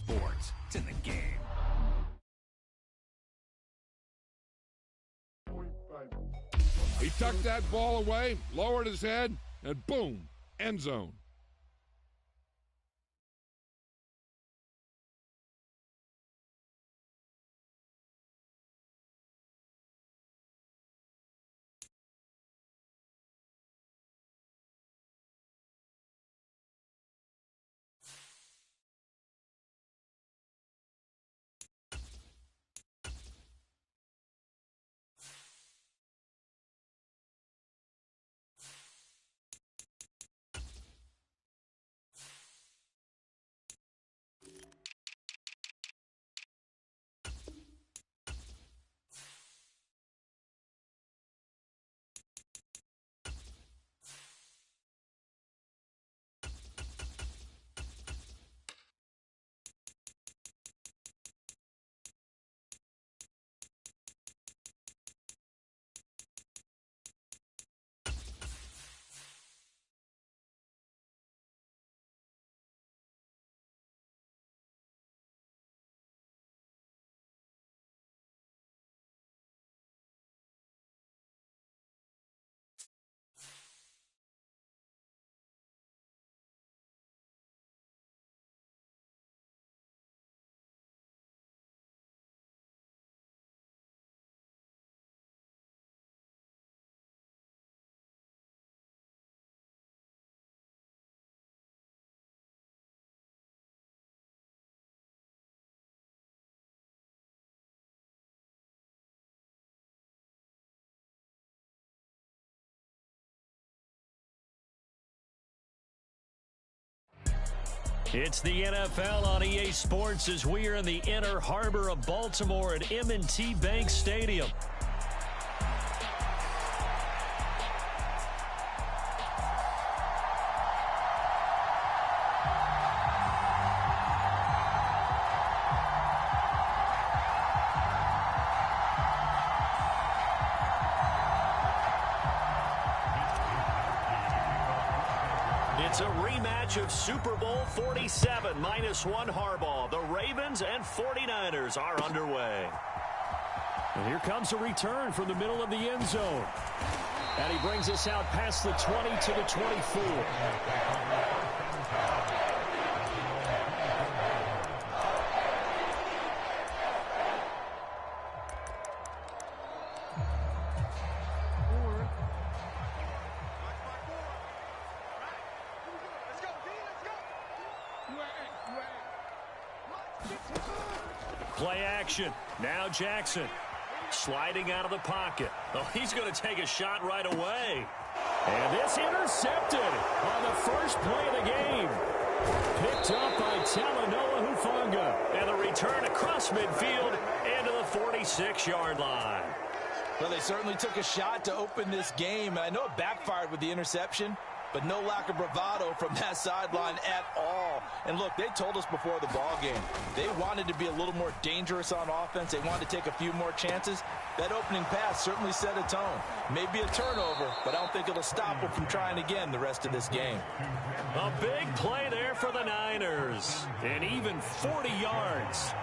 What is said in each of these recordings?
sports. It's in the game. He tucked that ball away, lowered his head, and boom, end zone. It's the NFL on EA Sports as we are in the inner harbor of Baltimore at M&T Bank Stadium. It's a rematch of Super Bowl 47, -1 Harbaugh. The Ravens and 49ers are underway. And here comes a return from the middle of the end zone. And he brings us out past the 20 to the 24. Play action. Now Jackson sliding out of the pocket. Oh, he's going to take a shot right away. And this intercepted on the first play of the game. Picked up by Talanoa Hufanga. And the return across midfield into the 46-yard line. Well, they certainly took a shot to open this game. I know it backfired with the interception, but no lack of bravado from that sideline at all. And look, they told us before the ball game, they wanted to be a little more dangerous on offense. They wanted to take a few more chances. That opening pass certainly set a tone. Maybe a turnover, but I don't think it'll stop them from trying again the rest of this game. A big play there for the Niners. And even 40 yards.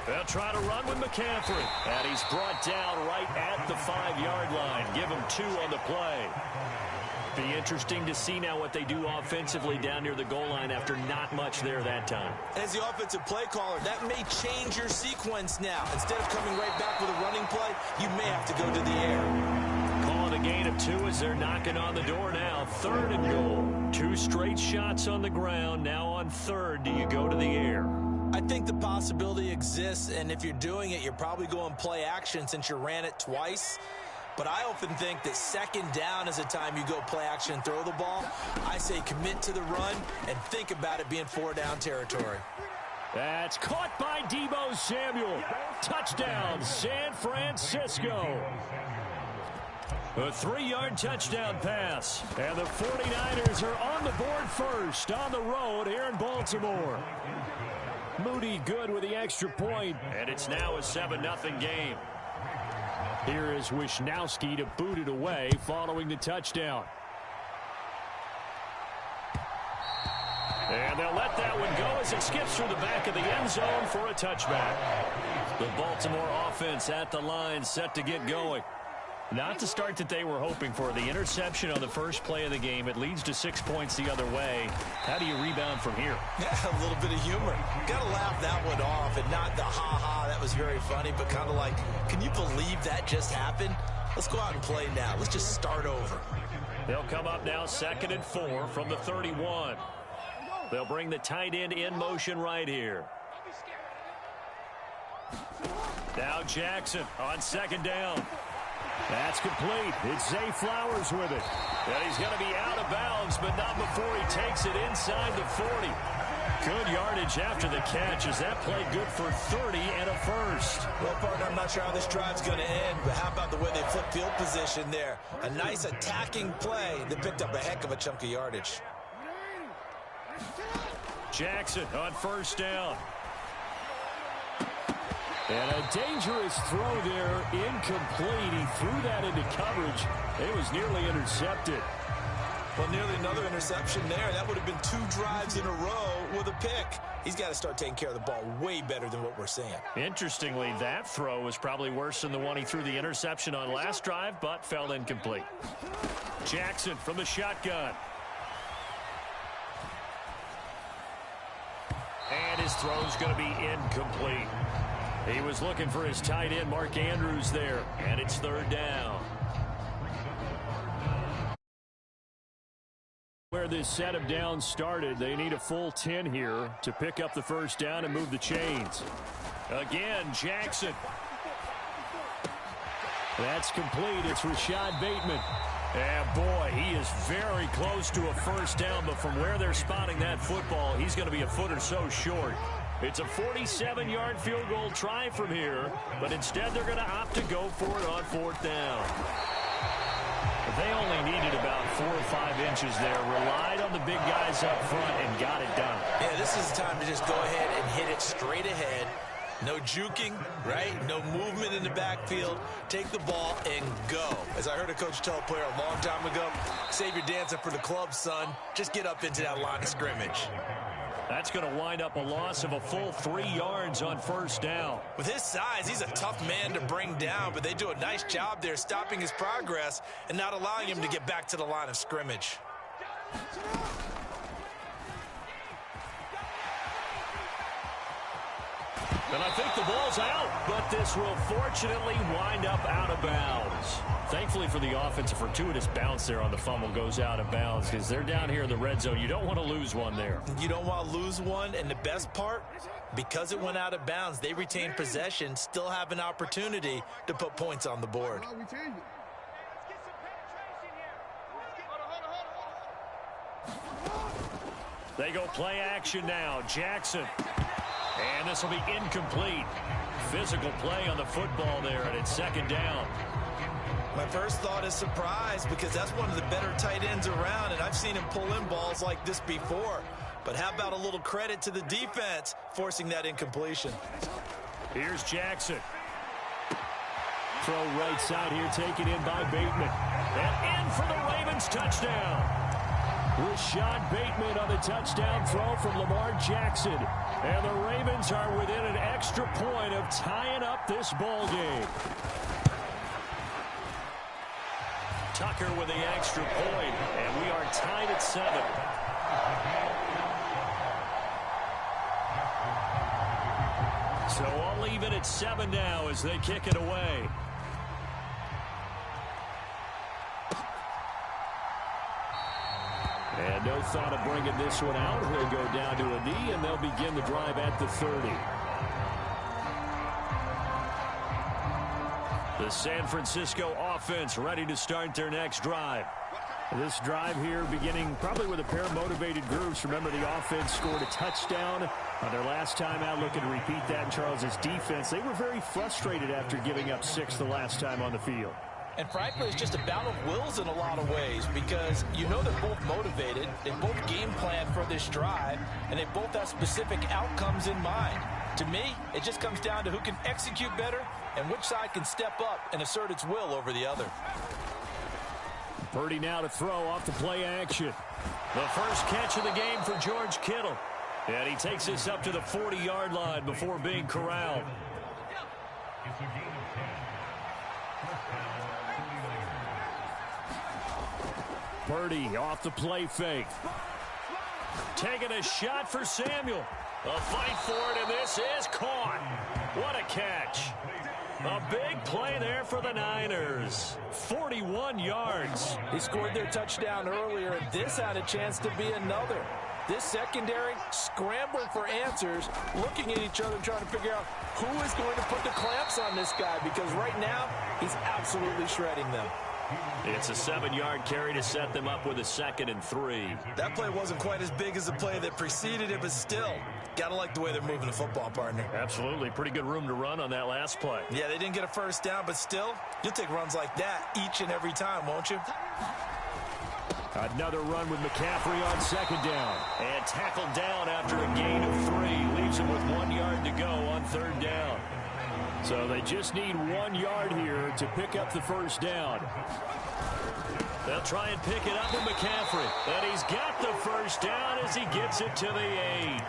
They'll try to run with McCaffrey. And he's brought down right at the 5-yard line. Give him 2 on the play. Be interesting to see now what they do offensively down near the goal line after not much there that time. As the offensive play caller, that may change your sequence now. Instead of coming right back with a running play, you may have to go to the air. Calling a gain of 2 as they're knocking on the door now. 3rd and goal. 2 straight shots on the ground. Now on 3rd, do you go to the air? I think the possibility exists, and if you're doing it, you're probably going play action since you ran it twice. But I often think that 2nd down is a time you go play action and throw the ball. I say commit to the run and think about it being 4-down territory. That's caught by Deebo Samuel. Touchdown, San Francisco. A 3-yard touchdown pass. And the 49ers are on the board first on the road here in Baltimore. Moody good with the extra point. And it's now a 7-0 game. Here is Wisnowski to boot it away following the touchdown. And they'll let that one go as it skips through the back of the end zone for a touchback. The Baltimore offense at the line, set to get going. Not the start that they were hoping for. The interception on the first play of the game. It leads to 6 points the other way. How do you rebound from here? Yeah, a little bit of humor. Got to laugh that one off, and not the ha-ha. That was very funny, but kind of like, can you believe that just happened? Let's go out and play now. Let's just start over. They'll come up now 2nd and 4 from the 31. They'll bring the tight end in motion right here. Now Jackson on 2nd down. That's complete. It's Zay Flowers with it. And he's going to be out of bounds, but not before he takes it inside the 40. Good yardage after the catch. Is that play good for 30 and a first? Well, partner, I'm not sure how this drive's going to end, but how about the way they flip field position there? A nice attacking play that picked up a heck of a chunk of yardage. Jackson on 1st down. And a dangerous throw there, incomplete. He threw that into coverage. It was nearly intercepted. Well, nearly another interception there. That would have been 2 drives in a row with a pick. He's got to start taking care of the ball way better than what we're seeing. Interestingly, that throw was probably worse than the one he threw the interception on last drive, but fell incomplete. Jackson from the shotgun. And his throw's going to be incomplete. He was looking for his tight end, Mark Andrews, there, and it's 3rd down. Where this set of downs started, they need a full 10 here to pick up the 1st down and move the chains. Again, Jackson. That's complete. It's Rashad Bateman. And, boy, he is very close to a 1st down, but from where they're spotting that football, he's going to be a foot or so short. It's a 47-yard field goal try from here, but instead they're going to opt to go for it on 4th down. They only needed about 4 or 5 inches there, relied on the big guys up front, and got it done. Yeah, this is the time to just go ahead and hit it straight ahead. No juking, right? No movement in the backfield. Take the ball and go. As I heard a coach tell a player a long time ago, save your dancing for the club, son. Just get up into that line of scrimmage. That's going to wind up a loss of a full 3 yards on 1st down. With his size, he's a tough man to bring down, but they do a nice job there stopping his progress and not allowing him to get back to the line of scrimmage. And I think the ball's out, but this will fortunately wind up out of bounds. Thankfully for the offense, a fortuitous bounce there on the fumble goes out of bounds because they're down here in the red zone. You don't want to lose one there. You don't want to lose one, and the best part, because it went out of bounds, they retain possession, still have an opportunity to put points on the board. They go play action now. Jackson. And this will be incomplete. Physical play on the football there, and it's 2nd down. My first thought is surprise because that's one of the better tight ends around, and I've seen him pull in balls like this before. But how about a little credit to the defense forcing that incompletion? Here's Jackson. Throw right side here, taken in by Bateman. And in for the Ravens touchdown. Rashad Bateman on the touchdown throw from Lamar Jackson. And the Ravens are within an extra point of tying up this ball game. Tucker with the extra point, and we are tied at 7. So all even at 7 now as they kick it away. And no thought of bringing this one out. He'll go down to a knee, and they'll begin the drive at the 30. The San Francisco offense ready to start their next drive. This drive here beginning probably with a pair of motivated groups. Remember, the offense scored a touchdown on their last time out. Looking to repeat that in Charles' defense. They were very frustrated after giving up 6 the last time on the field. And frankly, it's just a battle of wills in a lot of ways because you know they're both motivated, they both game plan for this drive, and they both have specific outcomes in mind. To me, it just comes down to who can execute better and which side can step up and assert its will over the other. Purdy now to throw off the play action. The first catch of the game for George Kittle. And he takes this up to the 40-yard line before being corralled. Purdy off the play fake. Taking a shot for Samuel. A fight for it, and this is caught. What a catch. A big play there for the Niners. 41 yards. He scored their touchdown earlier, and this had a chance to be another. This secondary scrambling for answers, looking at each other, trying to figure out who is going to put the clamps on this guy, because right now he's absolutely shredding them. It's a 7-yard carry to set them up with a 2nd and 3. That play wasn't quite as big as the play that preceded it, but still, gotta like the way they're moving the football, partner. Absolutely. Pretty good room to run on that last play. Yeah, they didn't get a first down, but still, you'll take runs like that each and every time, won't you? Another run with McCaffrey on 2nd down. And tackled down after a gain of 3. Leaves him with 1 yard to go on 3rd down. So they just need 1 yard here to pick up the first down. They'll try and pick it up with McCaffrey. And he's got the first down as he gets it to the 8.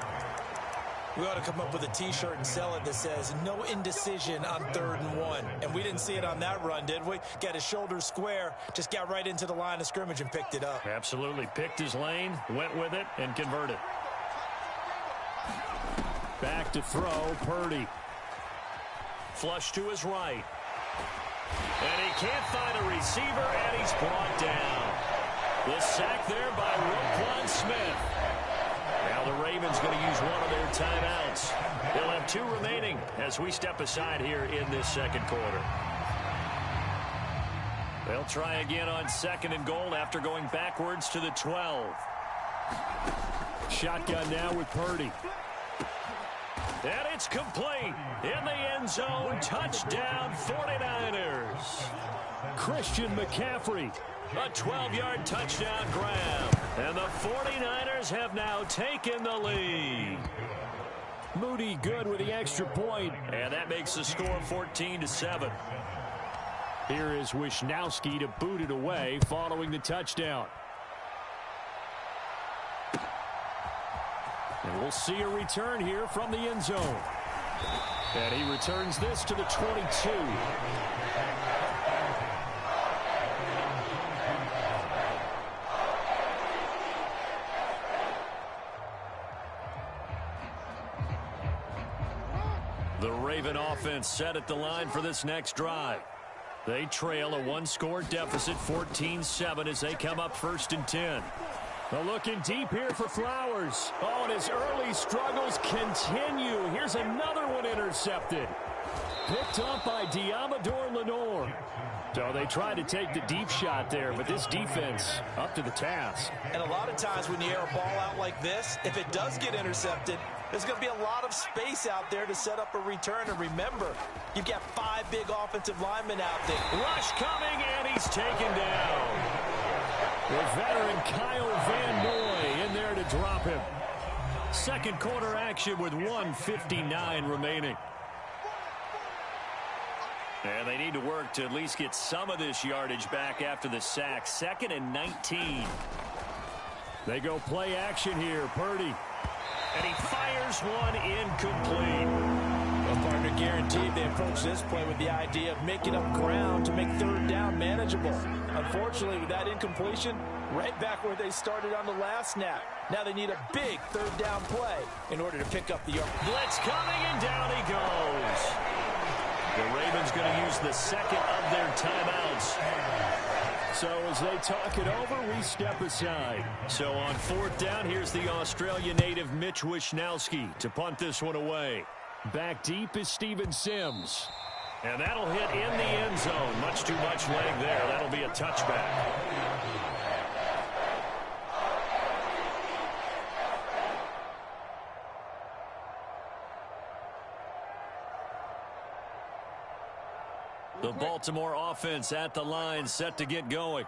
We ought to come up with a T-shirt and sell it that says, no indecision on 3rd and 1. And we didn't see it on that run, did we? Got his shoulders square, just got right into the line of scrimmage and picked it up. Absolutely. Picked his lane, went with it, and converted. Back to throw, Purdy. Flush to his right. And he can't find a receiver, and he's brought down. The sack there by Roquan Smith. Now the Ravens going to use one of their timeouts. They'll have 2 remaining as we step aside here in this 2nd quarter. They'll try again on 2nd and goal after going backwards to the 12. Shotgun now with Purdy. And it's complete. In the end zone, touchdown 49ers. Christian McCaffrey. A 12-yard touchdown grab. And the 49ers have now taken the lead. Moody good with the extra point. And that makes the score 14-7. Here is Wisnowski to boot it away following the touchdown. And we'll see a return here from the end zone. And he returns this to the 22. The Raven offense set at the line for this next drive. They trail a 1-score deficit, 14-7, as they come up 1st and 10. Well, looking deep here for Flowers. Oh, and his early struggles continue. Here's another one intercepted. Picked up by Diamador Lenore. So they tried to take the deep shot there, but this defense up to the task. And a lot of times when you air a ball out like this, if it does get intercepted, there's going to be a lot of space out there to set up a return. And remember, you've got 5 big offensive linemen out there. Rush coming, and he's taken down. The veteran Kyle Van Noy in there to drop him. 2nd quarter action with 1:59 remaining. And they need to work to at least get some of this yardage back after the sack. 2nd and 19. They go play action here. Purdy. And he fires one incomplete. Well, partner, guaranteed they approach this play with the idea of making up ground to make 3rd down manageable. Unfortunately, with that incompletion, right back where they started on the last snap. Now they need a big 3rd down play in order to pick up the yard. Blitz coming, and down he goes. The Ravens going to use the 2nd of their timeouts. So as they talk it over, we step aside. So on 4th down, here's the Australia native Mitch Wisnowski to punt this one away. Back deep is Steven Sims. And that'll hit in the end zone. Much too much leg there. That'll be a touchback. The Baltimore offense at the line, set to get going.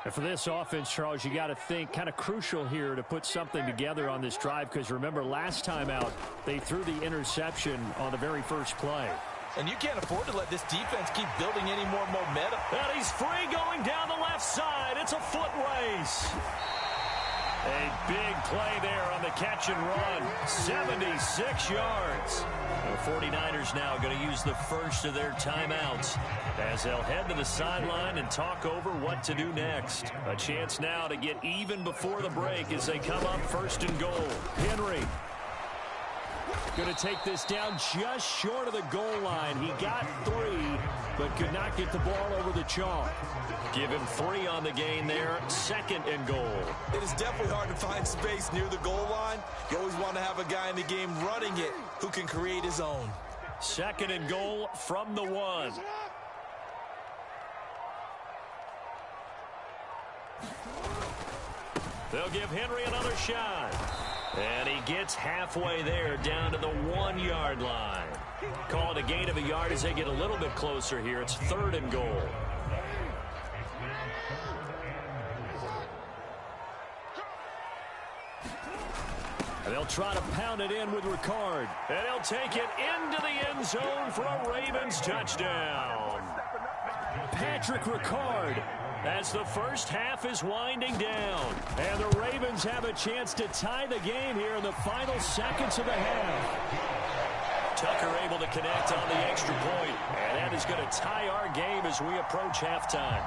And for this offense, Charles, you got to think kind of crucial here to put something together on this drive, because remember last time out, they threw the interception on the very first play. And you can't afford to let this defense keep building any more momentum. And he's free going down the left side. It's a foot race. A big play there on the catch and run. 76 yards. The 49ers now going to use the first of their timeouts as they'll head to the sideline and talk over what to do next. A chance now to get even before the break as they come up first and goal. Henry going to take this down just short of the goal line. He got 3, but could not get the ball over the chalk. Give him 3 on the gain there. Second and goal. It is definitely hard to find space near the goal line. You always want to have a guy in the game running it who can create his own. Second and goal from the 1. They'll give Henry another shot. And he gets halfway there down to the 1-yard line. Call it a gain of a yard as they get a little bit closer here. It's third and goal. And they'll try to pound it in with Ricard. And he'll take it into the end zone for a Ravens touchdown. Patrick Ricard, as the first half is winding down. And the Ravens have a chance to tie the game here in the final seconds of the half. Tucker able to connect on the extra point. And that is going to tie our game as we approach halftime.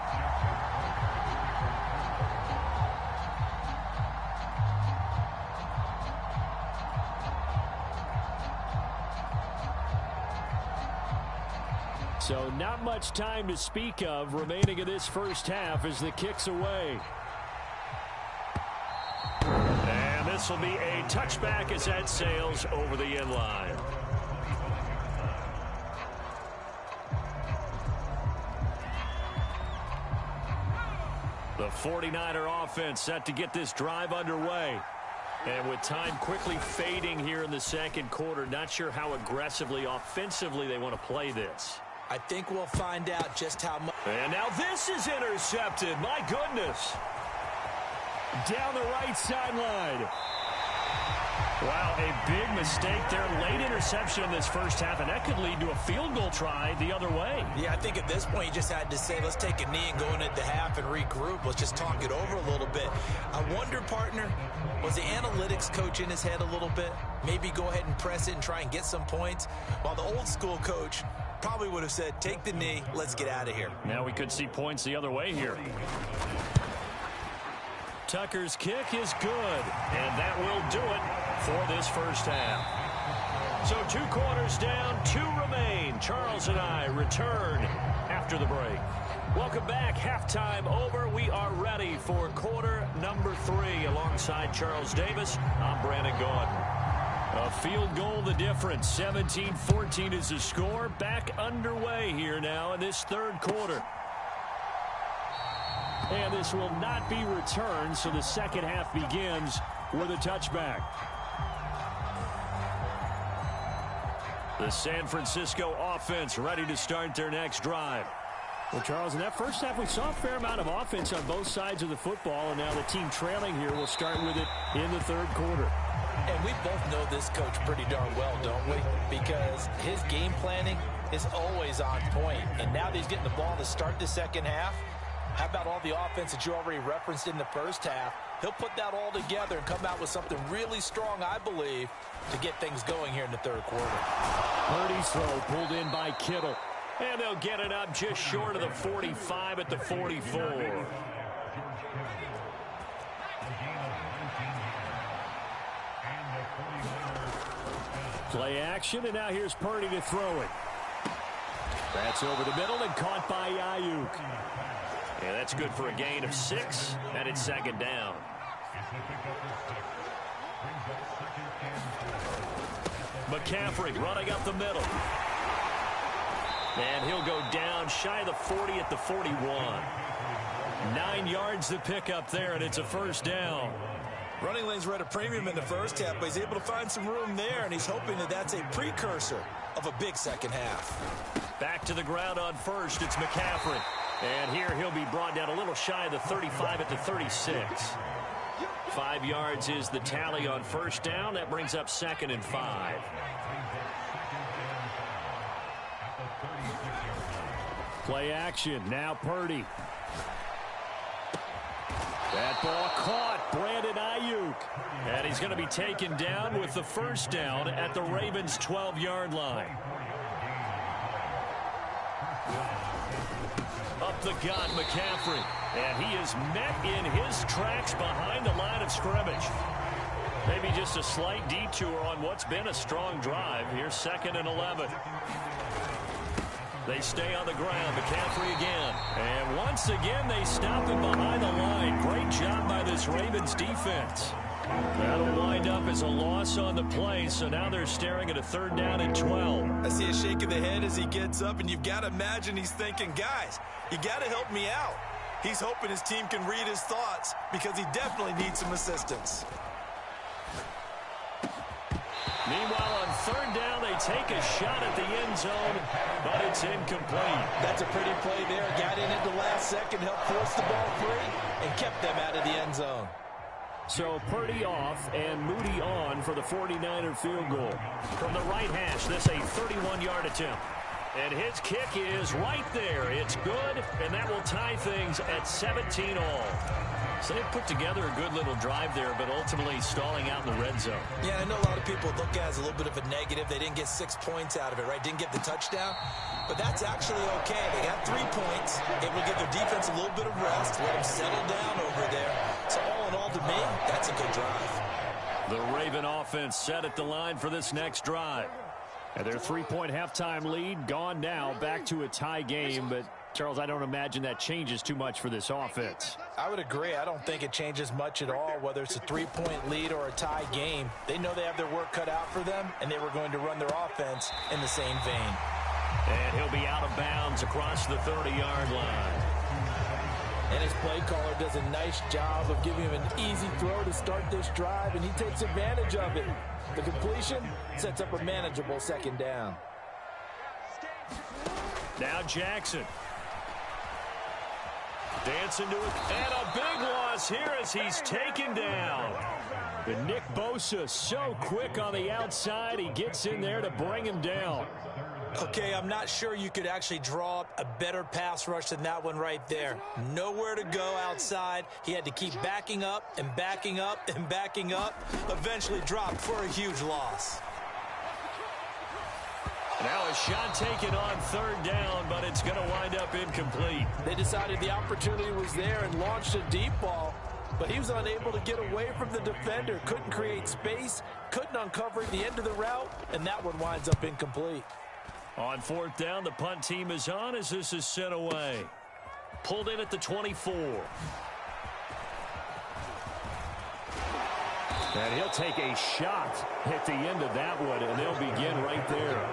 So not much time to speak of remaining in this first half as the kick's away. And this will be a touchback as that sails over the end line. The 49er offense set to get this drive underway. And with time quickly fading here in the second quarter, not sure how aggressively, offensively they want to play this. I think we'll find out just how much. And now this is intercepted. My goodness. Down the right sideline. Wow, a big mistake there. Late interception in this first half, and that could lead to a field goal try the other way. Yeah, I think at this point you just had to say, let's take a knee and go into the half and regroup. Let's just talk it over a little bit. I wonder, partner, was the analytics coach in his head a little bit? Maybe go ahead and press it and try and get some points, while the old school coach probably would have said, take the knee, let's get out of here. Now we could see points the other way here. Tucker's kick is good, and that will do it for this first half. So 2 quarters down, 2 remain. Charles and I return after the break. Welcome back. Halftime over. We are ready for quarter number 3. Alongside Charles Davis, I'm Brandon Gordon. A field goal the difference. 17-14 is the score. Back underway here now in this third quarter. And this will not be returned, so the second half begins with a touchback. The San Francisco offense ready to start their next drive. Well, Charles, in that first half, we saw a fair amount of offense on both sides of the football, and now the team trailing here will start with it in the third quarter. And we both know this coach pretty darn well, don't we? Because his game planning is always on point. And now that he's getting the ball to start the second half, how about all the offense that you already referenced in the first half? He'll put that all together and come out with something really strong, I believe, to get things going here in the third quarter. Purdy's throw pulled in by Kittle. And they'll get it up just short of the 45 at the 44. Play action, and now here's Purdy to throw it. That's over the middle and caught by Ayuk. Yeah, that's good for a gain of 6, and it's second down. McCaffrey running up the middle. And he'll go down shy of the 40 at the 41. 9 yards to pick up there, and it's a first down. Running lanes were at a premium in the first half, but he's able to find some room there, and he's hoping that that's a precursor of a big second half. Back to the ground on first, it's McCaffrey. And here he'll be brought down a little shy of the 35 at the 36. 5 yards is the tally on first down. That brings up 2nd and 5. Play action. Now Purdy. That ball caught. Brandon Ayuk. And he's going to be taken down with the first down at the Ravens' 12-yard line. Up the gun, McCaffrey. And he is met in his tracks behind the line of scrimmage. Maybe just a slight detour on what's been a strong drive. Here's 2nd and 11. They stay on the ground. McCaffrey again. And once again, they stop him behind the line. Great job by this Ravens defense. That'll wind up as a loss on the play, so now they're staring at a 3rd down and 12. I see a shake of the head as he gets up, and you've got to imagine he's thinking, guys, you got to help me out. He's hoping his team can read his thoughts because he definitely needs some assistance. Meanwhile, on 3rd down, they take a shot at the end zone, but it's incomplete. That's a pretty play there. Got in at the last second, helped force the ball free, and kept them out of the end zone. So Purdy off and Moody on for the 49er field goal. From the right hash, this a 31-yard attempt. And his kick is right there. It's good, and that will tie things at 17 all. So they put together a good little drive there, but ultimately stalling out in the red zone. Yeah, I know a lot of people look at it as a little bit of a negative. They didn't get 6 points out of it, right? Didn't get the touchdown. But that's actually okay. They got 3 points. It will give their defense a little bit of rest, let them settle down over there. So all in all, to me, that's a good drive. The Raven offense set at the line for this next drive. And their 3-point halftime lead gone now, back to a tie game. But, Charles, I don't imagine that changes too much for this offense. I would agree. I don't think it changes much at all, whether it's a 3-point lead or a tie game. They know they have their work cut out for them, and they were going to run their offense in the same vein. And he'll be out of bounds across the 30-yard line. And his play caller does a nice job of giving him an easy throw to start this drive, and he takes advantage of it. The completion sets up a manageable 2nd down. Now Jackson. Dancing to it. And a big loss here as he's taken down. And Nick Bosa so quick on the outside. He gets in there to bring him down. Okay, I'm not sure you could actually draw up a better pass rush than that one right there. Nowhere to go outside. He had to keep backing up and backing up and backing up. Eventually dropped for a huge loss. Now a shot taken on 3rd down, but it's going to wind up incomplete. They decided the opportunity was there and launched a deep ball, but he was unable to get away from the defender. Couldn't create space, couldn't uncover the end of the route, and that one winds up incomplete. On 4th down, the punt team is on as this is sent away. Pulled in at the 24. And he'll take a shot at the end of that one, and they'll begin right there.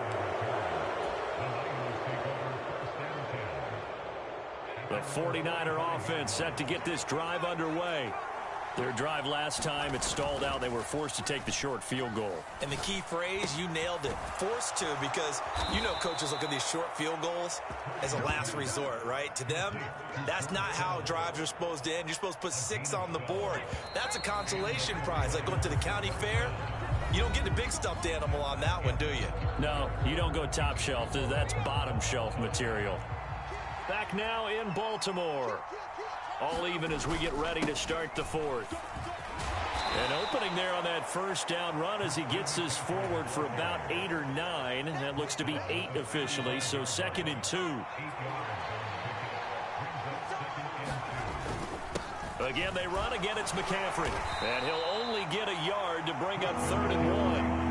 The 49er offense set to get this drive underway. Their drive last time, it stalled out. They were forced to take the short field goal. And the key phrase, you nailed it. Forced to, because you know coaches look at these short field goals as a last resort, right? To them, that's not how drives are supposed to end. You're supposed to put 6 on the board. That's a consolation prize, like going to the county fair. You don't get the big stuffed animal on that one, do you? No, you don't go top shelf. That's bottom shelf material. Back now in Baltimore. All even as we get ready to start the 4th. An opening there on that 1st down run as he gets this forward for about 8 or 9. That looks to be 8 officially, so 2nd and 2. Again, they run. Again, it's McCaffrey. And he'll only get a yard to bring up 3rd and 1.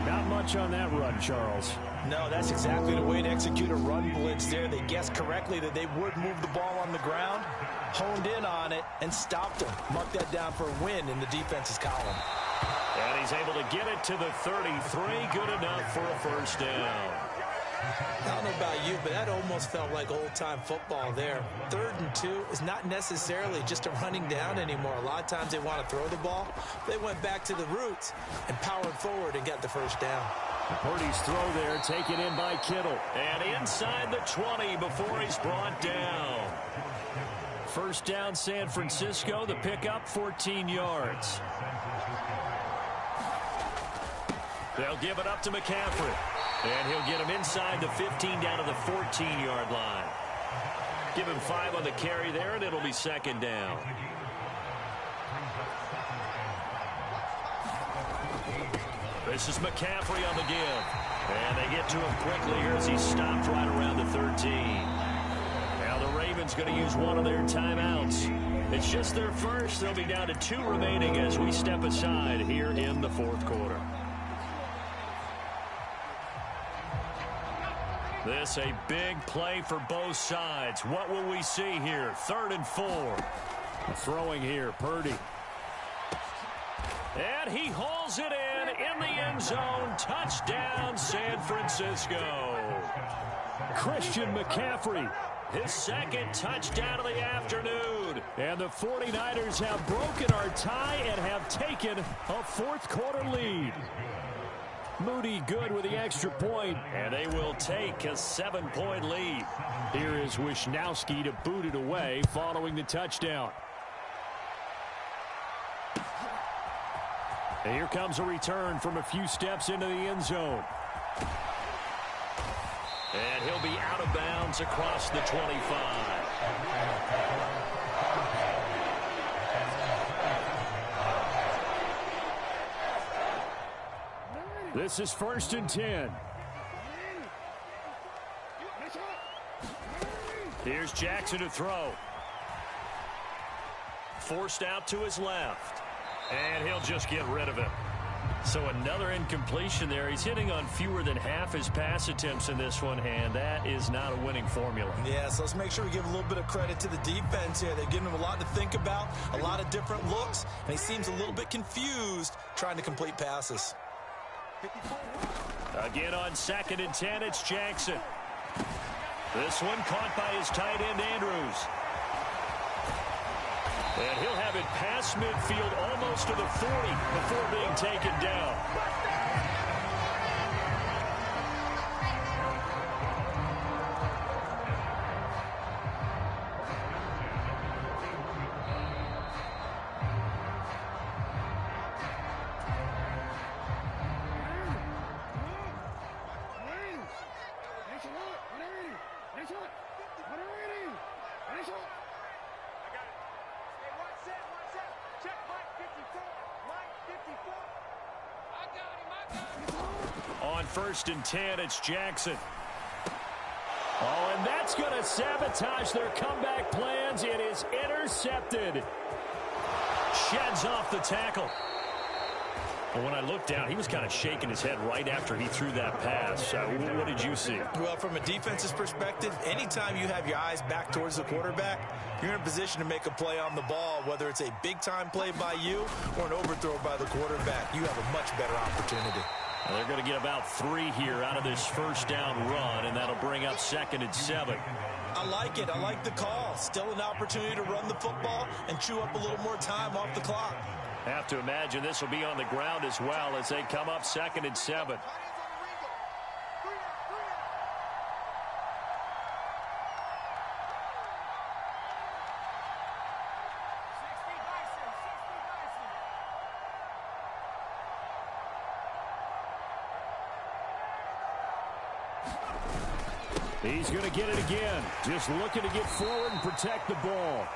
Not much on that run, Charles. No, that's exactly the way to execute a run blitz there. They guessed correctly that they would move the ball on the ground, honed in on it, and stopped him. Mark that down for a win in the defense's column. And he's able to get it to the 33. Good enough for a 1st down. I don't know about you, but that almost felt like old-time football there. 3rd and 2 is not necessarily just a running down anymore. A lot of times they want to throw the ball. They went back to the roots and powered forward and got the 1st down. Purdy's throw there taken in by Kittle. And inside the 20 before he's brought down. 1st down San Francisco. The pickup 14 yards. They'll give it up to McCaffrey. And he'll get him inside the 15 down to the 14-yard line. Give him 5 on the carry there, and it'll be second down. This is McCaffrey on the give. And they get to him quickly here as he stopped right around the 13. Now the Ravens going to use one of their timeouts. It's just their first. They'll be down to 2 remaining as we step aside here in the fourth quarter. This a big play for both sides. What will we see here? 3rd and 4. Throwing here, Purdy. And he hauls it in the end zone. Touchdown, San Francisco. Christian McCaffrey, his 2nd touchdown of the afternoon. And the 49ers have broken our tie and have taken a fourth quarter lead. Moody good with the extra point, and they will take a 7-point lead. Here is Wisnowski to boot it away following the touchdown. And here comes a return from a few steps into the end zone. And he'll be out of bounds across the 25. This is 1st and 10. Here's Jackson to throw. Forced out to his left. And he'll just get rid of it. So another incompletion there. He's hitting on fewer than half his pass attempts in this one, and that is not a winning formula. Yeah, so let's make sure we give a little bit of credit to the defense here. They've given him a lot to think about, a lot of different looks, and he seems a little bit confused trying to complete passes. Again on 2nd and 10, it's Jackson. This one caught by his tight end, Andrews. And he'll have it past midfield almost to the 40 before being taken down. On 1st and 10, it's Jackson. Oh, and that's going to sabotage their comeback plans. It is intercepted. Sheds off the tackle. Well, when I looked down, he was kind of shaking his head right after he threw that pass. What did you see? Well, from a defense's perspective, anytime you have your eyes back towards the quarterback, you're in a position to make a play on the ball, whether it's a big-time play by you or an overthrow by the quarterback. You have a much better opportunity. Well, they're going to get about 3 here out of this first down run, and that'll bring up 2nd and 7. I like it. I like the call. Still an opportunity to run the football and chew up a little more time off the clock. Have to imagine this will be on the ground as well as they come up 2nd and 7. He's going to get it again. Just looking to get forward and protect the ball.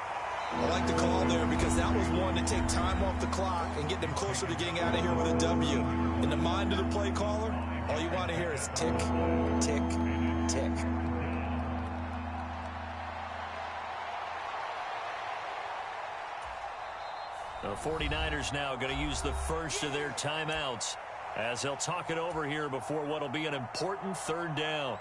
I like the call there because that was one to take time off the clock and get them closer to getting out of here with a W. In the mind of the play caller, all you want to hear is tick, tick, tick. The 49ers now going to use the first of their timeouts as they'll talk it over here before what will be an important 3rd down.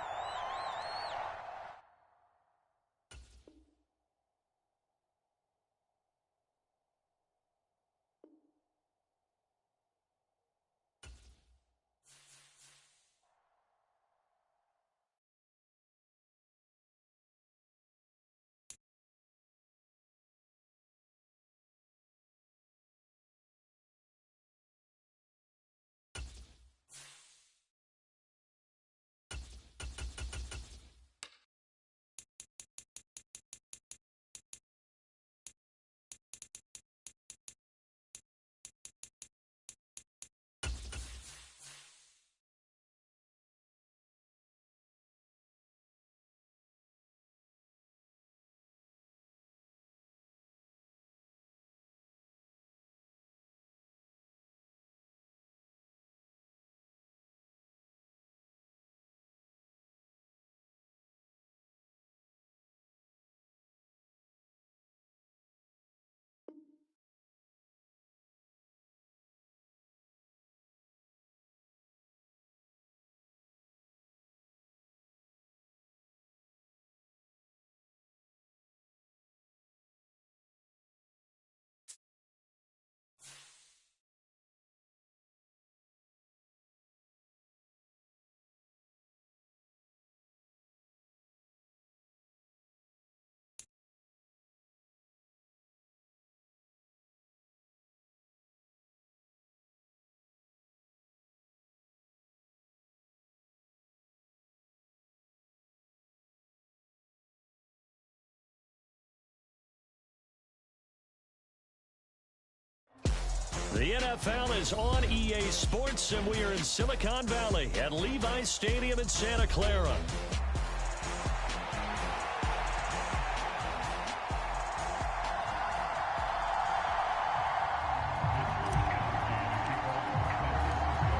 The NFL is on EA Sports, and we are in Silicon Valley at Levi's Stadium in Santa Clara.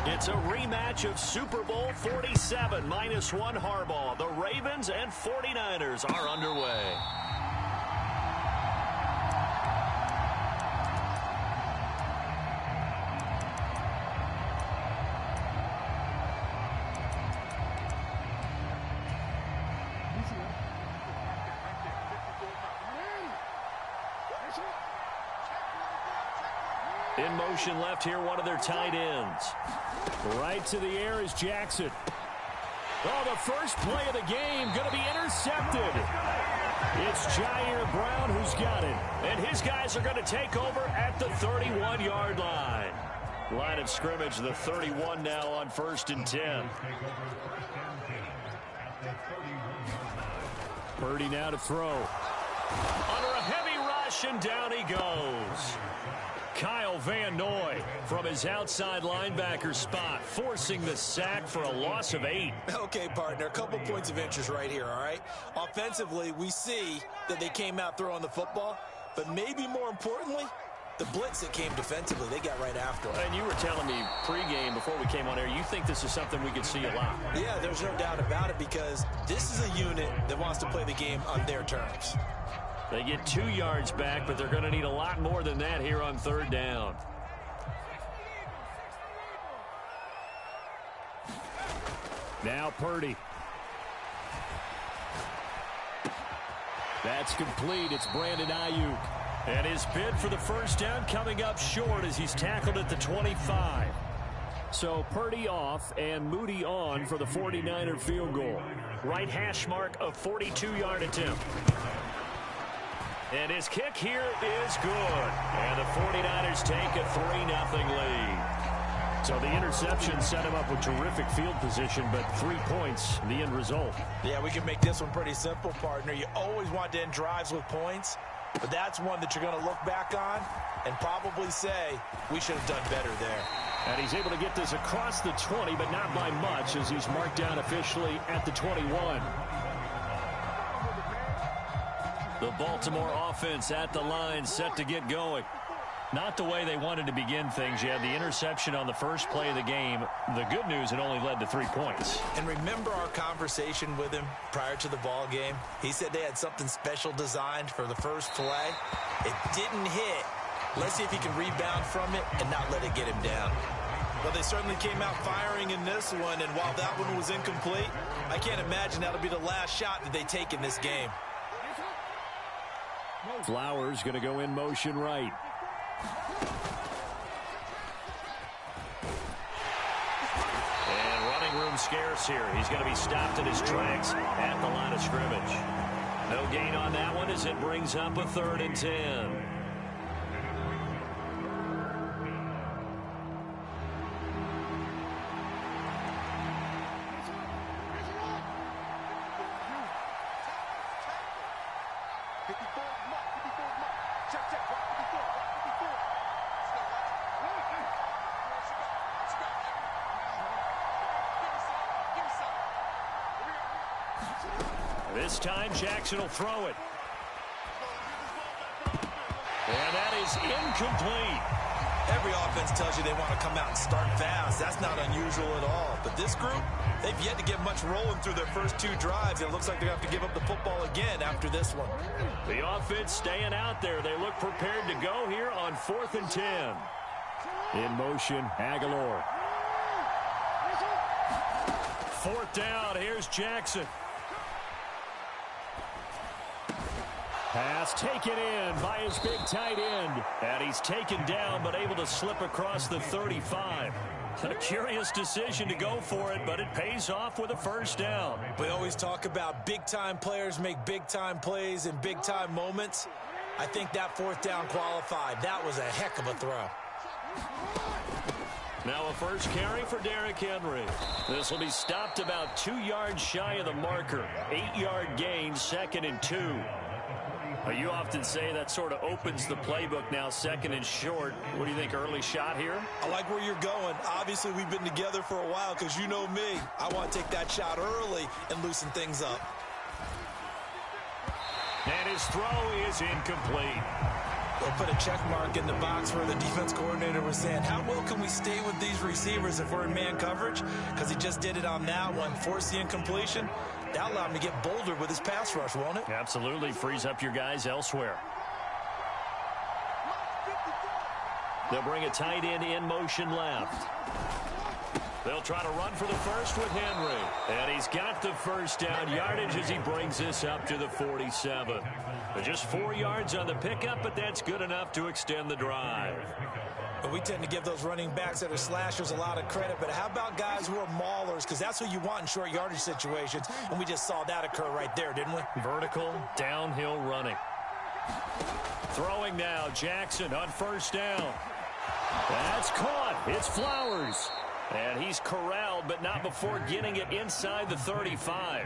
It's a rematch of Super Bowl 47, -1 Harbaugh. The Ravens and 49ers are underway. In motion left here, one of their tight ends. Right to the air is Jackson. Oh, the first play of the game going to be intercepted. It's Jair Brown who's got it. And his guys are going to take over at the 31-yard line. Line of scrimmage, the 31 now on 1st and 10. Purdy now to throw. Under a heavy rush, and down he goes. Kyle Van Noy from his outside linebacker spot, forcing the sack for a loss of 8. Okay, partner, a couple points of interest right here, all right? Offensively, we see that they came out throwing the football, but maybe more importantly, the blitz that came defensively, they got right after it. And you were telling me pregame before we came on air, you think this is something we could see a lot. Yeah, there's no doubt about it, because this is a unit that wants to play the game on their terms. They get 2 yards back, but they're going to need a lot more than that here on 3rd down. Now Purdy. That's complete. It's Brandon Ayuk. And his bid for the first down coming up short as he's tackled at the 25. So Purdy off and Moody on for the 49er field goal. Right hash mark of 42-yard attempt. And his kick here is good. And the 49ers take a 3-0 lead. So the interception set him up with terrific field position, but 3 points, the end result. Yeah, we can make this one pretty simple, partner. You always want to end drives with points, but that's one that you're going to look back on and probably say, we should have done better there. And he's able to get this across the 20, but not by much, as he's marked down officially at the 21. The Baltimore offense at the line, set to get going. Not the way they wanted to begin things. You had the interception on the first play of the game. The good news, it only led to 3 points. And remember our conversation with him prior to the ball game? He said they had something special designed for the first play. It didn't hit. Let's see if he can rebound from it and not let it get him down. Well, they certainly came out firing in this one, and while that one was incomplete, I can't imagine that'll be the last shot that they take in this game. Flowers going to go in motion right. And running room scarce here. He's going to be stopped in his tracks at the line of scrimmage. No gain on that one as it brings up a 3rd and 10. This time, Jackson will throw it. And that is incomplete. Every offense tells you they want to come out and start fast. That's not unusual at all. But this group, they've yet to get much rolling through their first 2 drives. It looks like they have to give up the football again after this one. The offense staying out there. They look prepared to go here on 4th and 10. In motion, Aguilar. 4th down. Here's Jackson. Pass taken in by his big tight end. And he's taken down, but able to slip across the 35. A curious decision to go for it, but it pays off with a first down. We always talk about big-time players make big-time plays in big-time moments. I think that 4th down qualified. That was a heck of a throw. Now a first carry for Derrick Henry. This will be stopped about 2 yards shy of the marker. 8-yard gain, 2nd and 2. Well, you often say that sort of opens the playbook now, second and short. What do you think, early shot here? I like where you're going. Obviously, we've been together for a while because you know me. I want to take that shot early and loosen things up. And his throw is incomplete. They'll put a check mark in the box where the defense coordinator was saying, how well can we stay with these receivers if we're in man coverage? Because he just did it on that one, forced the incompletion. That allowed him to get bolder with his pass rush, won't it? Absolutely. Frees up your guys elsewhere. They'll bring a tight end in motion left. They'll try to run for the first with Henry. And he's got the first down yardage as he brings this up to the 47. Just 4 yards on the pickup, but that's good enough to extend the drive. We tend to give those running backs that are slashers a lot of credit, but how about guys who are maulers? Because that's who you want in short yardage situations, and we just saw that occur right there, didn't we? Vertical, downhill running. Throwing now, Jackson on first down. That's caught. It's Flowers. And he's corralled, but not before getting it inside the 35.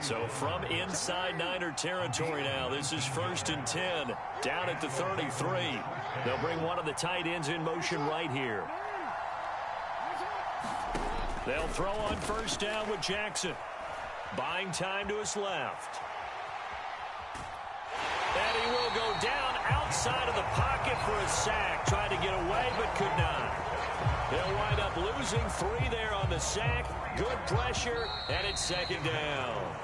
So from inside Niner territory now, this is 1st and 10, down at the 33. They'll bring one of the tight ends in motion right here. They'll throw on first down with Jackson. Buying time to his left. And he will go down outside of the pocket for a sack. Tried to get away, but could not. They'll wind up losing 3 there on the sack. Good pressure, and it's second down.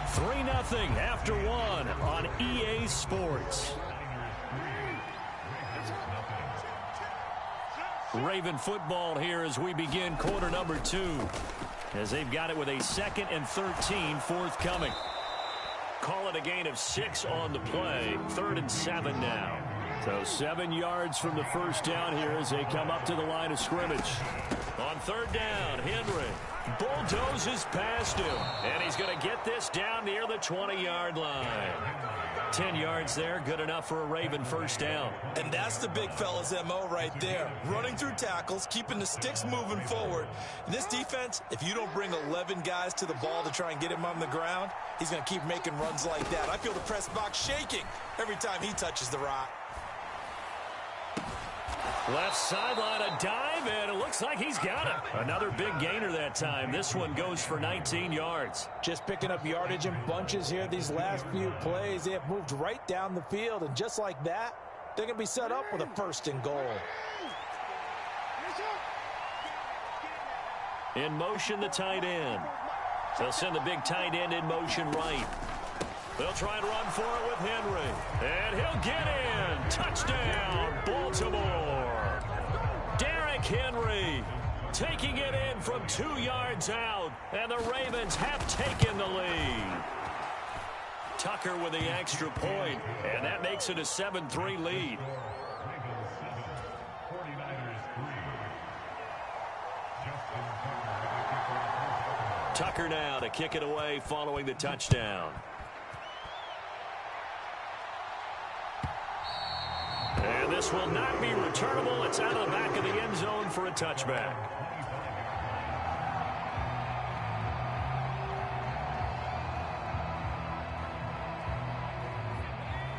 3-0 after 1 on EA Sports. Raven football here as we begin quarter number 2. As they've got it with a 2nd and 13 forthcoming. Call it a gain of 6 on the play. 3rd and 7 now. So 7 yards from the first down here as they come up to the line of scrimmage. On 3rd down, Henry bulldozes past him. And he's going to get this down near the 20-yard line. 10 yards there, good enough for a Raven first down. And that's the big fella's MO right there. Running through tackles, keeping the sticks moving forward. In this defense, if you don't bring 11 guys to the ball to try and get him on the ground, he's going to keep making runs like that. I feel the press box shaking every time he touches the rock. Left sideline, a dive, and it looks like he's got it. Another big gainer that time. This one goes for 19 yards. Just picking up yardage in bunches here. These last few plays, they have moved right down the field, and just like that, they're going to be set up with a 1st and goal. In motion, the tight end. They'll send the big tight end in motion right. They'll try and run for it with Henry. And he'll get in. Touchdown, Baltimore. Derrick Henry taking it in from 2 yards out. And the Ravens have taken the lead. Tucker with the extra point. And that makes it a 7-3 lead. Tucker now to kick it away following the touchdown. And this will not be returnable. It's out of the back of the end zone for a touchback.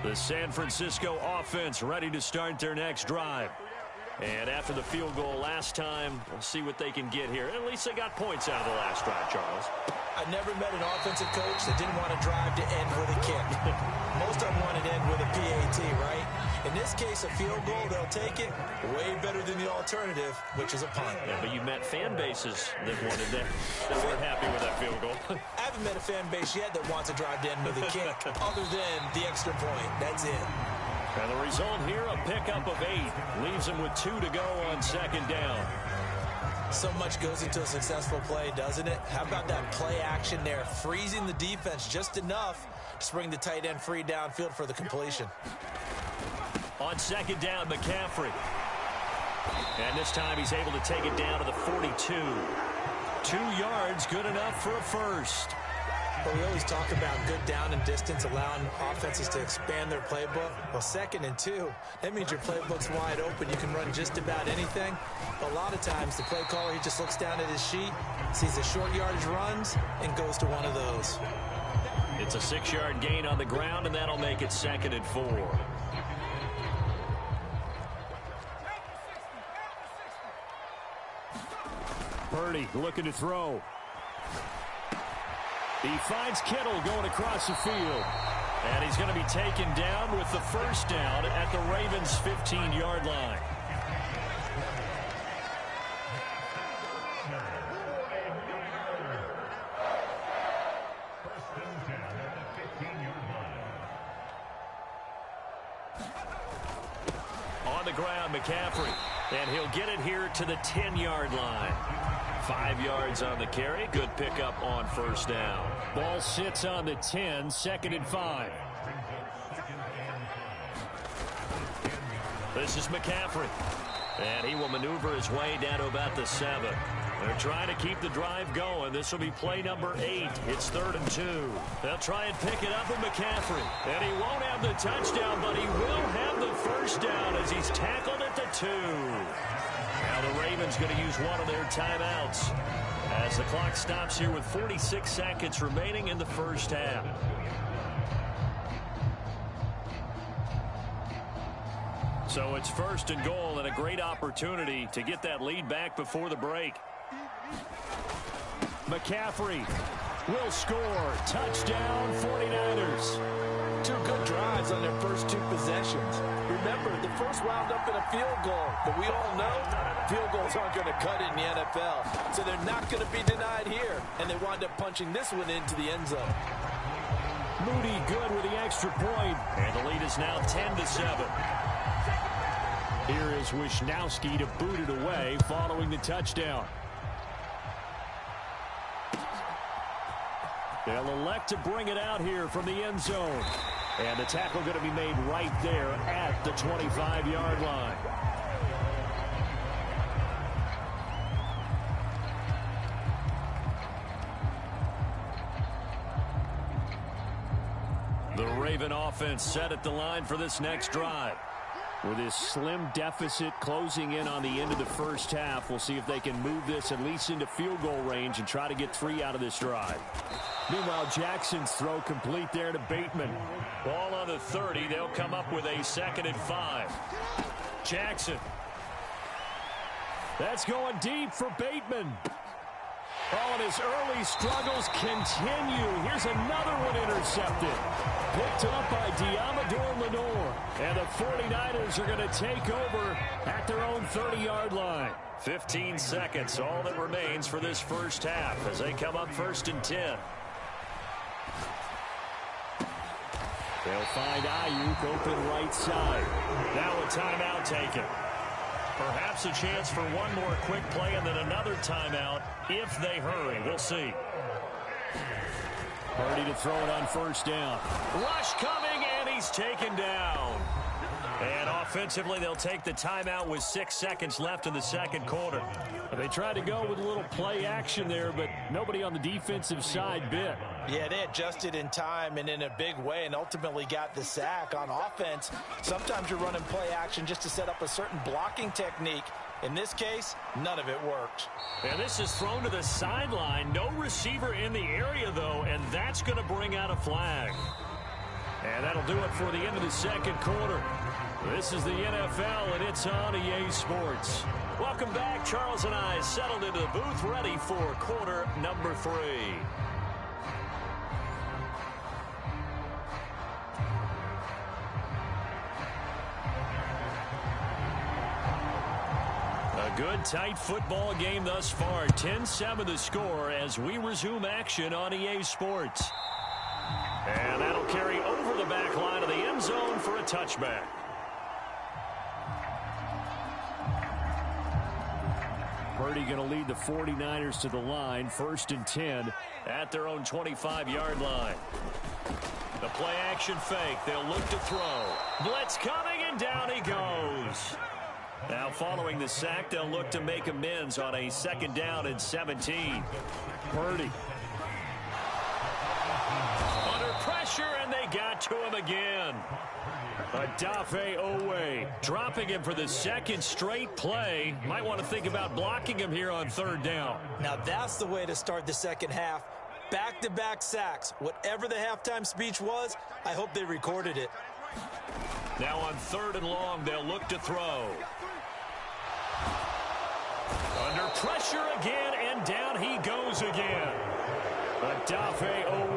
The San Francisco offense ready to start their next drive. And after the field goal last time, we'll see what they can get here. At least they got points out of the last drive, Charles. I've never met an offensive coach that didn't want to drive to end with a kick. Most of them want to end with a PAT, right? In this case, a field goal, they'll take it. Way better than the alternative, which is a punt. Yeah, but you met fan bases that wanted that. They weren't happy with that field goal. I haven't met a fan base yet that wants to drive to end with a kick, other than the extra point. That's it. And the result here, a pickup of 8. Leaves them with 2 to go on second down. So much goes into a successful play, doesn't it? How about that play action there? Freezing the defense just enough to bring the tight end free downfield for the completion. On second down, McCaffrey. And this time he's able to take it down to the 42. 2 yards, good enough for a first. But we always talk about good down and distance, allowing offenses to expand their playbook. Well, 2nd and 2, that means your playbook's wide open. You can run just about anything. But a lot of times, the play caller, he just looks down at his sheet, sees the short yardage runs, and goes to one of those. It's a 6-yard gain on the ground, and that'll make it 2nd and 4. Purdy looking to throw. He finds Kittle going across the field. And he's going to be taken down with the first down at the Ravens' 15-yard line. On the ground, McCaffrey. And he'll get it here to the 10-yard line. 5 yards on the carry. Good pickup on first down. Ball sits on the 10, 2nd and 5. This is McCaffrey. And he will maneuver his way down to about the 7. They're trying to keep the drive going. This will be play number 8. It's 3rd and 2. They'll try and pick it up with McCaffrey. And he won't have the touchdown, but he will have the first down as he's tackled at the 2. Now the Ravens going to use one of their timeouts as the clock stops here with 46 seconds remaining in the first half. So it's 1st and goal and a great opportunity to get that lead back before the break. McCaffrey will score. Touchdown 49ers. 2 good drives on their first 2 possessions. Remember, the first wound up in a field goal, but we all know field goals aren't going to cut it in the NFL, so they're not going to be denied here, and they wind up punching this one into the end zone. Moody good with the extra point, and the lead is now 10-7. Here is Wisnowski to boot it away following the touchdown. They'll elect to bring it out here from the end zone. And the tackle going to be made right there at the 25-yard line. The Raven offense set at the line for this next drive. With this slim deficit closing in on the end of the first half, we'll see if they can move this at least into field goal range and try to get 3 out of this drive. Meanwhile, Jackson's throw complete there to Bateman. Ball on the 30. They'll come up with a 2nd and 5. Jackson. That's going deep for Bateman. Oh, and his early struggles continue. Here's another one intercepted. Picked up by Diamador Lenore. And the 49ers are going to take over at their own 30-yard line. 15 seconds, all that remains for this first half as they come up 1st and 10. They'll find Ayuk open right side. Now a timeout taken. Perhaps a chance for one more quick play and then another timeout if they hurry. We'll see. Purdy to throw it on first down. Rush coming, and he's taken down. And offensively, they'll take the timeout with 6 seconds left in the second quarter. They tried to go with a little play action there, but nobody on the defensive side bit. Yeah, they adjusted in time and in a big way and ultimately got the sack. On offense, sometimes you're running play action just to set up a certain blocking technique. In this case, none of it worked. And this is thrown to the sideline. No receiver in the area, though, and that's going to bring out a flag. And that'll do it for the end of the second quarter. This is the NFL, and it's on EA Sports. Welcome back. Charles and I settled into the booth, ready for quarter number 3. A good, tight football game thus far. 10-7 the score as we resume action on EA Sports. And that'll carry over the back line of the end zone for a touchback. Purdy going to lead the 49ers to the line. 1st and 10 at their own 25-yard line. The play action fake. They'll look to throw. Blitz coming, and down he goes. Now following the sack, they'll look to make amends on a 2nd down and 17. Purdy. Under pressure, and they got to him again. Adafe Owe dropping him for the 2nd straight play. Might want to think about blocking him here on 3rd down. Now that's the way to start the second half. Back-to-back sacks. Whatever the halftime speech was, I hope they recorded it. Now on 3rd and long, they'll look to throw. Under pressure again, and down he goes again. Odafe Owe.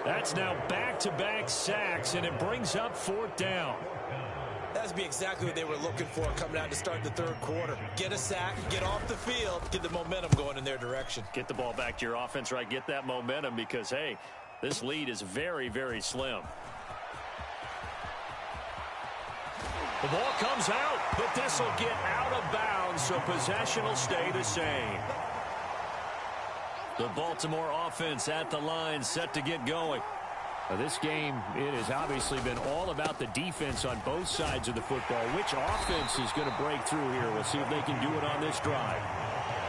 That's now back-to-back sacks, and it brings up 4th down. That would be exactly what they were looking for coming out to start the 3rd quarter. Get a sack, get off the field, get the momentum going in their direction. Get the ball back to your offense, right? Get that momentum because, hey, this lead is very, very slim. The ball comes out, but this will get out of bounds, so possession will stay the same. The Baltimore offense at the line, set to get going. Now this game, it has obviously been all about the defense on both sides of the football. Which offense is going to break through here? We'll see if they can do it on this drive.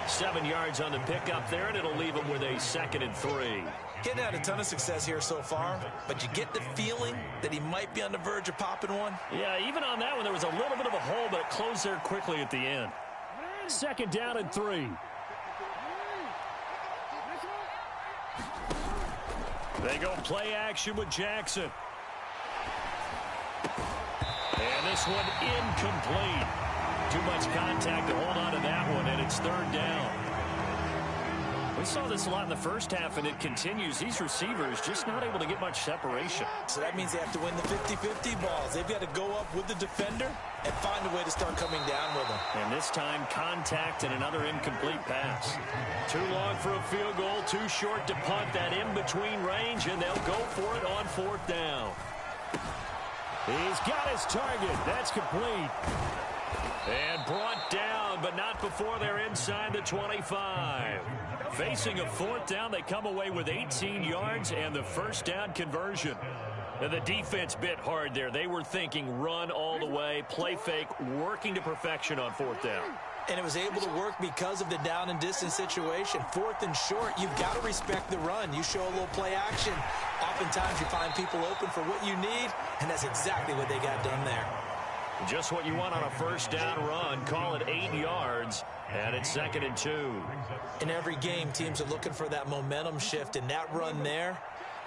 7 yards on the pickup there, and it'll leave them with a 2nd and 3. Getting had a ton of success here so far, but you get the feeling that he might be on the verge of popping one. Yeah, even on that one, there was a little bit of a hole, but it closed there quickly at the end. 2nd down and 3. They go play action with Jackson. And this one incomplete. Too much contact to hold on to that one, and it's 3rd down. We saw this a lot in the first half, and it continues. These receivers just not able to get much separation. So that means they have to win the 50-50 balls. They've got to go up with the defender and find a way to start coming down with them. And this time, contact and another incomplete pass. Too long for a field goal, too short to punt. That in-between range, and they'll go for it on 4th down. He's got his target. That's complete. And brought down, but not before they're inside the 25. Facing a 4th down, they come away with 18 yards and the 1st down conversion. And the defense bit hard there. They were thinking run all the way, play fake, working to perfection on 4th down. And it was able to work because of the down and distance situation. 4th and short, you've got to respect the run. You show a little play action. Oftentimes you find people open for what you need, and that's exactly what they got done there. Just what you want on a 1st down run. Call it 8 yards, and it's 2nd and 2. In every game, teams are looking for that momentum shift, and that run there,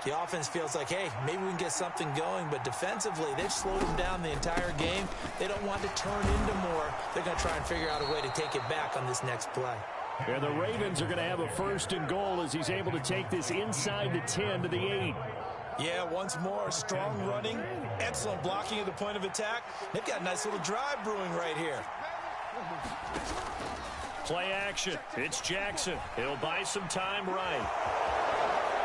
the offense feels like, hey, maybe we can get something going, but defensively, they've slowed them down the entire game. They don't want to turn into more. They're going to try and figure out a way to take it back on this next play. Yeah, the Ravens are going to have a 1st and goal as he's able to take this inside the 10 to the 8. Yeah, once more, strong running, excellent blocking at the point of attack. They've got a nice little drive brewing right here. Play action. It's Jackson. He'll buy some time right.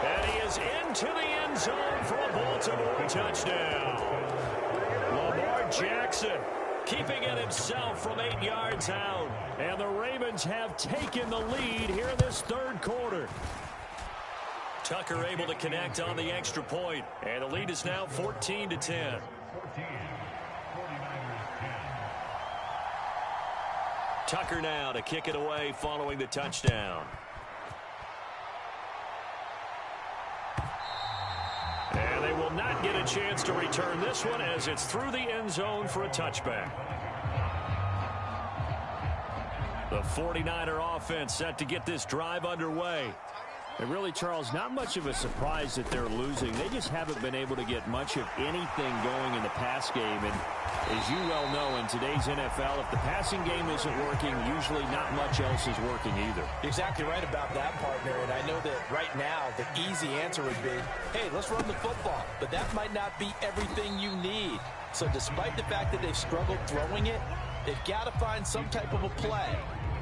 And he is into the end zone for a Baltimore touchdown. Lamar Jackson keeping it himself from 8 yards out. And the Ravens have taken the lead here in this 3rd quarter. Tucker able to connect on the extra point, and the lead is now 14-10. Tucker now to kick it away following the touchdown. And they will not get a chance to return this one as it's through the end zone for a touchback. The 49er offense set to get this drive underway. And really, Charles, not much of a surprise that they're losing. They just haven't been able to get much of anything going in the pass game. And as you well know, in today's NFL, if the passing game isn't working, usually not much else is working either. You're exactly right about that, partner. And I know that right now the easy answer would be, hey, let's run the football. But that might not be everything you need. So despite the fact that they've struggled throwing it, they've got to find some type of a play,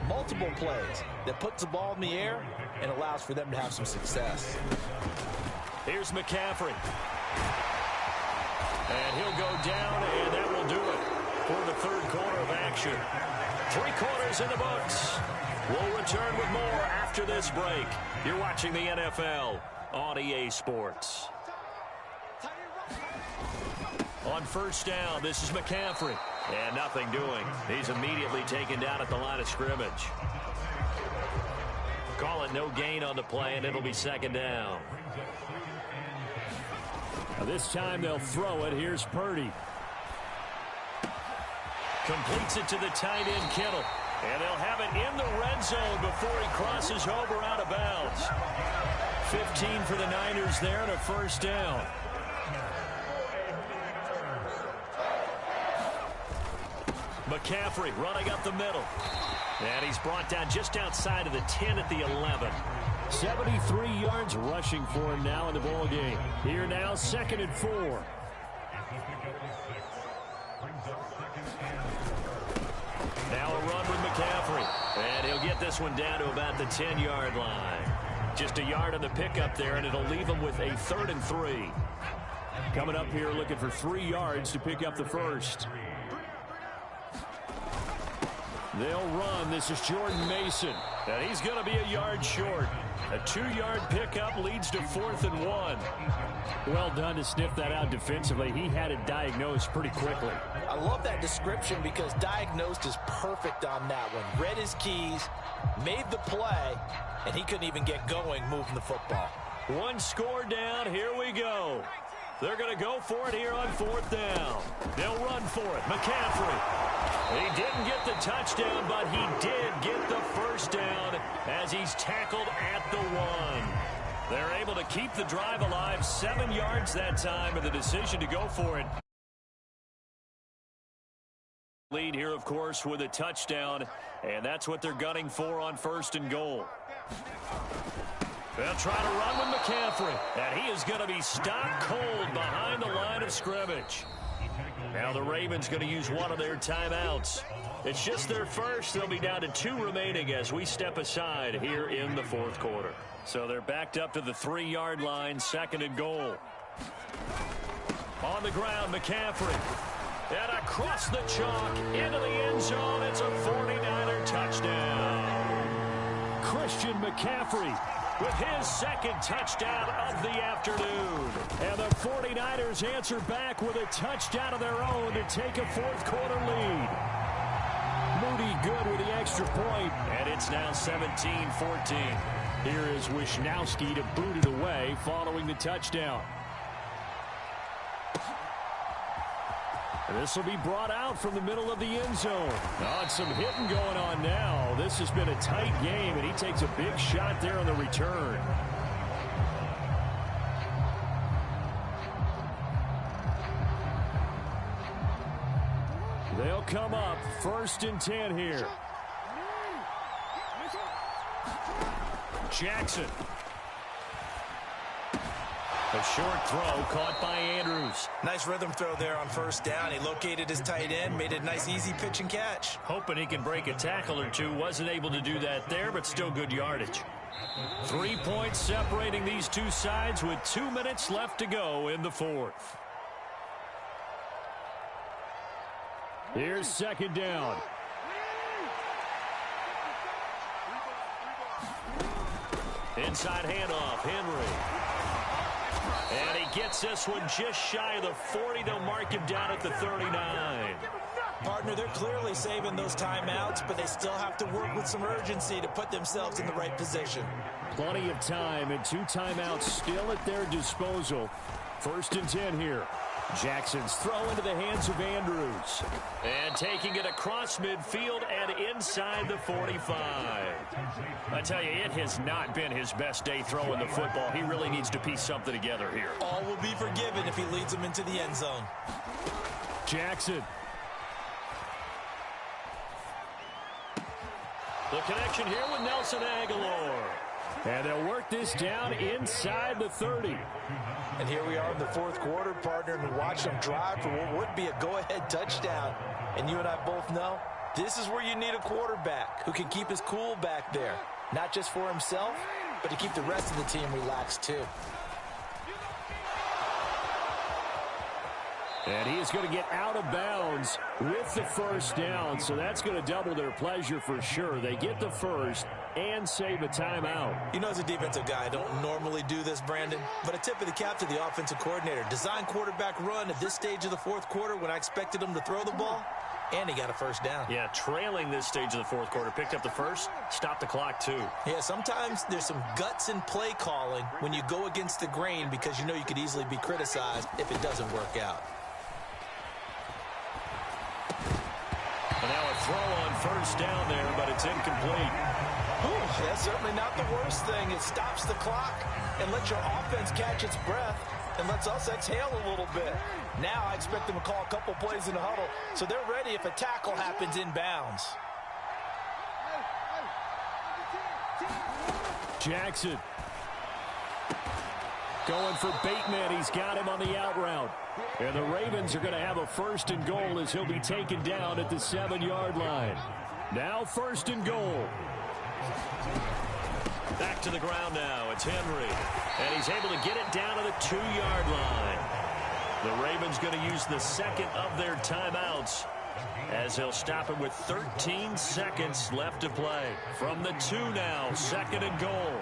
multiple plays, that puts the ball in the air and allows for them to have some success. Here's McCaffrey. And he'll go down, and that will do it for the 3rd quarter of action. 3 quarters in the books. We'll return with more after this break. You're watching the NFL on EA Sports. On 1st down, this is McCaffrey. And nothing doing. He's immediately taken down at the line of scrimmage. Call it no gain on the play, and it'll be 2nd down. Now this time they'll throw it. Here's Purdy. Completes it to the tight end, Kittle. And they'll have it in the red zone before he crosses over out of bounds. 15 for the Niners there and a first down. McCaffrey running up the middle. And he's brought down just outside of the 10 at the 11. 73 yards rushing for him now in the ball game. Here now, 2nd and 4. Now a run with McCaffrey. And he'll get this one down to about the 10-yard line. Just a yard on the pickup there, and it'll leave him with a 3rd and 3. Coming up here looking for 3 yards to pick up the first. They'll run. This is Jordan Mason. And he's going to be a yard short. A 2-yard pickup leads to 4th and 1. Well done to sniff that out defensively. He had it diagnosed pretty quickly. I love that description because diagnosed is perfect on that one. Read his keys, made the play, and he couldn't even get going moving the football. One score down. Here we go. They're going to go for it here on 4th down. They'll run for it. McCaffrey. He didn't get the touchdown, but he did get the first down as he's tackled at the 1. They're able to keep the drive alive. 7 yards that time, and the decision to go for it. Lead here, of course, with a touchdown, and that's what they're gunning for on 1st and goal. They'll try to run with McCaffrey, and he is going to be stopped cold behind the line of scrimmage. Now the Ravens going to use one of their timeouts. It's just their first. They'll be down to 2 remaining as we step aside here in the 4th quarter. So they're backed up to the 3-yard line, 2nd and goal. On the ground, McCaffrey. And across the chalk into the end zone. It's a 49er touchdown. Christian McCaffrey with his 2nd touchdown of the afternoon. And the 49ers answer back with a touchdown of their own to take a 4th quarter lead. Moody good with the extra point. And it's now 17-14. Here is Wisnowski to boot it away following the touchdown. And this will be brought out from the middle of the end zone. Some hitting going on now. This has been a tight game, and he takes a big shot there on the return. They'll come up 1st and 10 here. Jackson. A short throw caught by Andrews. Nice rhythm throw there on 1st down. He located his tight end, made a nice easy pitch and catch. Hoping he can break a tackle or two. Wasn't able to do that there, but still good yardage. 3 points separating these two sides with 2 minutes left to go in the 4th. Here's 2nd down. Inside handoff, Henry. And he gets this one just shy of the 40. They'll mark him down at the 39. Partner, they're clearly saving those timeouts, but they still have to work with some urgency to put themselves in the right position. Plenty of time and 2 timeouts still at their disposal. 1st and 10 here. Jackson's throw into the hands of Andrews. And taking it across midfield and inside the 45. I tell you, it has not been his best day throwing the football. He really needs to piece something together here. All will be forgiven if he leads them into the end zone. Jackson. The connection here with Nelson Aguilar. And they'll work this down inside the 30. And here we are in the 4th quarter, partner, and watch them drive for what would be a go-ahead touchdown. And you and I both know this is where you need a quarterback who can keep his cool back there. Not just for himself, but to keep the rest of the team relaxed too. And he is going to get out of bounds with the 1st down, so that's going to double their pleasure for sure. They get the first and save a timeout. You know, as a defensive guy, I don't normally do this, Brandon, but a tip of the cap to the offensive coordinator. Design quarterback run at this stage of the 4th quarter when I expected him to throw the ball, and he got a 1st down. Yeah, trailing this stage of the 4th quarter. Picked up the first, stopped the clock too. Yeah, sometimes there's some guts in play calling when you go against the grain because you know you could easily be criticized if it doesn't work out. And now a throw on 1st down there, but it's incomplete. That's certainly not the worst thing. It stops the clock and lets your offense catch its breath and lets us exhale a little bit. Now I expect them to call a couple plays in the huddle so they're ready if a tackle happens inbounds. Jackson going for Bateman. He's got him on the out route. And the Ravens are going to have a 1st and goal as he'll be taken down at the 7-yard line. Now 1st and goal. Back to the ground now. It's Henry. And he's able to get it down to the 2-yard line. The Ravens going to use the second of their timeouts as he'll stop him with 13 seconds left to play. From the 2 now, 2nd and goal.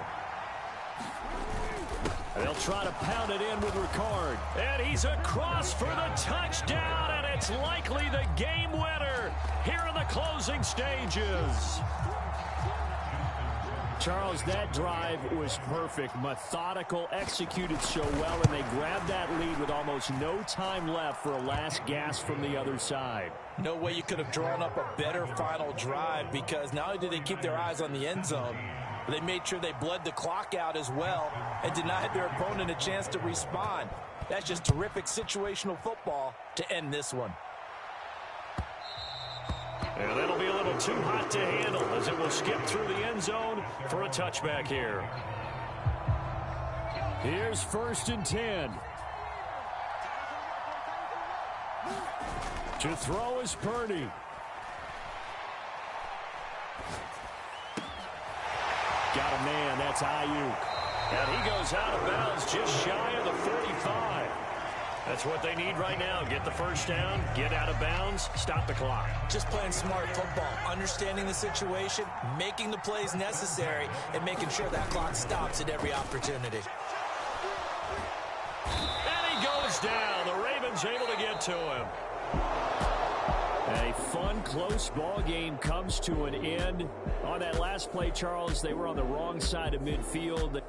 They'll try to pound it in with Ricard. And he's across for the touchdown, and it's likely the game winner here in the closing stages. Charles, that drive was perfect, methodical, executed so well, and they grabbed that lead with almost no time left for a last gasp from the other side. No way you could have drawn up a better final drive, because not only did they keep their eyes on the end zone, but they made sure they bled the clock out as well and denied their opponent a chance to respond. That's just terrific situational football to end this one. And that'll be a little too hot to handle as it will skip through the end zone for a touchback here. Here's 1st and 10. To throw is Purdy. Got a man, that's Ayuk. And he goes out of bounds just shy of the 45. That's what they need right now. Get the 1st down, get out of bounds, stop the clock. Just playing smart football, understanding the situation, making the plays necessary, and making sure that clock stops at every opportunity. And he goes down. The Ravens able to get to him. A fun, close ball game comes to an end. On that last play, Charles, they were on the wrong side of midfield.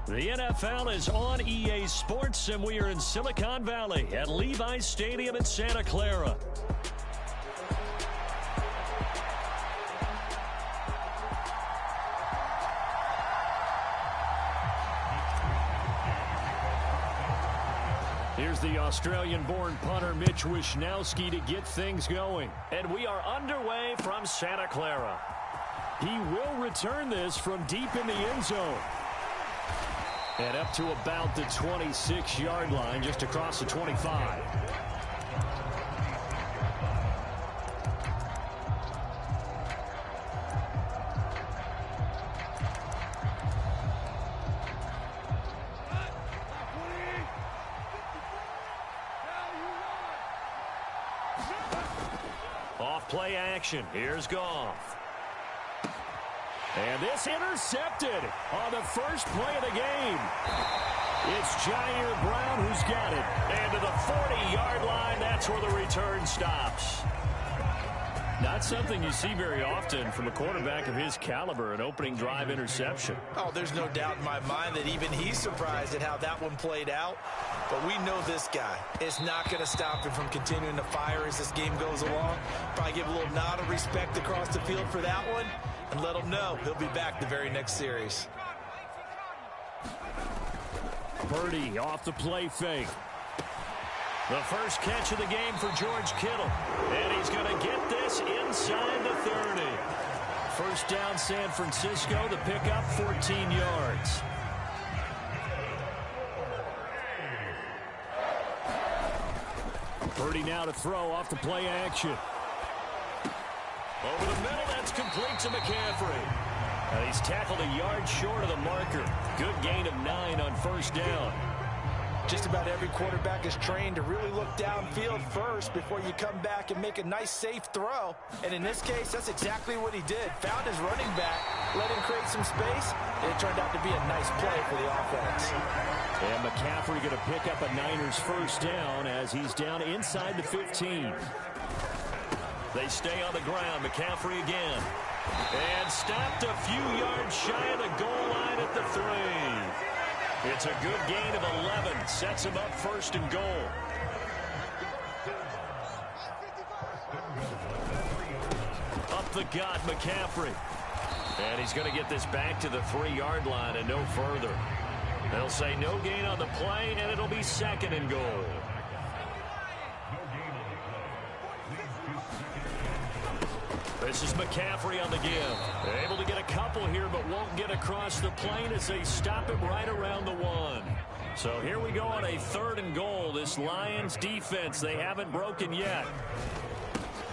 The NFL is on EA Sports, and we are in Silicon Valley at Levi's Stadium in Santa Clara. Here's the Australian-born punter Mitch Wishnowsky to get things going. And we are underway from Santa Clara. He will return this from deep in the end zone. And up to about the 26-yard line, just across the 25. Off play action. Here's Goff. And this intercepted on the first play of the game. It's Jair Brown who's got it. And to the 40-yard line, that's where the return stops. Not something you see very often from a quarterback of his caliber, an opening drive interception. Oh, there's no doubt in my mind that even he's surprised at how that one played out. But we know this guy is not going to stop him from continuing to fire as this game goes along. Probably give a little nod of respect across the field for that one and let him know he'll be back the very next series. Purdy off the play fake. The first catch of the game for George Kittle. And he's going to get this inside the 30. First down, San Francisco. The pickup, 14 yards. Purdy now to throw off the play action. Over the middle, that's complete to McCaffrey. And he's tackled a yard short of the marker. Good gain of 9 on first down. Just about every quarterback is trained to really look downfield first before you come back and make a nice, safe throw. And in this case, that's exactly what he did. Found his running back, let him create some space, and it turned out to be a nice play for the offense. And McCaffrey going to pick up a Niners first down as he's down inside the 15. They stay on the ground. McCaffrey again. And stopped a few yards shy of the goal line at the 3. It's a good gain of 11. Sets him up first and goal. Up the gut, McCaffrey. And he's going to get this back to the 3-yard line and no further. They'll say no gain on the play, and it'll be second and goal. This is McCaffrey on the give. They're able to get a couple here, but won't get across the plane as they stop him right around the 1. So here we go on a 3rd and goal. This Lions defense, they haven't broken yet.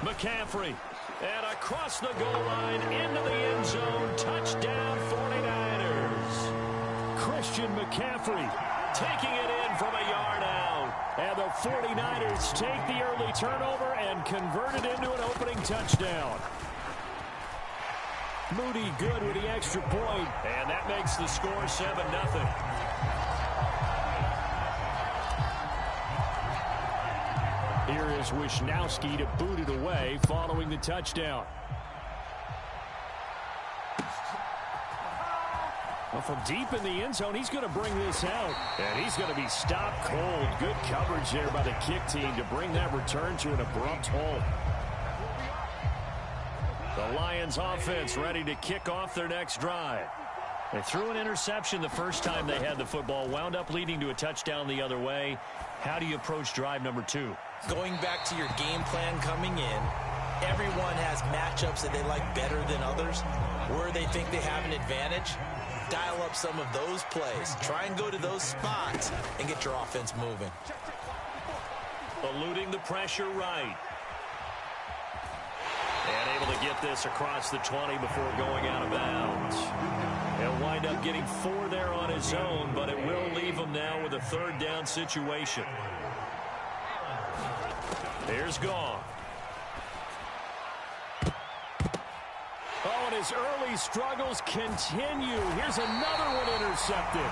McCaffrey, and across the goal line, into the end zone. Touchdown, 49ers. Christian McCaffrey taking it in from a yard out. And the 49ers take the early turnover and convert it into an opening touchdown. Moody good with the extra point, and that makes the score 7-0. Here is Wisnowski to boot it away following the touchdown. Well, from deep in the end zone, he's going to bring this out. And he's going to be stopped cold. Good coverage there by the kick team to bring that return to an abrupt halt. The Lions offense ready to kick off their next drive. They threw an interception the first time they had the football, wound up leading to a touchdown the other way. How do you approach drive number 2? Going back to your game plan coming in, everyone has matchups that they like better than others, where they think they have an advantage. Dial up some of those plays. Try and go to those spots and get your offense moving. Eluding the pressure right. And able to get this across the 20 before going out of bounds. He'll wind up getting 4 there on his own, but it will leave him now with a 3rd down situation. Here's Goff. Oh, and his early struggles continue. Here's another one intercepted.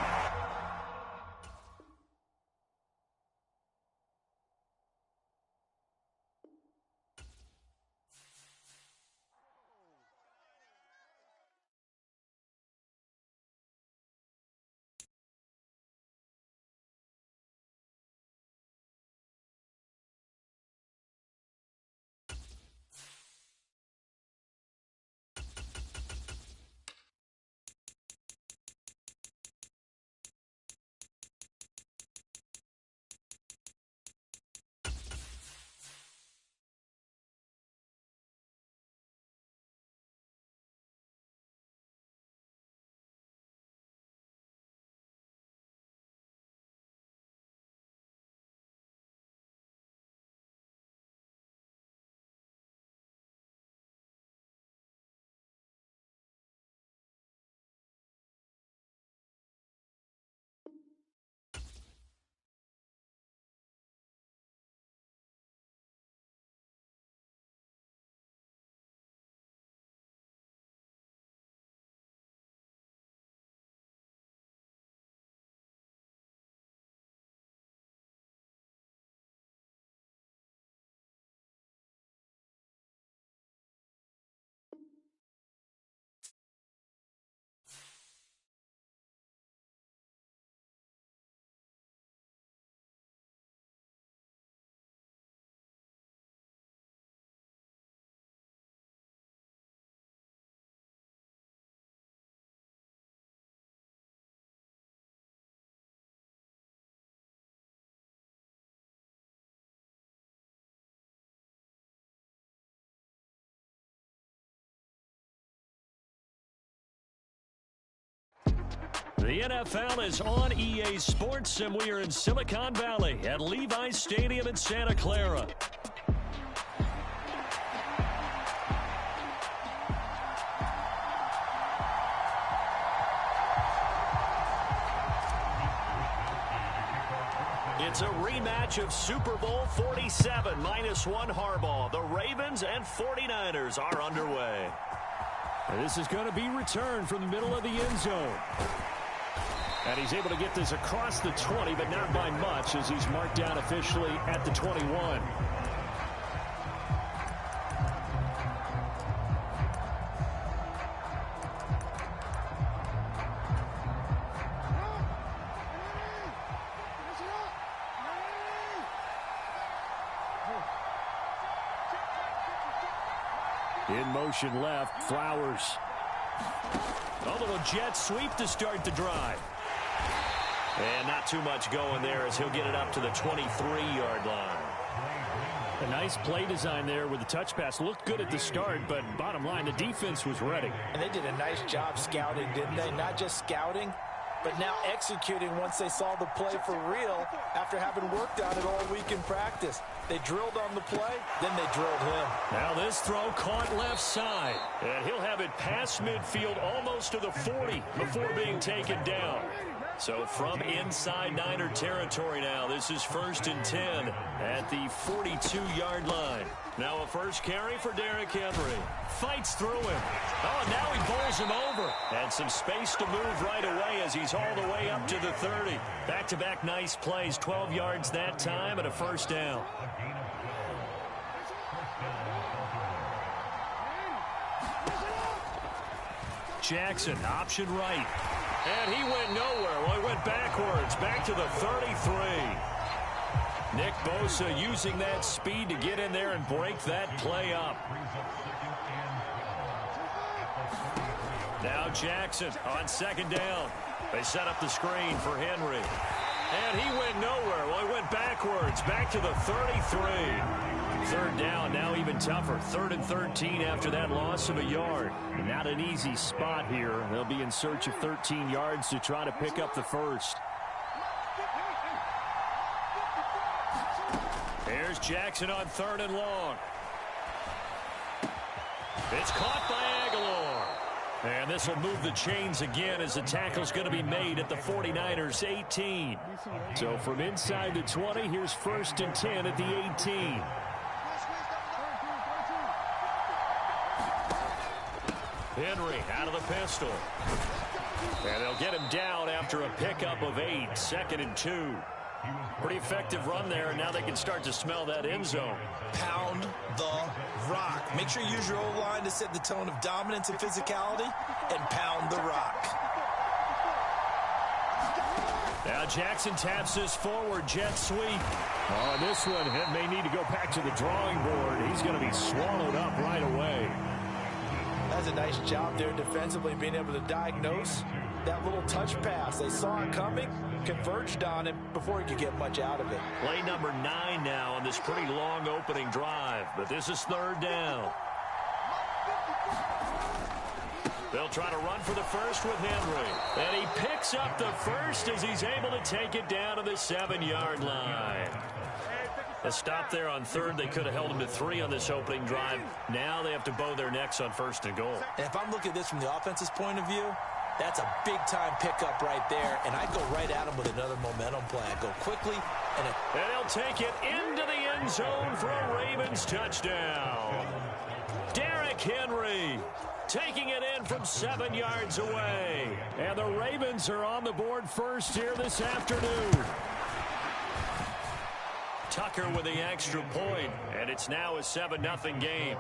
The NFL is on EA Sports, and we are in Silicon Valley at Levi's Stadium in Santa Clara. It's a rematch of Super Bowl 47, -1 Harbaugh. The Ravens and 49ers are underway. And this is going to be returned from the middle of the end zone. And he's able to get this across the 20, but not by much, as he's marked down officially at the 21. In motion left, Flowers. A little jet sweep to start the drive. And not too much going there as he'll get it up to the 23-yard line. A nice play design there with the touch pass. Looked good at the start, but bottom line, the defense was ready. And they did a nice job scouting, didn't they? Not just scouting, but now executing once they saw the play for real after having worked on it all week in practice. They drilled on the play, then they drilled him. Now this throw caught left side. And he'll have it past midfield almost to the 40 before being taken down. So from inside Niner territory now, this is 1st and 10 at the 42-yard line. Now a first carry for Derrick Henry. Fights through him. Oh, now he bowls him over. And some space to move right away as he's all the way up to the 30. Back-to-back nice plays, 12 yards that time and a first down. Jackson, option right. And he went nowhere. Well, he went backwards, back to the 33. Nick Bosa using that speed to get in there and break that play up. Now Jackson on 2nd down. They set up the screen for Henry. And he went nowhere. Well, he went backwards, back to the 33. 3rd down, now even tougher. 3rd and 13 after that loss of a yard. And not an easy spot here. They'll be in search of 13 yards to try to pick up the first. Here's Jackson on 3rd and long. It's caught by Aguilar. And this will move the chains again as the tackle's going to be made at the 49ers 18. So from inside the 20, here's 1st and 10 at the 18. Henry out of the pistol. And they'll get him down after a pickup of 8. 2nd and 2. Pretty effective run there, and now they can start to smell that end zone. Pound the rock. Make sure you use your O-line to set the tone of dominance and physicality, and pound the rock. Now Jackson taps his forward jet sweep. Oh, this one may need to go back to the drawing board. He's going to be swallowed up right away. That's a nice job there defensively, being able to diagnose that little touch pass. They saw it coming, converged on him before he could get much out of it. Play number 9 now on this pretty long opening drive, but this is 3rd down. They'll try to run for the first with Henry. And he picks up the first as he's able to take it down to the 7-yard line. A stop there on 3rd. They could have held him to 3 on this opening drive. Now they have to bow their necks on 1st and goal. And if I'm looking at this from the offense's point of view, that's a big-time pickup right there. And I go right at him with another momentum play. I go quickly. And they'll take it into the end zone for a Ravens touchdown. Derrick Henry taking it in from 7 yards away. And the Ravens are on the board first here this afternoon. Tucker with the extra point, and it's now a 7-0 game.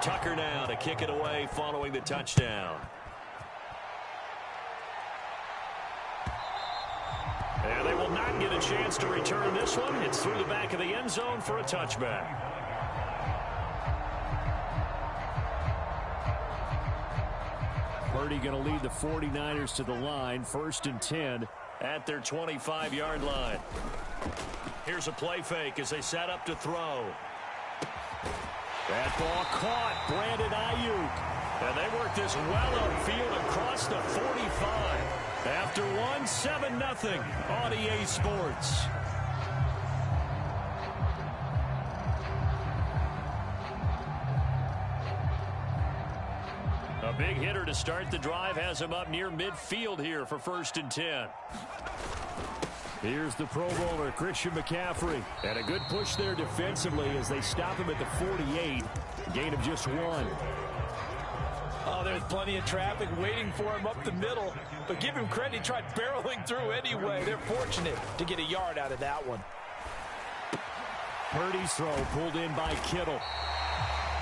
Tucker now to kick it away following the touchdown. And they will not get a chance to return this one. It's through the back of the end zone for a touchback. Purdy going to lead the 49ers to the line. 1st and 10 at their 25-yard line. Here's a play fake as they set up to throw. That ball caught. Brandon Ayuk. And they work this well upfield across the 45. After one, 7-0 on EA Sports. A big hitter to start the drive has him up near midfield here for 1st and 10. Here's the Pro Bowler, Christian McCaffrey. And a good push there defensively as they stop him at the 48. Gain of just 1. Oh, there's plenty of traffic waiting for him up the middle. But give him credit, he tried barreling through anyway. They're fortunate to get a yard out of that one. Purdy's throw pulled in by Kittle.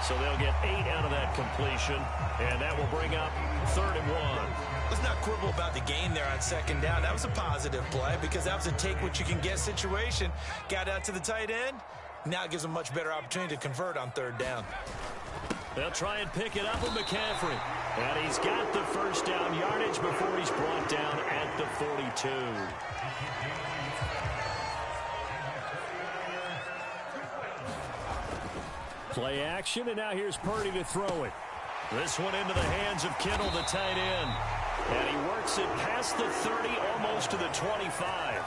So they'll get 8 out of that completion. And that will bring up 3rd and 1. Let's not quibble about the gain there on 2nd down. That was a positive play because that was a take-what-you-can-get situation. Got out to the tight end. Now it gives them a much better opportunity to convert on 3rd down. They'll try and pick it up with McCaffrey. And he's got the 1st down yardage before he's brought down at the 42. Play action, and now here's Purdy to throw it. This one into the hands of Kittle, the tight end. And he works it past the 30, almost to the 25.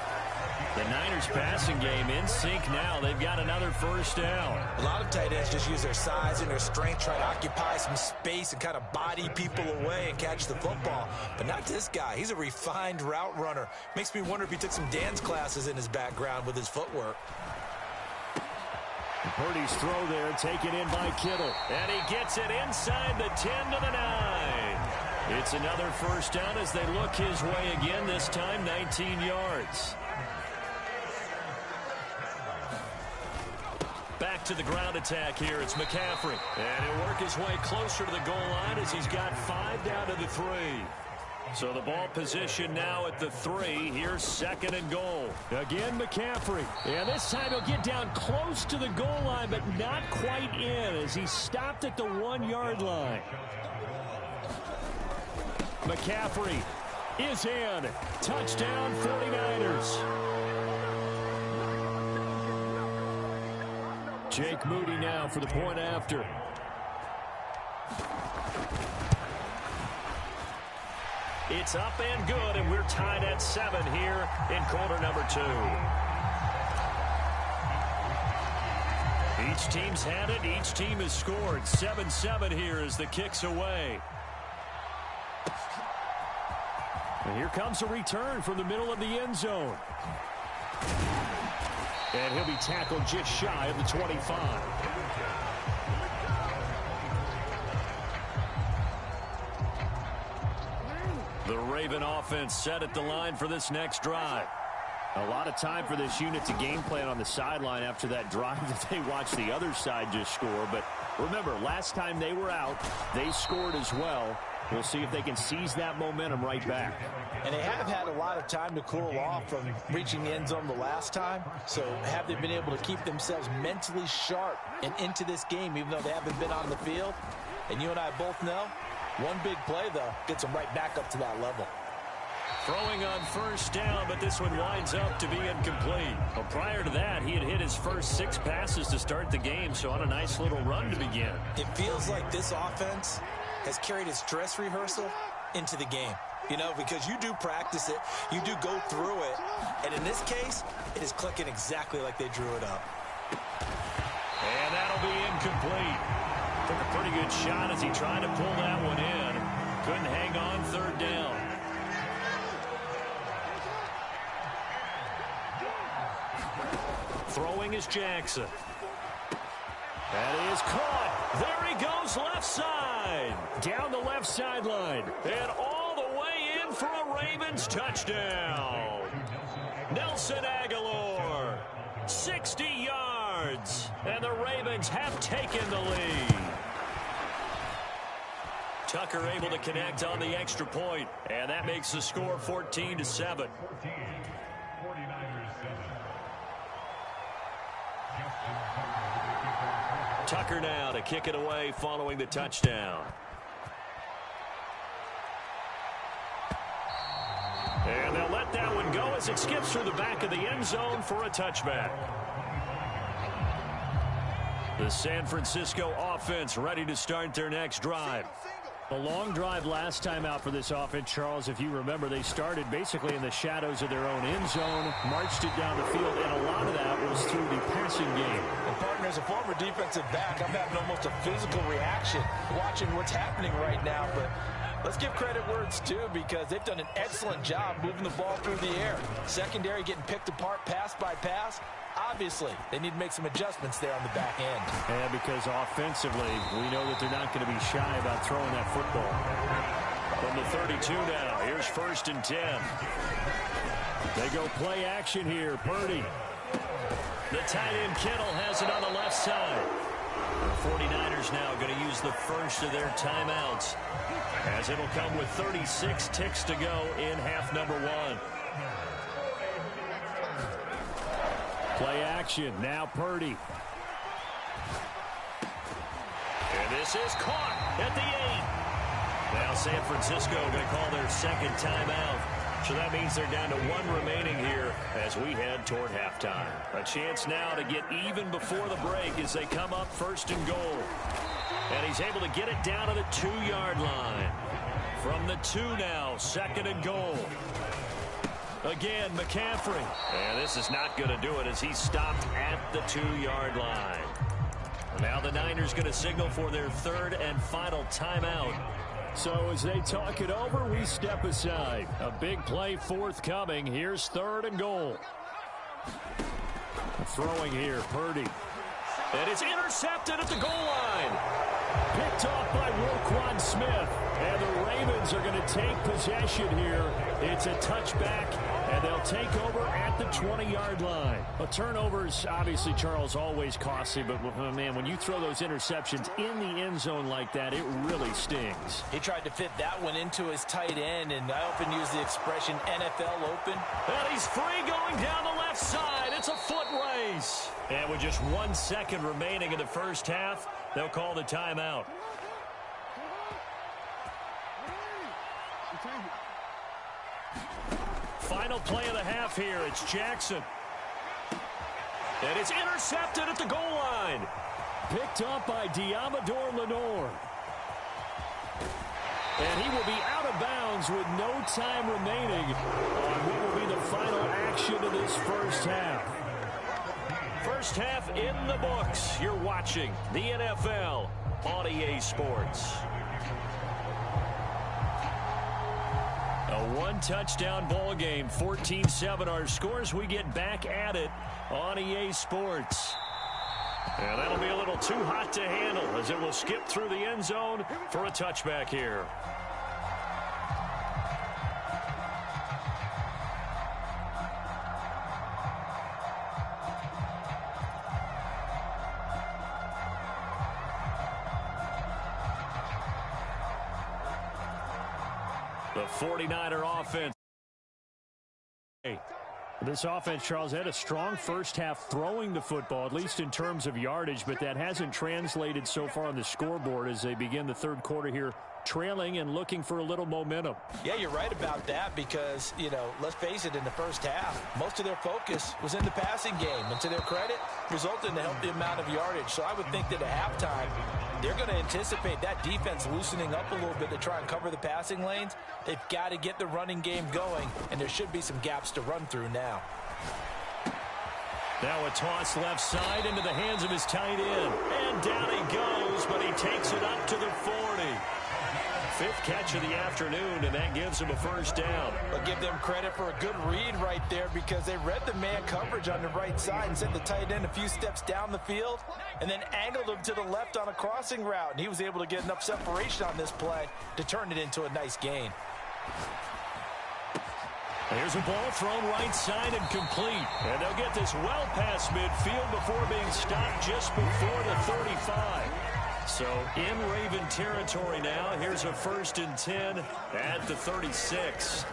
The Niners passing game in sync now. They've got another 1st down. A lot of tight ends just use their size and their strength, try to occupy some space and kind of body people away and catch the football. But not this guy. He's a refined route runner. Makes me wonder if he took some dance classes in his background with his footwork. Purdy's throw there, taken in by Kittle. And he gets it inside the 10 to the 9. It's another 1st down as they look his way again, this time 19 yards. Back to the ground attack here. It's McCaffrey. And he'll work his way closer to the goal line as he's got 5 down to the 3. So the ball position now at the 3. Here's 2nd and goal. Again, McCaffrey. And this time he'll get down close to the goal line, but not quite in as he stopped at the 1-yard line. McCaffrey is in. Touchdown, 49ers. Jake Moody now for the point after. It's up and good, and we're tied at 7 here in quarter number 2. Each team's had it. Each team has scored. 7-7 here as the kick's away. And here comes a return from the middle of the end zone. And he'll be tackled just shy of the 25. The Raven offense set at the line for this next drive. A lot of time for this unit to game plan on the sideline after that drive that they watched the other side just score. But remember, last time they were out, they scored as well. We'll see if they can seize that momentum right back. And they have had a lot of time to cool off from reaching the end zone the last time. So have they been able to keep themselves mentally sharp and into this game, even though they haven't been on the field? And you and I both know, one big play, though, gets them right back up to that level. Throwing on 1st down, but this one winds up to be incomplete. Well, prior to that, he had hit his first 6 passes to start the game, so on a nice little run to begin. It feels like this offense has carried its dress rehearsal into the game. You know, because you do practice it, you do go through it, and in this case, it is clicking exactly like they drew it up. And that'll be incomplete. Took a pretty good shot as he tried to pull that one in. Couldn't hang on 3rd down. Throwing is Jackson. That is caught. There he goes left side. Down the left sideline. And all the way in for a Ravens touchdown. Nelson Aguilar. 60 yards. And the Ravens have taken the lead. Tucker able to connect on the extra point. And that makes the score 14-7. Tucker now to kick it away following the touchdown. And they'll let that one go as it skips through the back of the end zone for a touchback. The The San Francisco offense ready to start their next drive. A long drive last time out for this offense, Charles. If you remember, they started basically in the shadows of their own end zone, marched it down the field, and a lot of that was through the passing game. And partner, as a former defensive back, I'm having almost a physical reaction watching what's happening right now. But let's give credit where it's due, because they've done an excellent job moving the ball through the air. Secondary getting picked apart pass by pass. Obviously, they need to make some adjustments there on the back end. And because offensively, we know that they're not going to be shy about throwing that football. From the 32 now, here's 1st and 10. They go play action here. Purdy. The tight end Kittle has it on the left side. The 49ers now going to use the first of their timeouts, as it'll come with 36 ticks to go in half number 1. Play action. Now Purdy. And this is caught at the 8. Now San Francisco going to call their second timeout. So that means they're down to 1 remaining here as we head toward halftime. A chance now to get even before the break as they come up 1st and goal. And he's able to get it down to the 2-yard line. From the 2 now, 2nd and goal. Again, McCaffrey. And this is not going to do it as he's stopped at the 2-yard line. Now the Niners going to signal for their 3rd and final timeout. So as they talk it over, we step aside. A big play forthcoming. Here's 3rd and goal. Throwing here, Purdy. And it's intercepted at the goal line. Picked off by Roquan Smith. And the Ravens are going to take possession here. It's a touchback, and they'll take over at the 20-yard line. A turnover's obviously, Charles, always costly, but, man, when you throw those interceptions in the end zone like that, it really stings. He tried to fit that one into his tight end, and I often use the expression NFL open. And he's free going down the left side. It's a foot race. And with just 1 second remaining in the first half, they'll call the timeout. Final play of the half here. It's Jackson. And it's intercepted at the goal line. Picked up by Diamador Lenore. And he will be out of bounds with no time remaining on what will be the final action of this first half. First half in the books. You're watching the NFL on EA Sports. A 1-touchdown ball game, 14-7 our scores. We get back at it on EA Sports. And that'll be a little too hot to handle as it will skip through the end zone for a touchback here. The 49er offense. This offense, Charles, had a strong first half throwing the football, at least in terms of yardage, but that hasn't translated so far on the scoreboard as they begin the 3rd quarter here, trailing and looking for a little momentum. Yeah, you're right about that because, you know, let's face it, in the first half, most of their focus was in the passing game. And to their credit, resulted in a healthy amount of yardage. So I would think that at halftime, they're going to anticipate that defense loosening up a little bit to try and cover the passing lanes. They've got to get the running game going, and there should be some gaps to run through now. Now a toss left side into the hands of his tight end. And down he goes, but he takes it up to the 40. 5th catch of the afternoon, and that gives him a first down. I'll give them credit for a good read right there because they read the man coverage on the right side and sent the tight end a few steps down the field and then angled him to the left on a crossing route. And he was able to get enough separation on this play to turn it into a nice gain. Here's a ball thrown right side and complete. And they'll get this well past midfield before being stopped just before the 35. So in Raven territory now. Here's a 1st and 10 at the 36.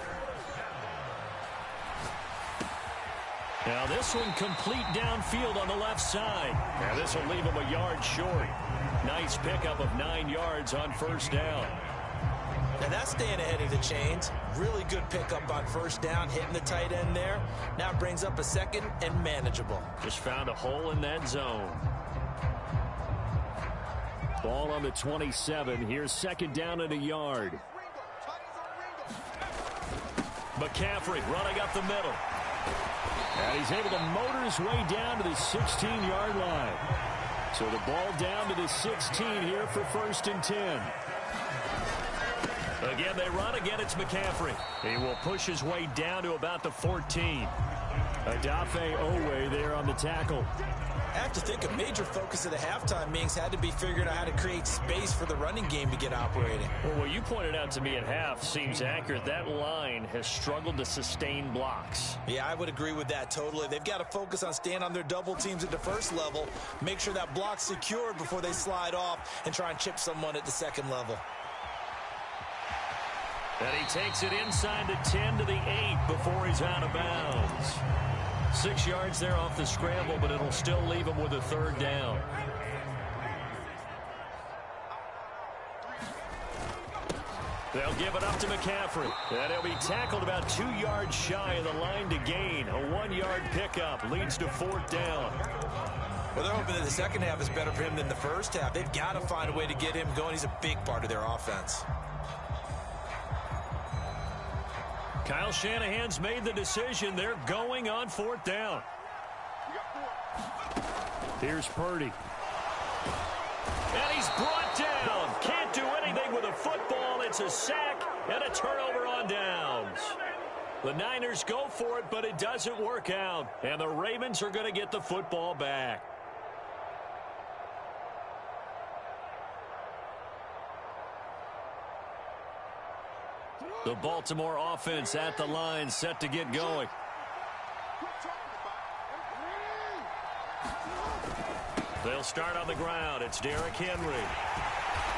Now this one complete downfield on the left side. Now this will leave him a yard short. Nice pickup of 9 yards on first down. And that's staying ahead of the chains. Really good pickup on first down, hitting the tight end there. Now it brings up a 2nd and manageable. Just found a hole in that zone. Ball on the 27. Here's second down and a yard. McCaffrey running up the middle. And he's able to motor his way down to the 16-yard line. So the ball down to the 16 here for 1st and 10. Again, they run. Again, it's McCaffrey. He will push his way down to about the 14. Adafe Owe there on the tackle. I have to think a major focus of the halftime meetings had to be figuring out how to create space for the running game to get operating. Well, what you pointed out to me at half seems accurate. That line has struggled to sustain blocks. Yeah, I would agree with that totally. They've got to focus on staying on their double teams at the first level, make sure that block's secured before they slide off and try and chip someone at the second level. And he takes it inside the 10 to the 8 before he's out of bounds. 6 yards there off the scramble, but it'll still leave him with a 3rd down. They'll give it up to McCaffrey. And he'll be tackled about 2 yards shy of the line to gain. A 1-yard pickup leads to 4th down. Well, they're hoping that the second half is better for him than the first half. They've got to find a way to get him going. He's a big part of their offense. Kyle Shanahan's made the decision. They're going on 4th down. Here's Purdy. And he's brought down. Can't do anything with a football. It's a sack and a turnover on downs. The Niners go for it, but it doesn't work out. And the Ravens are going to get the football back. The Baltimore offense at the line, set to get going. They'll start on the ground. It's Derrick Henry.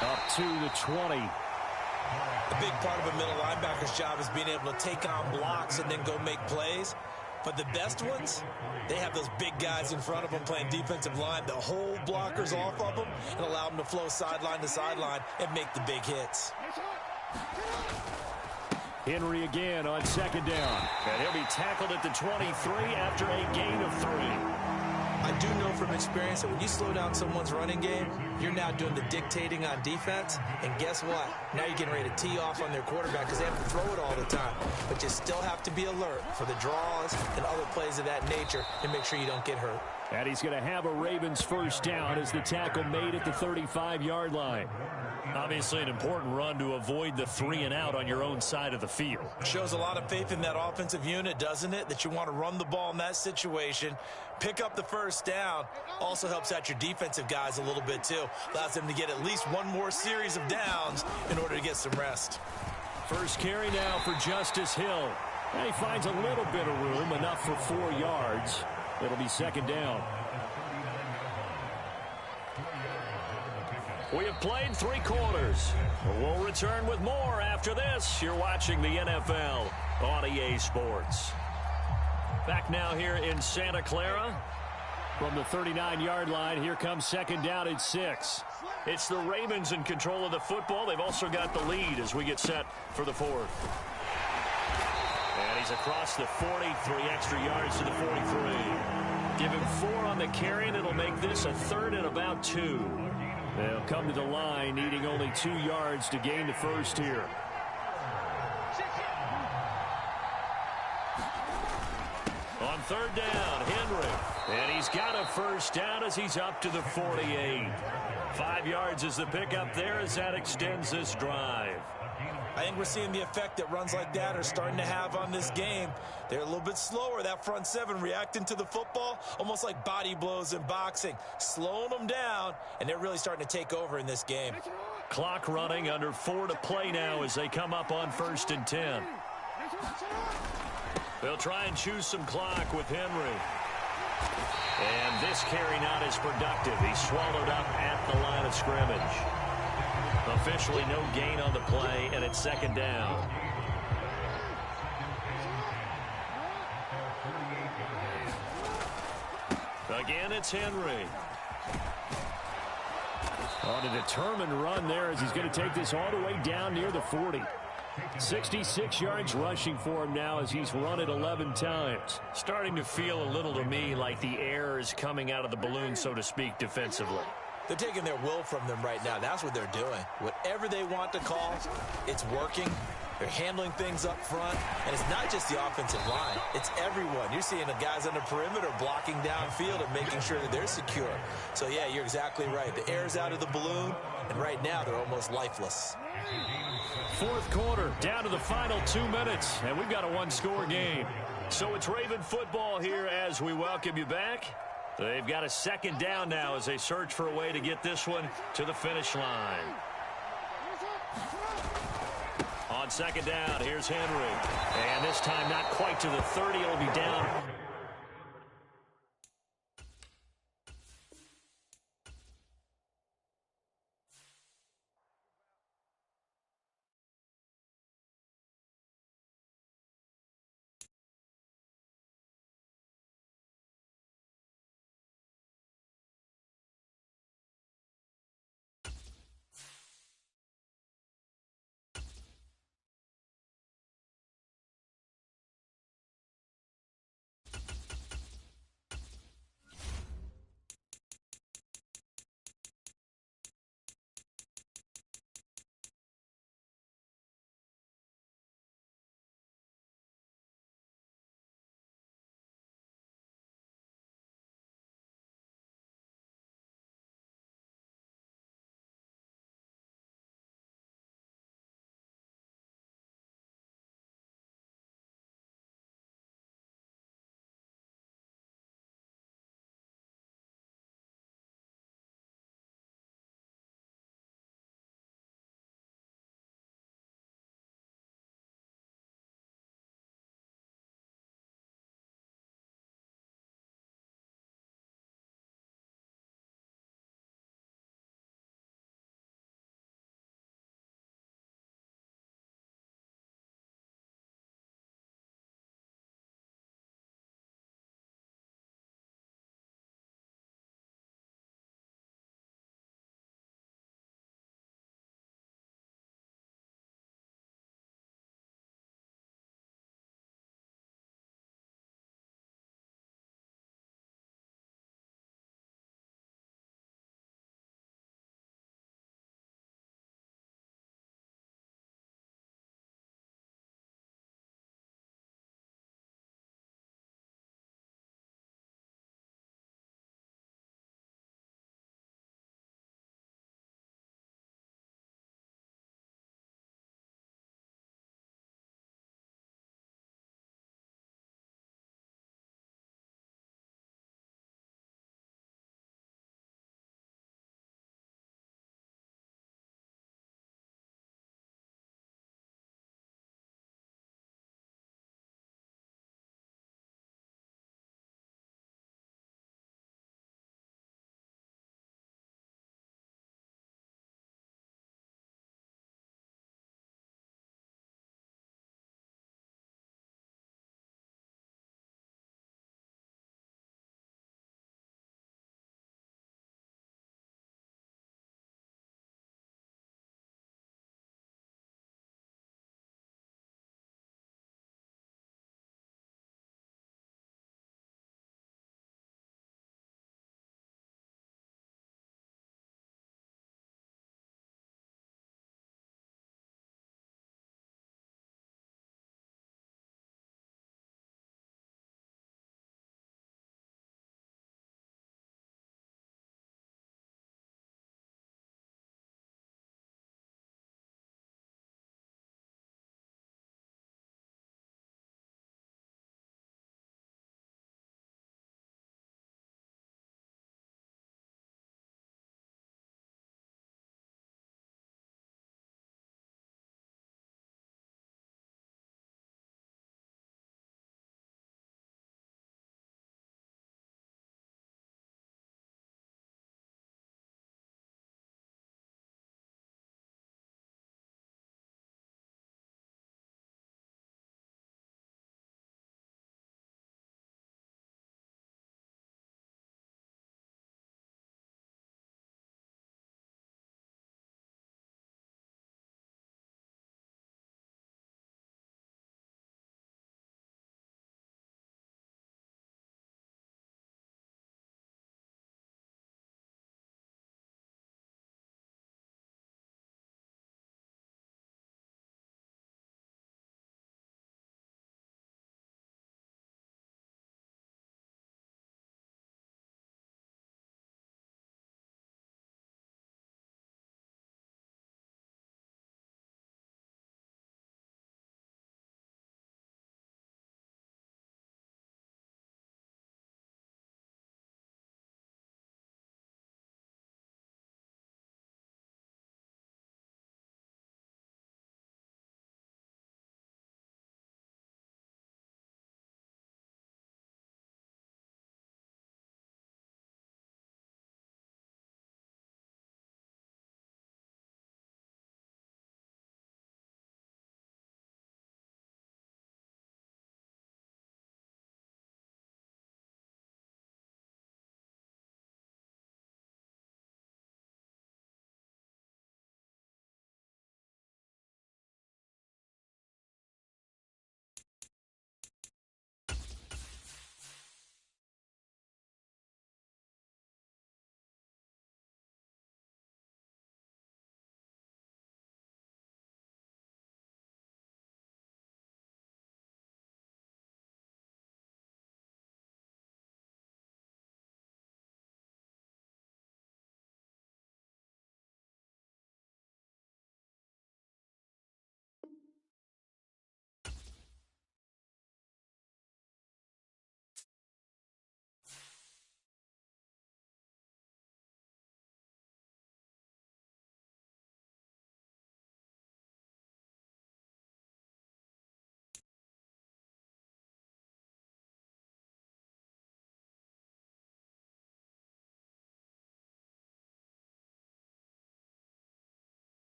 Up to the 20. A big part of a middle linebacker's job is being able to take on blocks and then go make plays. But the best ones, they have those big guys in front of them playing defensive line that hold blockers off of them and allow them to flow sideline to sideline and make the big hits. Henry again on 2nd down. And he'll be tackled at the 23 after a gain of 3. I do know from experience that when you slow down someone's running game, you're now doing the dictating on defense. And guess what? Now you're getting ready to tee off on their quarterback because they have to throw it all the time. But you still have to be alert for the draws and other plays of that nature and make sure you don't get hurt. And he's going to have a Ravens 1st down as the tackle made at the 35-yard line. Obviously an important run to avoid the 3 and out on your own side of the field. Shows a lot of faith in that offensive unit, doesn't it? That you want to run the ball in that situation. Pick up the 1st down. Also helps out your defensive guys a little bit too. Allows them to get at least one more series of downs in order to get some rest. First carry now for Justice Hill. And he finds a little bit of room, enough for 4 yards. It'll be 2nd down. We have played 3 quarters. We'll return with more after this. You're watching the NFL on EA Sports. Back now here in Santa Clara. From the 39-yard line, here comes 2nd down and 6. It's the Ravens in control of the football. They've also got the lead as we get set for the 4th. And he's across the 40, 3 extra yards to the 43. Give him 4 on the carry, and it'll make this a 3rd and about 2. They'll come to the line, needing only 2 yards to gain the 1st here. On 3rd down, Henry. And he's got a 1st down as he's up to the 48. 5 yards is the pickup there as that extends this drive. I think we're seeing the effect that runs like that are starting to have on this game. They're a little bit slower, that front 7 reacting to the football, almost like body blows in boxing, slowing them down, and they're really starting to take over in this game. Clock running, under 4 to play now as they come up on 1st and 10. They'll try and choose some clock with Henry. And this carry not as productive. He's swallowed up at the line of scrimmage. Officially no gain on the play, and it's 2nd down. Again, it's Henry. On a determined run there as he's going to take this all the way down near the 40. 66 yards rushing for him now as he's run it 11 times. Starting to feel a little to me like the air is coming out of the balloon, so to speak, defensively. They're taking their will from them right now. That's what they're doing. Whatever they want to call, it's working. They're handling things up front. And it's not just the offensive line. It's everyone. You're seeing the guys on the perimeter blocking downfield and making sure that they're secure. So, yeah, you're exactly right. The air's out of the balloon, and right now they're almost lifeless. Fourth quarter, down to the final 2 minutes, and we've got a one-score game. So it's Raven football here as we welcome you back. They've got a second down now as they search for a way to get this one to the finish line. On second down, here's Henry. And this time not quite to the 30. It'll be down.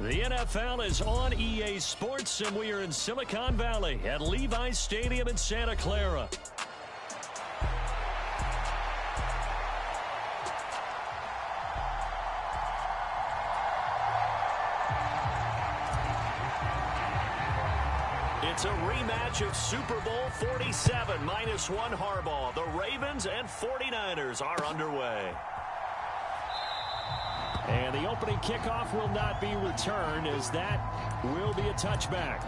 The NFL is on EA Sports, and we are in Silicon Valley at Levi's Stadium in Santa Clara. It's a rematch of Super Bowl 47 -1 Harbaugh. The Ravens and 49ers are underway. And the opening kickoff will not be returned, as that will be a touchback.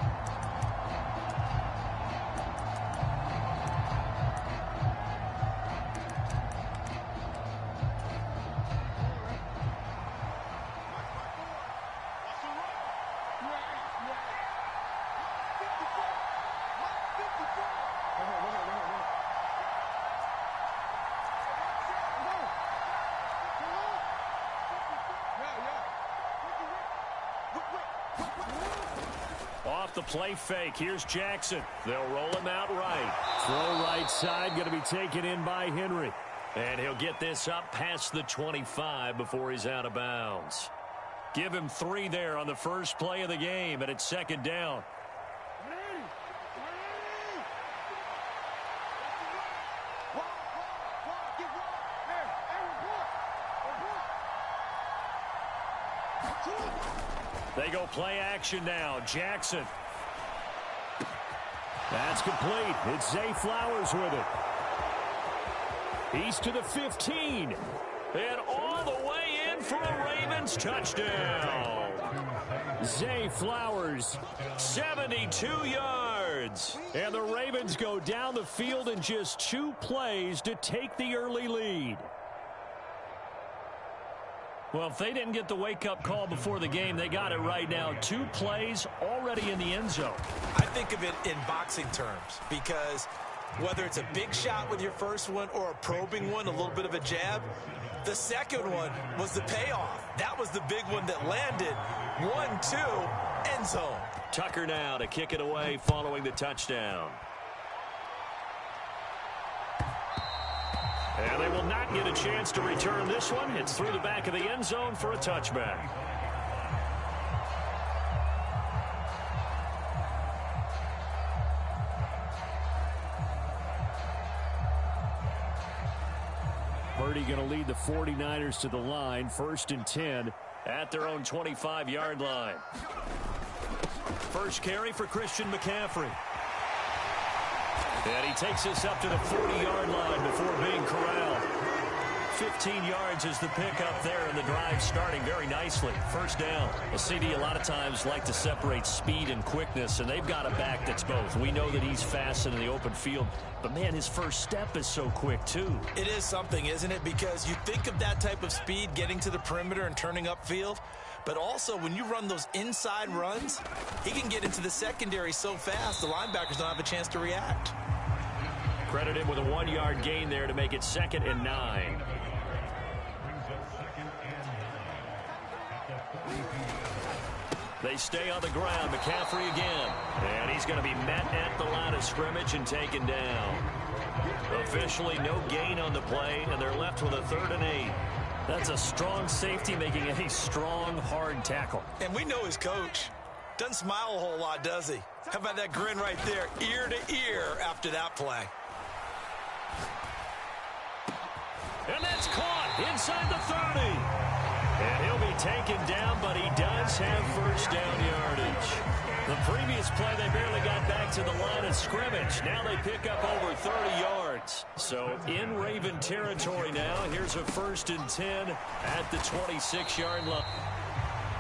Off the play fake. Here's Jackson. They'll roll him out right. Throw right side, going to be taken in by Henry. And he'll get this up past the 25 before he's out of bounds. Give him 3 there on the first play of the game, and it's second down. They go play action now. Jackson. That's complete. It's Zay Flowers with it. He's to the 15. And all the way in for a Ravens touchdown. Zay Flowers, 72 yards. And the Ravens go down the field in just 2 plays to take the early lead. Well, if they didn't get the wake-up call before the game, they got it right now. 2 plays already in the end zone. I think of it in boxing terms, because whether it's a big shot with your first one or a probing one, a little bit of a jab, the second one was the payoff. That was the big one that landed. 1-2, end zone. Tucker now to kick it away following the touchdown. And they will not get a chance to return this one. It's through the back of the end zone for a touchback. Purdy going to lead the 49ers to the line. 1st and 10 at their own 25-yard line. First carry for Christian McCaffrey. And he takes us up to the 40-yard line before being corralled. 15 yards is the pickup there, and the drive starting very nicely. First down. A CD a lot of times like to separate speed and quickness, and they've got a back that's both. We know that he's fast in the open field, but, man, his first step is so quick, too. It is something, isn't it? Because you think of that type of speed getting to the perimeter and turning upfield, but also when you run those inside runs, he can get into the secondary so fast the linebackers don't have a chance to react. Credit him with a 1-yard gain there to make it 2nd and 9. They stay on the ground. McCaffrey again. And he's going to be met at the line of scrimmage and taken down. Officially no gain on the play, and they're left with a 3rd and 8. That's a strong safety making a strong, hard tackle. And we know his coach. Doesn't smile a whole lot, does he? How about that grin right there, ear to ear after that play? And that's caught inside the 30. And he'll be taken down, but he does have first down yardage. The previous play, they barely got back to the line of scrimmage. Now they pick up over 30 yards. So in Raven territory now. Here's a 1st and 10 at the 26-yard line.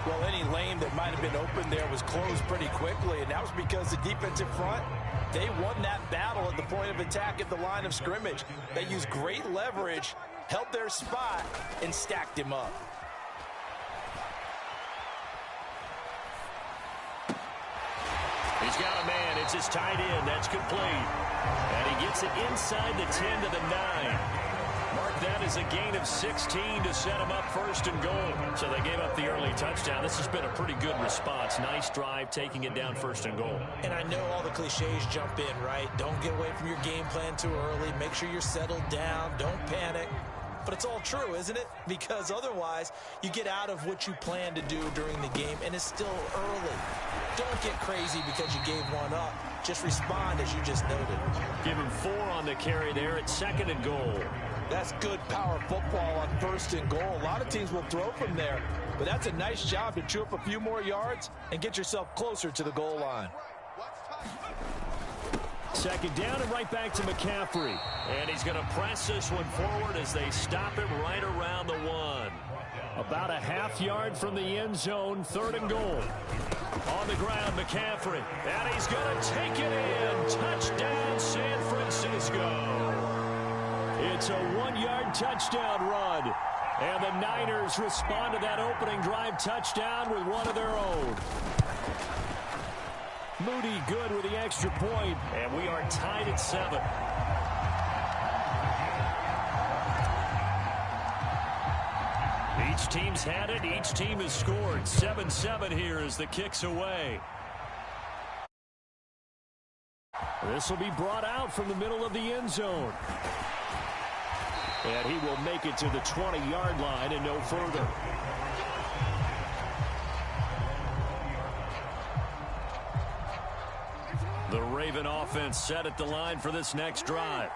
Well, any lane that might have been open there was closed pretty quickly, and that was because the defensive front, they won that battle at the point of attack at the line of scrimmage. They used great leverage, held their spot, and stacked him up. He's got a man. It's his tight end. That's complete. And he gets it inside the 10 to the 9. Mark that as a gain of 16 to set him up 1st and goal. So they gave up the early touchdown. This has been a pretty good response. Nice drive, taking it down 1st and goal. And I know all the cliches jump in, right? Don't get away from your game plan too early. Make sure you're settled down. Don't panic. but it's all true, isn't it? Because otherwise, you get out of what you plan to do during the game, and it's still early. Don't get crazy because you gave one up. Just respond as you just noted. Give him 4 on the carry there at 2nd and goal. That's good power football on 1st and goal. A lot of teams will throw from there, but that's a nice job to chew up a few more yards and get yourself closer to the goal line. 2nd down and right back to McCaffrey. And he's going to press this one forward as they stop him right around the 1. About a half yard from the end zone, 3rd and goal. On the ground, McCaffrey. And he's going to take it in. Touchdown, San Francisco. It's a 1-yard touchdown run. And the Niners respond to that opening drive touchdown with one of their own. Moody good with the extra point. And we are tied at 7. Each team's had it. Each team has scored. 7-7 here as the kick's away. This will be brought out from the middle of the end zone. And he will make it to the 20-yard line and no further. The Raven offense set at the line for this next drive.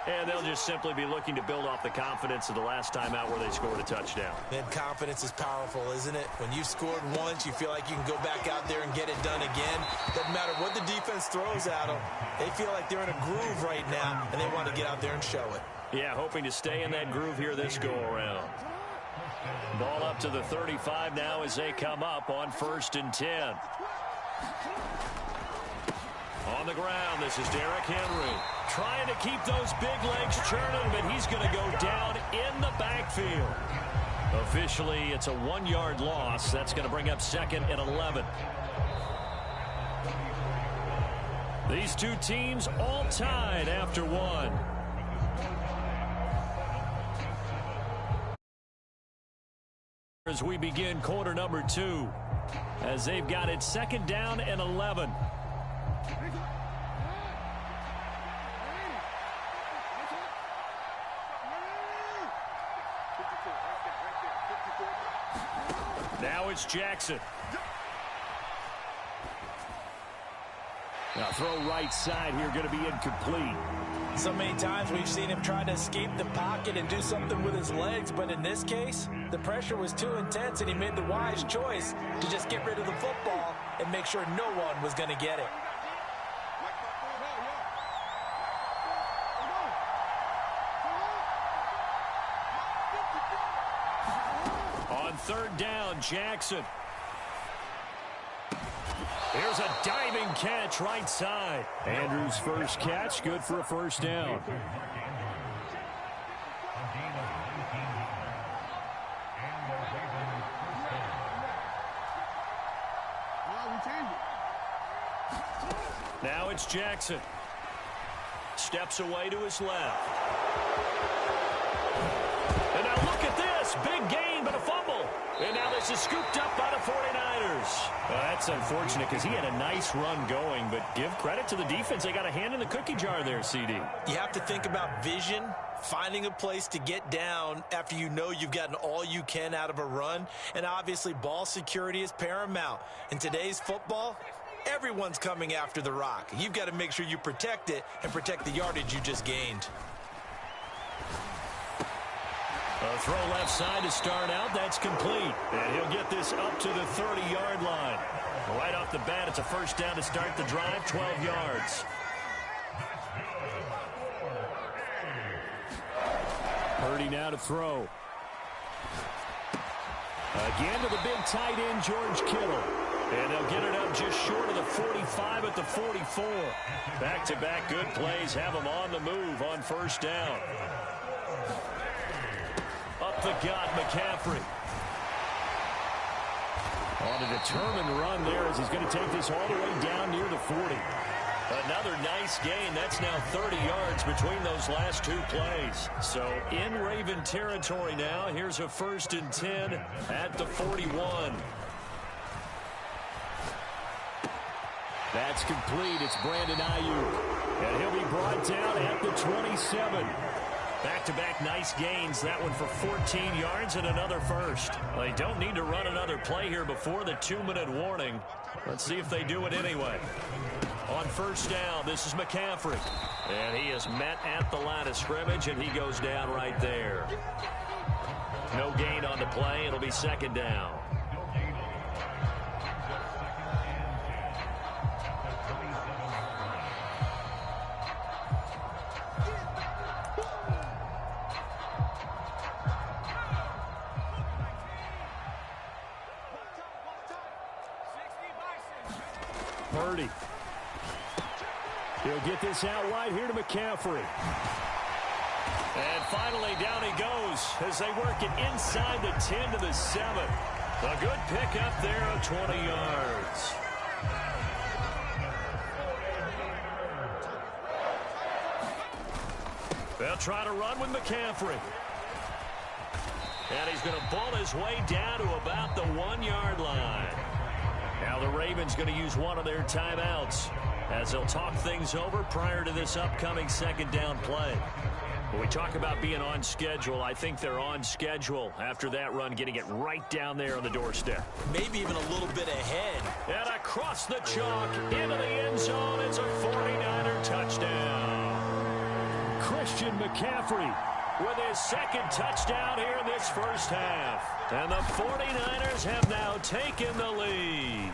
And they'll just simply be looking to build off the confidence of the last time out where they scored a touchdown. And confidence is powerful, isn't it? When you've scored once, you feel like you can go back out there and get it done again. Doesn't matter what the defense throws at them. They feel like they're in a groove right now, and they want to get out there and show it. Yeah, hoping to stay in that groove here this go-around. Ball up to the 35 now as they come up on 1st and 10. On the ground, this is Derrick Henry. Trying to keep those big legs churning, but he's going to go down in the backfield. Officially, it's a 1-yard loss. That's going to bring up 2nd and 11. These two teams all tied after 1. As we begin quarter number 2, as they've got it 2nd down and 11. Now it's Jackson. Now throw right side here, going to be incomplete. So many times we've seen him try to escape the pocket and do something with his legs, but in this case, the pressure was too intense and he made the wise choice to just get rid of the football and make sure no one was going to get it. On 3rd down, Jackson. Here's a diving catch right side. Andrews' first catch, good for a 1st down. Now it's Jackson. Steps away to his left. And now look at this. Big gain, but a fumble. And now this is scooped up by the 49ers. Well, that's unfortunate because he had a nice run going, but give credit to the defense. They got a hand in the cookie jar there, CD. You have to think about vision, finding a place to get down after you know you've gotten all you can out of a run. And obviously, ball security is paramount. In today's football, everyone's coming after the rock. You've got to make sure you protect it and protect the yardage you just gained. A throw left side to start out. That's complete. And he'll get this up to the 30-yard line. Right off the bat, it's a 1st down to start the drive, 12 yards. Purdy now to throw. Again to the big tight end, George Kittle. And they'll get it up just short of the 45 at the 44. Back-to-back good plays have them on the move on 1st down. Up the gut, McCaffrey. On a determined run there as he's going to take this all the way down near the 40. Another nice gain. That's now 30 yards between those last 2 plays. So in Raven territory now. Here's a 1st and 10 at the 41. That's complete. It's Brandon Ayuk. And he'll be brought down at the 27. Back-to-back nice gains. That one for 14 yards and another first. Well, they don't need to run another play here before the 2-minute warning. Let's see if they do it anyway. On first down, this is McCaffrey. And he is met at the line of scrimmage, and he goes down right there. No gain on the play. It'll be second down. Purdy. He'll get this out wide here to McCaffrey. And finally, down he goes as they work it inside the 10 to the 7. A good pickup there of 20 yards. They'll try to run with McCaffrey. And he's going to pull his way down to about the 1-yard line. Now the Ravens going to use one of their timeouts as they'll talk things over prior to this upcoming second down play. When we talk about being on schedule, I think they're on schedule after that run, getting it right down there on the doorstep. Maybe even a little bit ahead. And across the chalk, into the end zone, it's a 49er touchdown. Christian McCaffrey with his second touchdown here in this first half. And the 49ers have now taken the lead.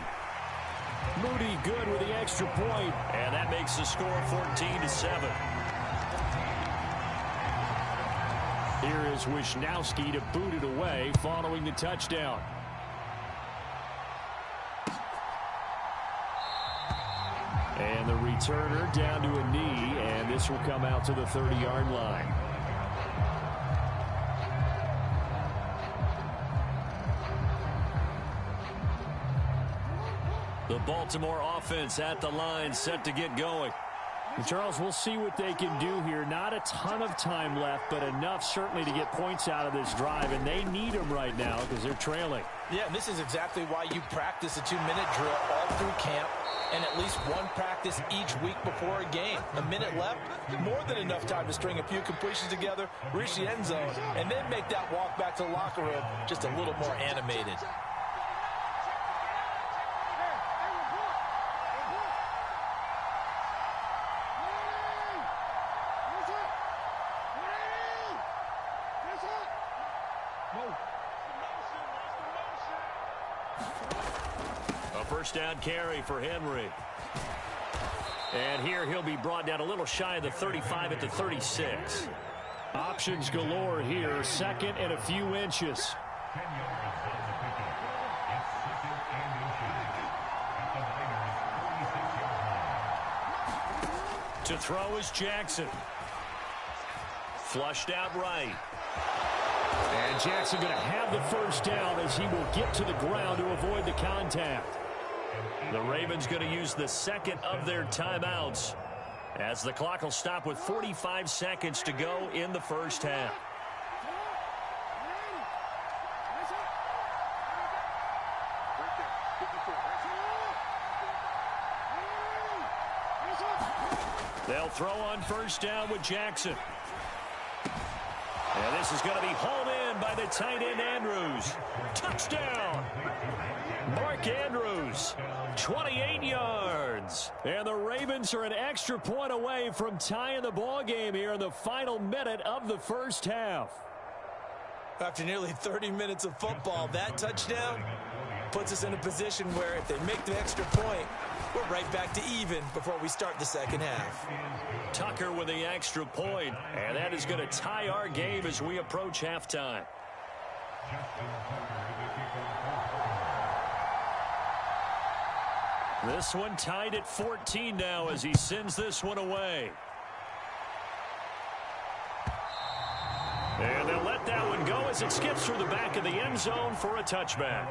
Moody good with the extra point. And that makes the score 14-7. Here is Wisnowski to boot it away following the touchdown. And the returner down to a knee, and this will come out to the 30-yard line. The Baltimore offense at the line, set to get going. And Charles, we'll see what they can do here. Not a ton of time left, but enough certainly to get points out of this drive, and they need them right now because they're trailing. Yeah, and this is exactly why you practice a 2-minute drill all through camp and at least one practice each week before a game. A minute left, more than enough time to string a few completions together, reach the end zone, and then make that walk back to the locker room just a little more animated. A first down carry for Henry. And here he'll be brought down a little shy of the 35 at the 36. Options galore here. Second and a few inches. To throw is Jackson. Flushed out right. And Jackson going to have the first down as he will get to the ground to avoid the contact. The Ravens going to use the second of their timeouts as the clock will stop with 45 seconds to go in the first half. They'll throw on first down with Jackson. And this is going to be hauled in by the tight end Andrews. Touchdown! Mark Andrews, 28 yards. And the Ravens are an extra point away from tying the ball game here in the final minute of the first half. After nearly 30 minutes of football, that touchdown puts us in a position where if they make the extra point, we're right back to even before we start the second half. Tucker with the extra point, and that is going to tie our game as we approach halftime. This one tied at 14 now as he sends this one away. And they'll let that one go as it skips through the back of the end zone for a touchback.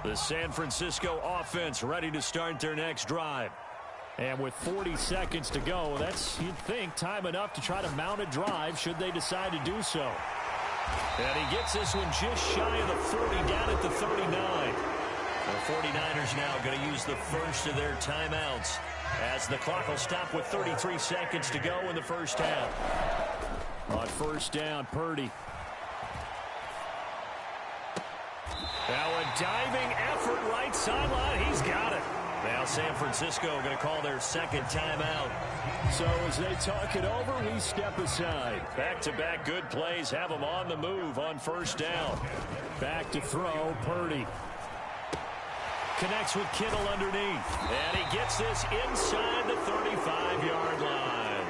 The San Francisco offense ready to start their next drive. And with 40 seconds to go, that's, you'd think, time enough to try to mount a drive should they decide to do so. And he gets this one just shy of the 40, down at the 39. The 49ers now going to use the first of their timeouts as the clock will stop with 33 seconds to go in the first half. On first down, Purdy. Now a diving effort right sideline. He's got it. Now San Francisco going to call their second timeout. So as they talk it over, we step aside. Back-to-back good plays have them on the move on first down. Back to throw, Purdy. Connects with Kittle underneath. And he gets this inside the 35-yard line.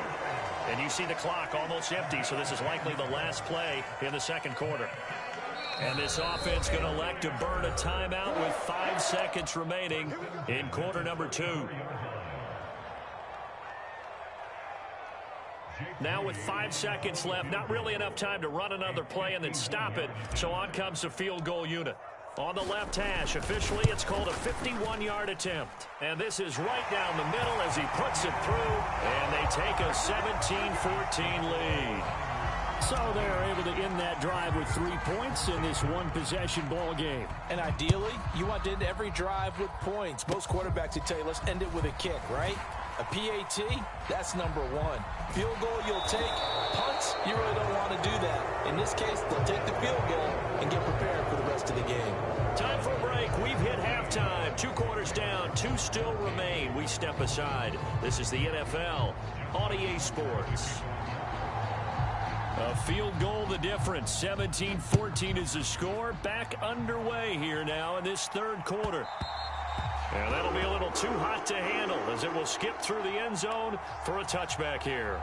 And you see the clock almost empty, so this is likely the last play in the second quarter. And this offense going to elect to burn a timeout with 5 seconds remaining in quarter number 2. Now with 5 seconds left, not really enough time to run another play and then stop it. So on comes the field goal unit. On the left hash, officially it's called a 51-yard attempt. And this is right down the middle as he puts it through. And they take a 17-14 lead. So they're able to end that drive with 3 points in this one-possession ball game. And ideally, you want to end every drive with points. Most quarterbacks would tell you, let's end it with a kick, right? A PAT, that's number 1. Field goal, you'll take. Punts, you really don't want to do that. In this case, they'll take the field goal and get prepared for the rest of the game. Time for a break. We've hit halftime. 2 quarters down. 2 still remain. We step aside. This is the NFL on EA Sports. A field goal the difference. 17-14 is the score. Back underway here now in this third quarter. And that'll be a little too hot to handle as it will skip through the end zone for a touchback here.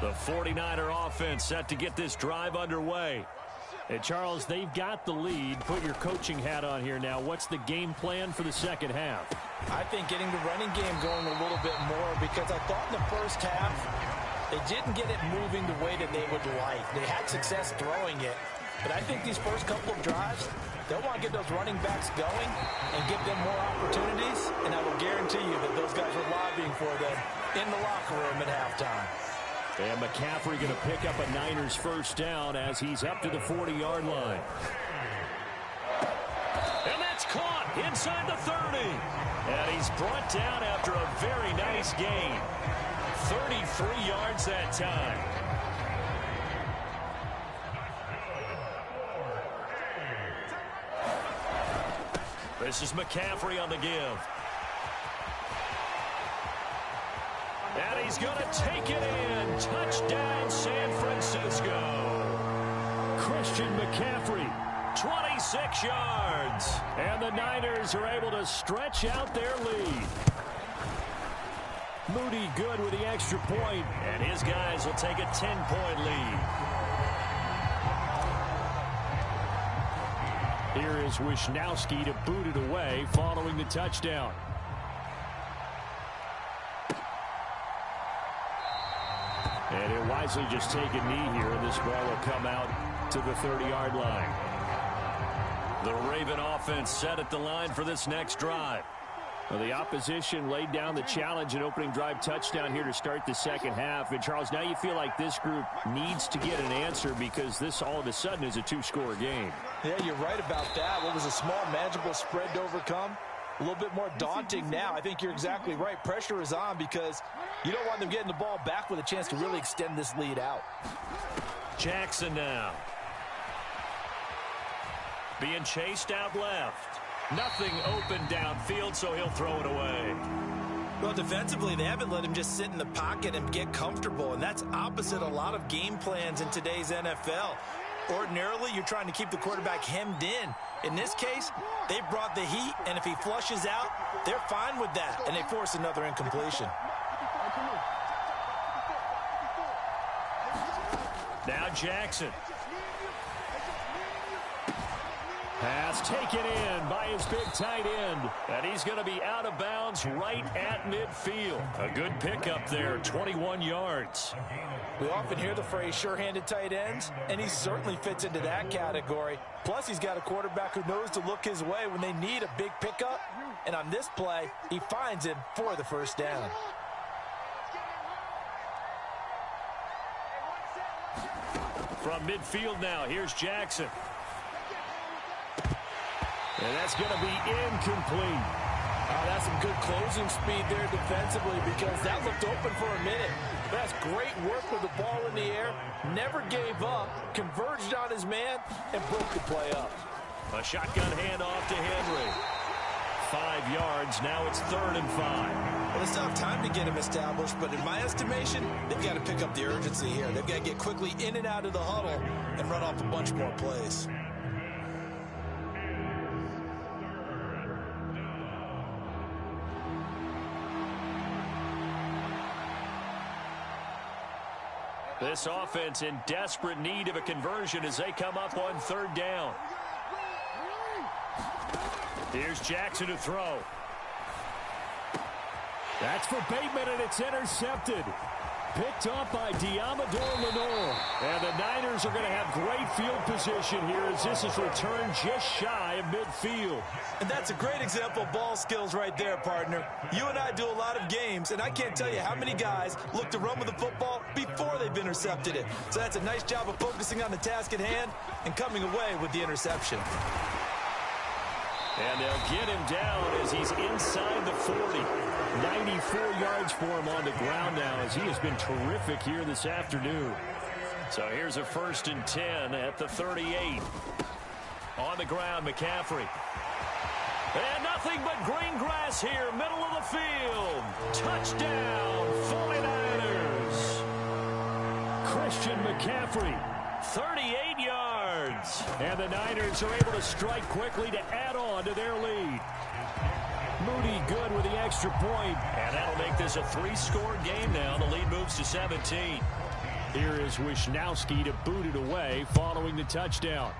The 49er offense set to get this drive underway. And Charles, they've got the lead. Put your coaching hat on here now. What's the game plan for the second half? I think getting the running game going a little bit more, because I thought in the first half they didn't get it moving the way that they would like. They had success throwing it, but I think these first couple of drives, they'll want to get those running backs going and give them more opportunities, and I will guarantee you that those guys were lobbying for them in the locker room at halftime. And McCaffrey going to pick up a Niners first down as he's up to the 40-yard line. And that's caught inside the 30. And he's brought down after a very nice gain. 33 yards that time. This is McCaffrey on the give. And he's going to take it in. Touchdown, San Francisco. Christian McCaffrey. 26 yards. And the Niners are able to stretch out their lead. Moody good with the extra point. And his guys will take a 10-point lead. Here is Wisnowski to boot it away following the touchdown. And he'll wisely just take a knee here, and this ball will come out to the 30-yard line. The Raven offense set at the line for this next drive. Well, the opposition laid down the challenge and opening drive touchdown here to start the second half. And, Charles, now you feel like this group needs to get an answer because this all of a sudden is a 2-score game. Yeah, you're right about that. What was a small, manageable spread to overcome? A little bit more daunting now. I think you're exactly right. Pressure is on because you don't want them getting the ball back with a chance to really extend this lead out. Jackson now. Being chased out left. Nothing open downfield, so he'll throw it away. Well, defensively, they haven't let him just sit in the pocket and get comfortable, and that's opposite a lot of game plans in today's NFL. Ordinarily, you're trying to keep the quarterback hemmed in. In this case, they brought the heat, and if he flushes out, they're fine with that, and they force another incompletion. Now Jackson. Pass taken in by his big tight end. And he's going to be out of bounds right at midfield. A good pickup there, 21 yards. We often hear the phrase sure-handed tight ends, and he certainly fits into that category. Plus, he's got a quarterback who knows to look his way when they need a big pickup. And on this play, he finds him for the first down. From midfield now, here's Jackson. And that's going to be incomplete. Oh, that's some good closing speed there defensively because that looked open for a minute. That's great work with the ball in the air. Never gave up, converged on his man, and broke the play up. A shotgun handoff to Henry. 5 yards, now it's 3rd and 5. Well, they still have time to get him established, but in my estimation, they've got to pick up the urgency here. They've got to get quickly in and out of the huddle and run off a bunch more plays. This offense in desperate need of a conversion as they come up on 3rd down. Here's Jackson to throw. That's for Bateman, and it's intercepted. Picked off by Diamador Lenore. And the Niners are going to have great field position here as this is returned just shy of midfield. And that's a great example of ball skills right there, partner. You and I do a lot of games, and I can't tell you how many guys look to run with the football before they've intercepted it. So that's a nice job of focusing on the task at hand and coming away with the interception. And they'll get him down as he's inside the 40. 94 yards for him on the ground now as he has been terrific here this afternoon. So here's a 1st and 10 at the 38. On the ground, McCaffrey. And nothing but green grass here, middle of the field. Touchdown, 49ers. Christian McCaffrey, 38 yards. And the Niners are able to strike quickly to add on to their lead. Moody good with the extra point. And that'll make this a 3-score game now. The lead moves to 17. Here is Wisnowski to boot it away following the touchdown.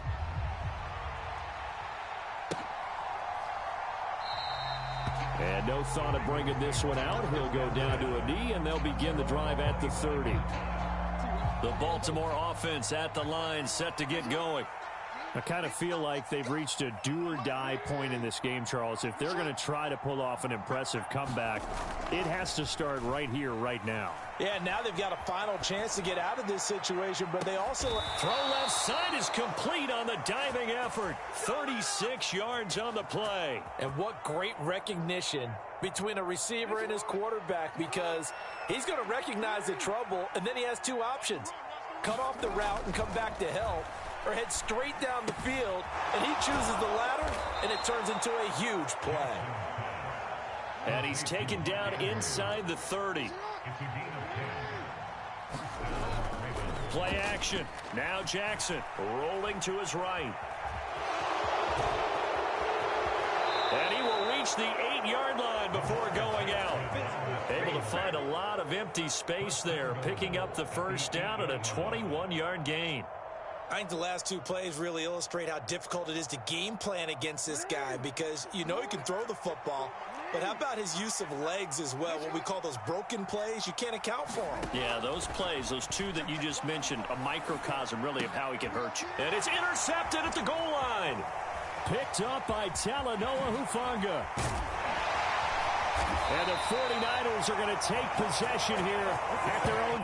And no thought of bringing this one out. He'll go down to a knee, and they'll begin the drive at the 30. The Baltimore offense at the line, set to get going. I kind of feel like they've reached a do-or-die point in this game, Charles. If they're going to try to pull off an impressive comeback, it has to start right here, right now. Yeah, now they've got a final chance to get out of this situation, but they also... Throw left side is complete on the diving effort. 36 yards on the play. And what great recognition between a receiver and his quarterback, because he's going to recognize the trouble, and then he has 2 options. Cut off the route and come back to help, or head straight down the field, and he chooses the latter, and it turns into a huge play. And he's taken down inside the 30. Play action. Now Jackson rolling to his right. And he will reach the 8-yard line before going out. Able to find a lot of empty space there, picking up the first down and a 21-yard gain. I think the last 2 plays really illustrate how difficult it is to game plan against this guy, because you know he can throw the football, but how about his use of legs as well? What we call those broken plays, you can't account for them. Yeah, those plays, those 2 that you just mentioned, a microcosm really of how he can hurt you. And it's intercepted at the goal line. Picked up by Talanoa Hufanga. And the 49ers are going to take possession here at their own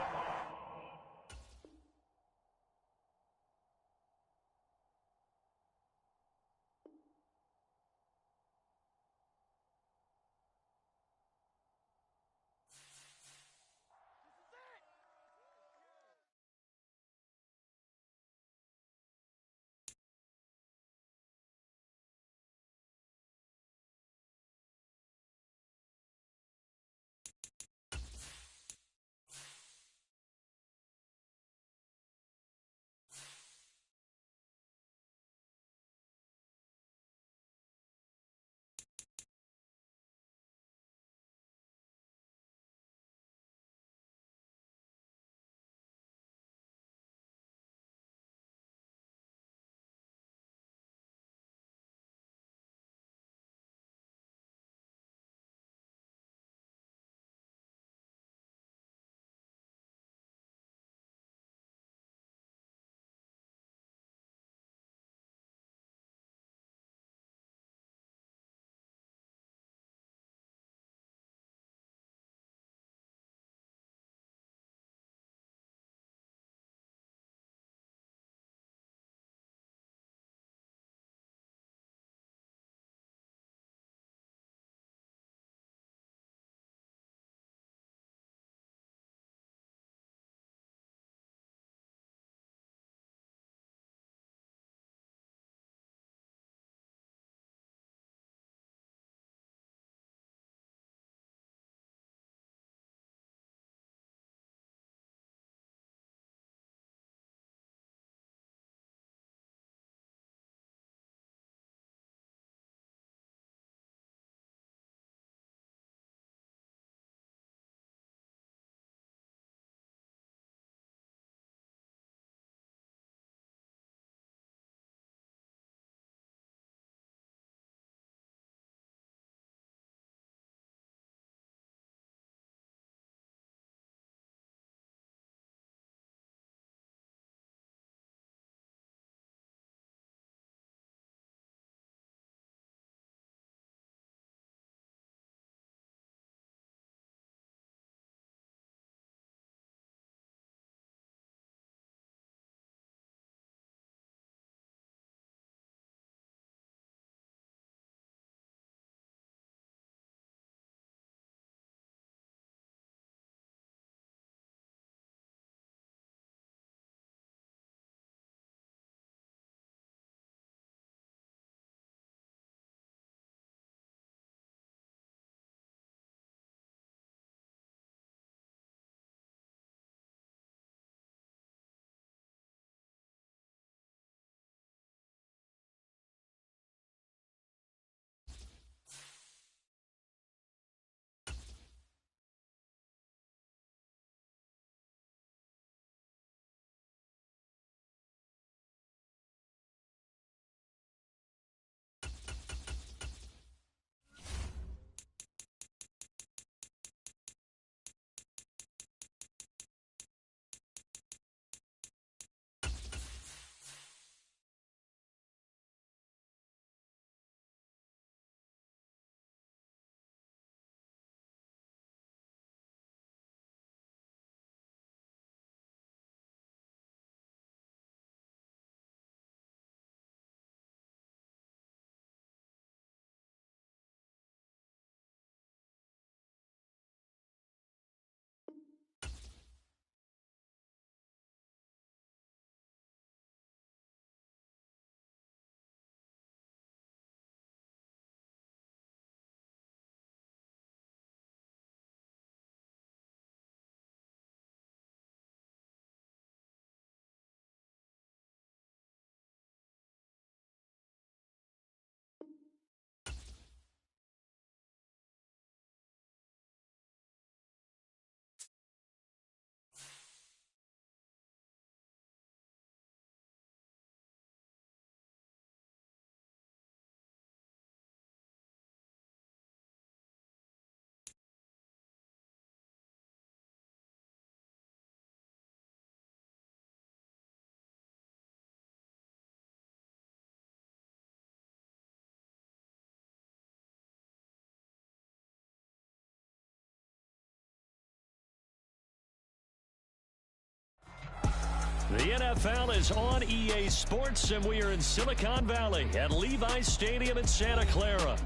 The NFL is on EA Sports, and we are in Silicon Valley at Levi's Stadium in Santa Clara.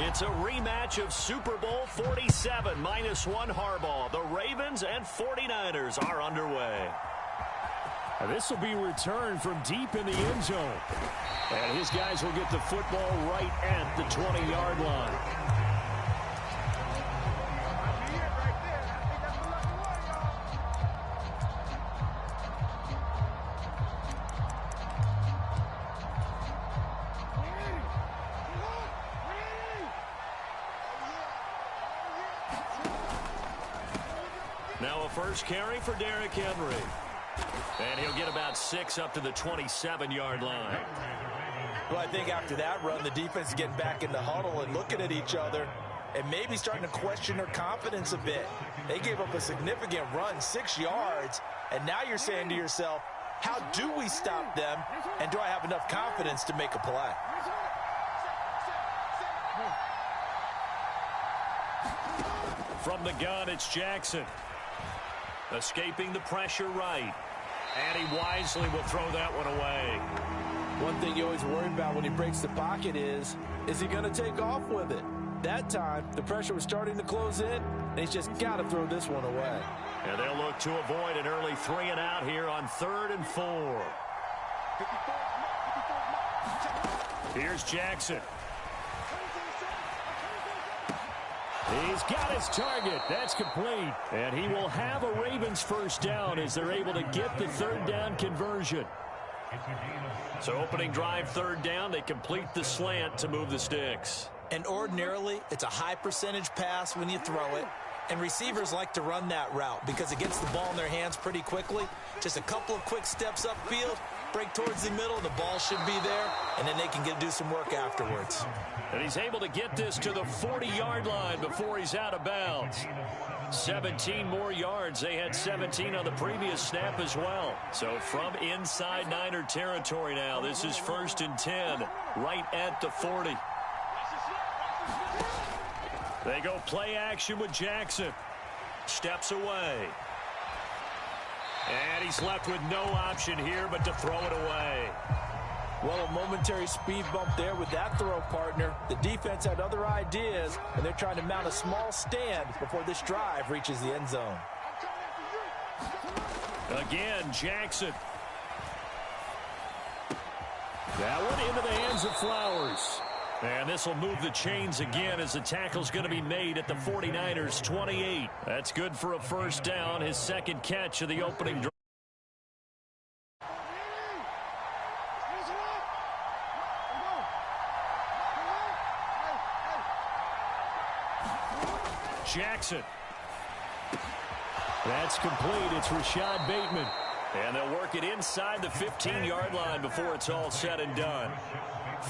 It's a rematch of Super Bowl 47, -1 Harbaugh. The Ravens and 49ers are underway. This will be returned from deep in the end zone. And his guys will get the football right at the 20-yard line. Now a first carry for Derrick Henry. And he'll get about 6 up to the 27-yard line. Well, I think after that run, the defense is getting back in the huddle and looking at each other and maybe starting to question their confidence a bit. They gave up a significant run, 6 yards, and now you're saying to yourself, how do we stop them, and do I have enough confidence to make a play? From the gun, it's Jackson. Escaping the pressure right. And he wisely will throw that one away. One thing you always worry about when he breaks the pocket is he going to take off with it? That time, the pressure was starting to close in, and he's just got to throw this one away. And they'll look to avoid an early 3 and out here on 3rd and 4. Here's Jackson. He's got his target. That's complete. And he will have a Ravens first down as they're able to get the 3rd down conversion. So opening drive 3rd down, they complete the slant to move the sticks. And ordinarily, it's a high percentage pass when you throw it. And receivers like to run that route because it gets the ball in their hands pretty quickly. Just a couple of quick steps upfield, break towards the middle, the ball should be there, and then they can do some work afterwards. And he's able to get this to the 40-yard line before he's out of bounds. 17 more yards. They had 17 on the previous snap as well. So from inside Niner territory now, this is 1st and 10, right at the 40. They go play action with Jackson. Steps away. And he's left with no option here but to throw it away. Well, a momentary speed bump there with that throw, partner. The defense had other ideas, and they're trying to mount a small stand before this drive reaches the end zone. Again, Jackson. That one into the hands of Flowers. And this will move the chains again as the tackle's going to be made at the 49ers 28. That's good for a first down, his 2nd catch of the opening drive. Jackson. That's complete. It's Rashad Bateman. And they'll work it inside the 15-yard line before it's all said and done.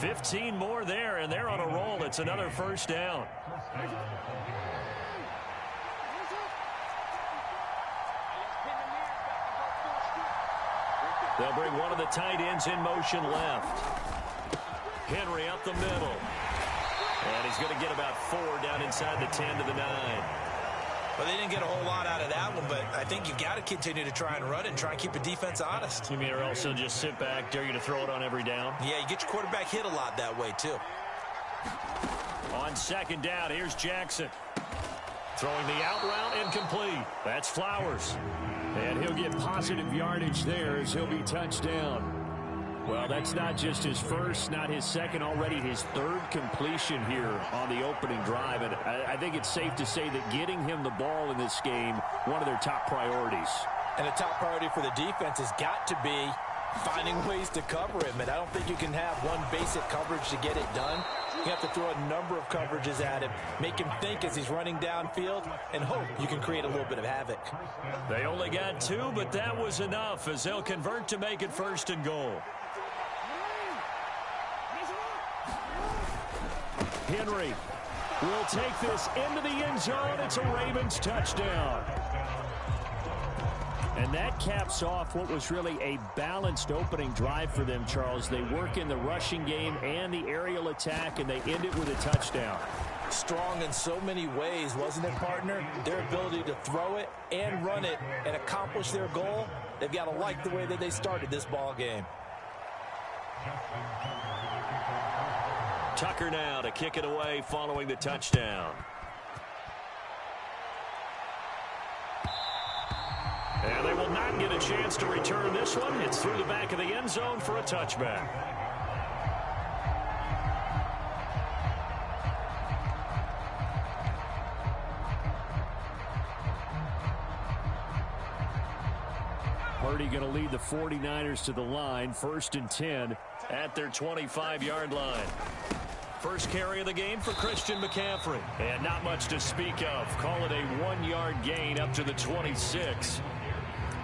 15 more there, and they're on a roll. It's another first down. They'll bring one of the tight ends in motion left. Henry up the middle. And he's going to get about 4 down inside the 10 to the 9. Well, they didn't get a whole lot out of that one, but I think you've got to continue to try and run it and try and keep the defense honest. You mean or else they'll just sit back, dare you to throw it on every down? Yeah, you get your quarterback hit a lot that way, too. On 2nd down, here's Jackson. Throwing the out route incomplete. That's Flowers. And he'll get positive yardage there as he'll be touched down. Well, that's not just his first, not his second, already his 3rd completion here on the opening drive. And I think it's safe to say that getting him the ball in this game, one of their top priorities. And a top priority for the defense has got to be finding ways to cover him. And I don't think you can have one basic coverage to get it done. You have to throw a number of coverages at him, make him think as he's running downfield, and hope you can create a little bit of havoc. They only got 2, but that was enough as they'll convert to make it 1st and goal. Henry will take this into the end zone. It's a Ravens touchdown. And that caps off what was really a balanced opening drive for them, Charles. They work in the rushing game and the aerial attack, and they end it with a touchdown. Strong in so many ways, wasn't it, partner? Their ability to throw it and run it and accomplish their goal, they've got to like the way that they started this ball game. Tucker now to kick it away following the touchdown. And they will not get a chance to return this one. It's through the back of the end zone for a touchback. Purdy going to lead the 49ers to the line, 1st and 10 at their 25-yard line. First carry of the game for Christian McCaffrey. And not much to speak of. Call it a 1-yard gain up to the 26.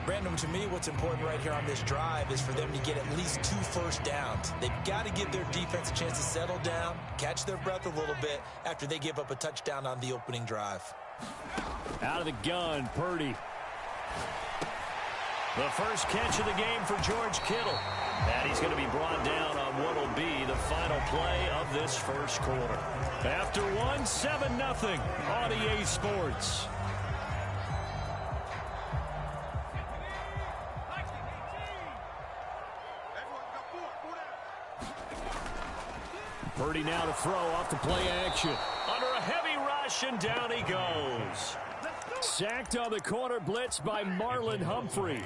Brandon, to me, what's important right here on this drive is for them to get at least 2 first downs. They've got to give their defense a chance to settle down, catch their breath a little bit after they give up a touchdown on the opening drive. Out of the gun, Purdy. The first catch of the game for George Kittle. And he's going to be brought down on what will be the final play of this first quarter. After one, 7-0 on EA Sports. Purdy now to throw off the play action. Under a heavy rush, and down he goes. Sacked on the corner blitz by Marlon Humphrey.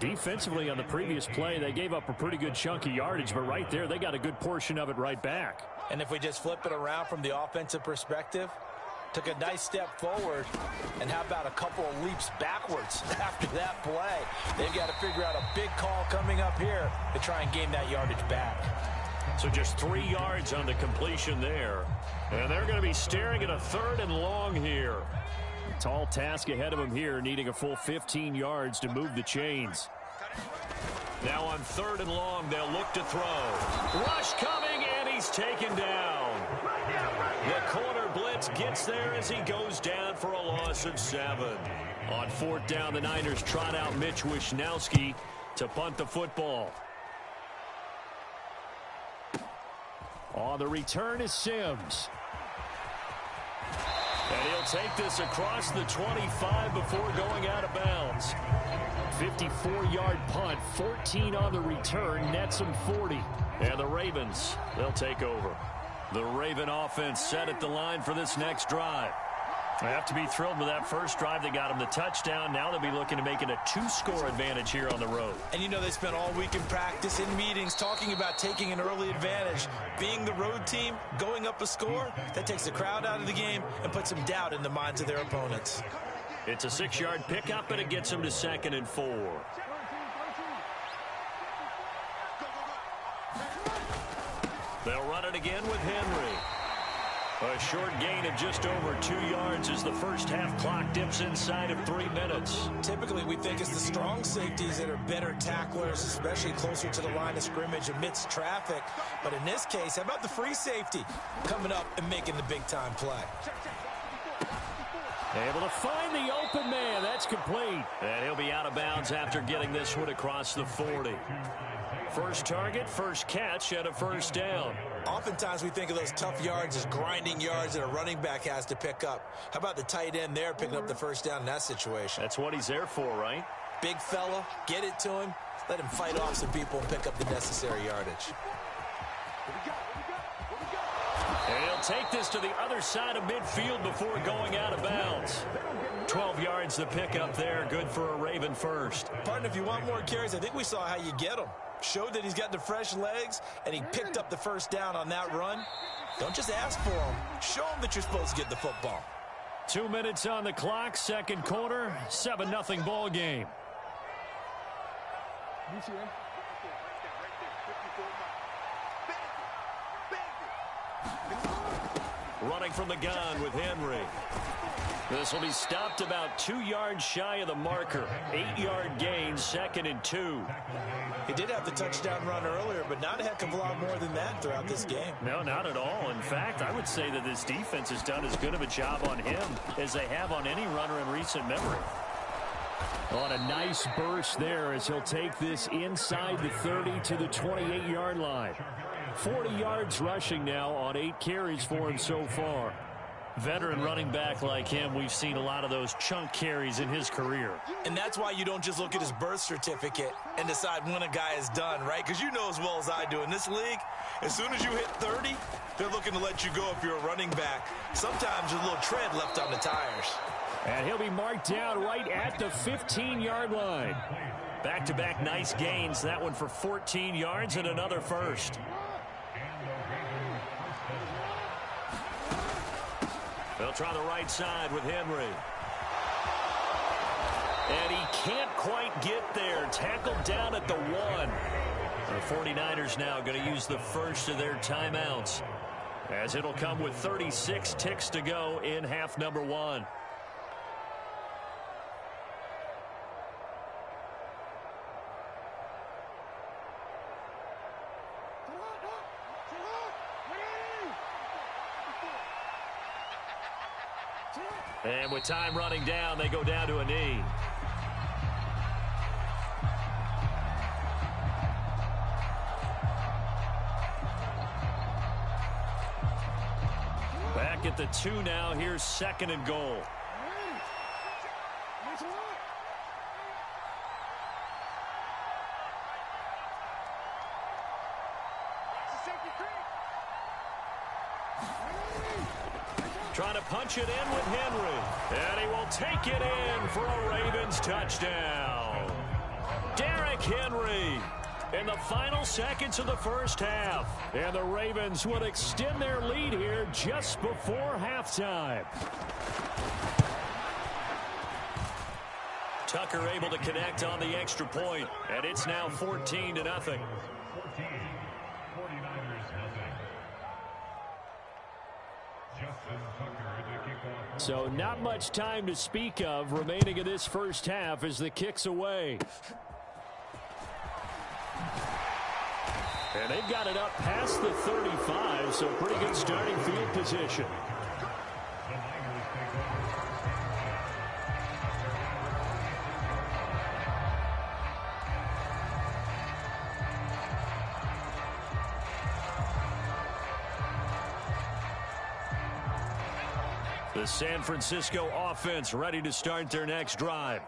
Defensively on the previous play, they gave up a pretty good chunk of yardage, but right there, they got a good portion of it right back. And if we just flip it around from the offensive perspective, took a nice step forward, and how about a couple of leaps backwards after that play? They've got to figure out a big call coming up here to try and gain that yardage back. So just 3 yards on the completion there. And they're going to be staring at a 3rd and long here. Tall task ahead of him here, needing a full 15 yards to move the chains. Now on 3rd and long, they'll look to throw. Rush coming, and he's taken down. The corner blitz gets there as he goes down for a loss of 7. On 4th down, the Niners trot out Mitch Wishnowski to punt the football. On the return is Sims. And he'll take this across the 25 before going out of bounds. 54-yard punt, 14 on the return, nets him 40. And the Ravens, they'll take over. The Raven offense set at the line for this next drive. They have to be thrilled with that first drive. They got him the touchdown. Now they'll be looking to make it a 2-score advantage here on the road. And you know they spent all week in practice, in meetings, talking about taking an early advantage. Being the road team, going up a score, that takes the crowd out of the game and puts some doubt in the minds of their opponents. It's a 6-yard pickup, and it gets them to 2nd and 4. They'll run it again with Henry. A short gain of just over 2 yards as the first half clock dips inside of 3 minutes. Typically, we think it's the strong safeties that are better tacklers, especially closer to the line of scrimmage amidst traffic. But in this case, how about the free safety coming up and making the big-time play? Able to find the open man. That's complete. And he'll be out of bounds after getting this one across the 40. First target, first catch, and a first down. Oftentimes we think of those tough yards as grinding yards that a running back has to pick up. How about the tight end there picking up the first down in that situation? That's what he's there for, right? Big fella, get it to him, let him fight off some people and pick up the necessary yardage. And he'll take this to the other side of midfield before going out of bounds. 12 yards the pickup there, good for a Raven first. Partner, if you want more carries, I think we saw how you get them. Showed that he's got the fresh legs, and he picked up the first down on that run. Don't just ask for him. Show him that you're supposed to get the football. 2 minutes on the clock, second quarter, 7-0 ball game. Running from the gun with Henry. This will be stopped about 2 yards shy of the marker. 8-yard gain, 2nd and 2. He did have the touchdown run earlier, but not a heck of a lot more than that throughout this game. No, not at all. In fact, I would say that this defense has done as good of a job on him as they have on any runner in recent memory. On a nice burst there as he'll take this inside the 30 to the 28-yard line. 40 yards rushing now on 8 carries for him so far. Veteran running back like him, we've seen a lot of those chunk carries in his career. And that's why you don't just look at his birth certificate and decide when a guy is done, right? Because you know as well as I do, in this league, as soon as you hit 30, they're looking to let you go if you're a running back. Sometimes there's a little tread left on the tires. And he'll be marked down right at the 15-yard line. Back-to-back nice gains. That one for 14 yards and another first. They'll try the right side with Henry. And he can't quite get there. Tackled down at the 1. The 49ers now going to use the first of their timeouts, as it'll come with 36 ticks to go in half number 1. And with time running down, they go down to a knee. Back at the 2 now. Here's 2nd and goal. Trying to punch it in with Henry. And he will take it in for a Ravens touchdown. Derrick Henry in the final seconds of the first half. And the Ravens would extend their lead here just before halftime. Tucker able to connect on the extra point. And it's now 14-0. So not much time to speak of remaining in this first half as the kick's away. And they've got it up past the 35, so pretty good starting field position. The San Francisco offense ready to start their next drive.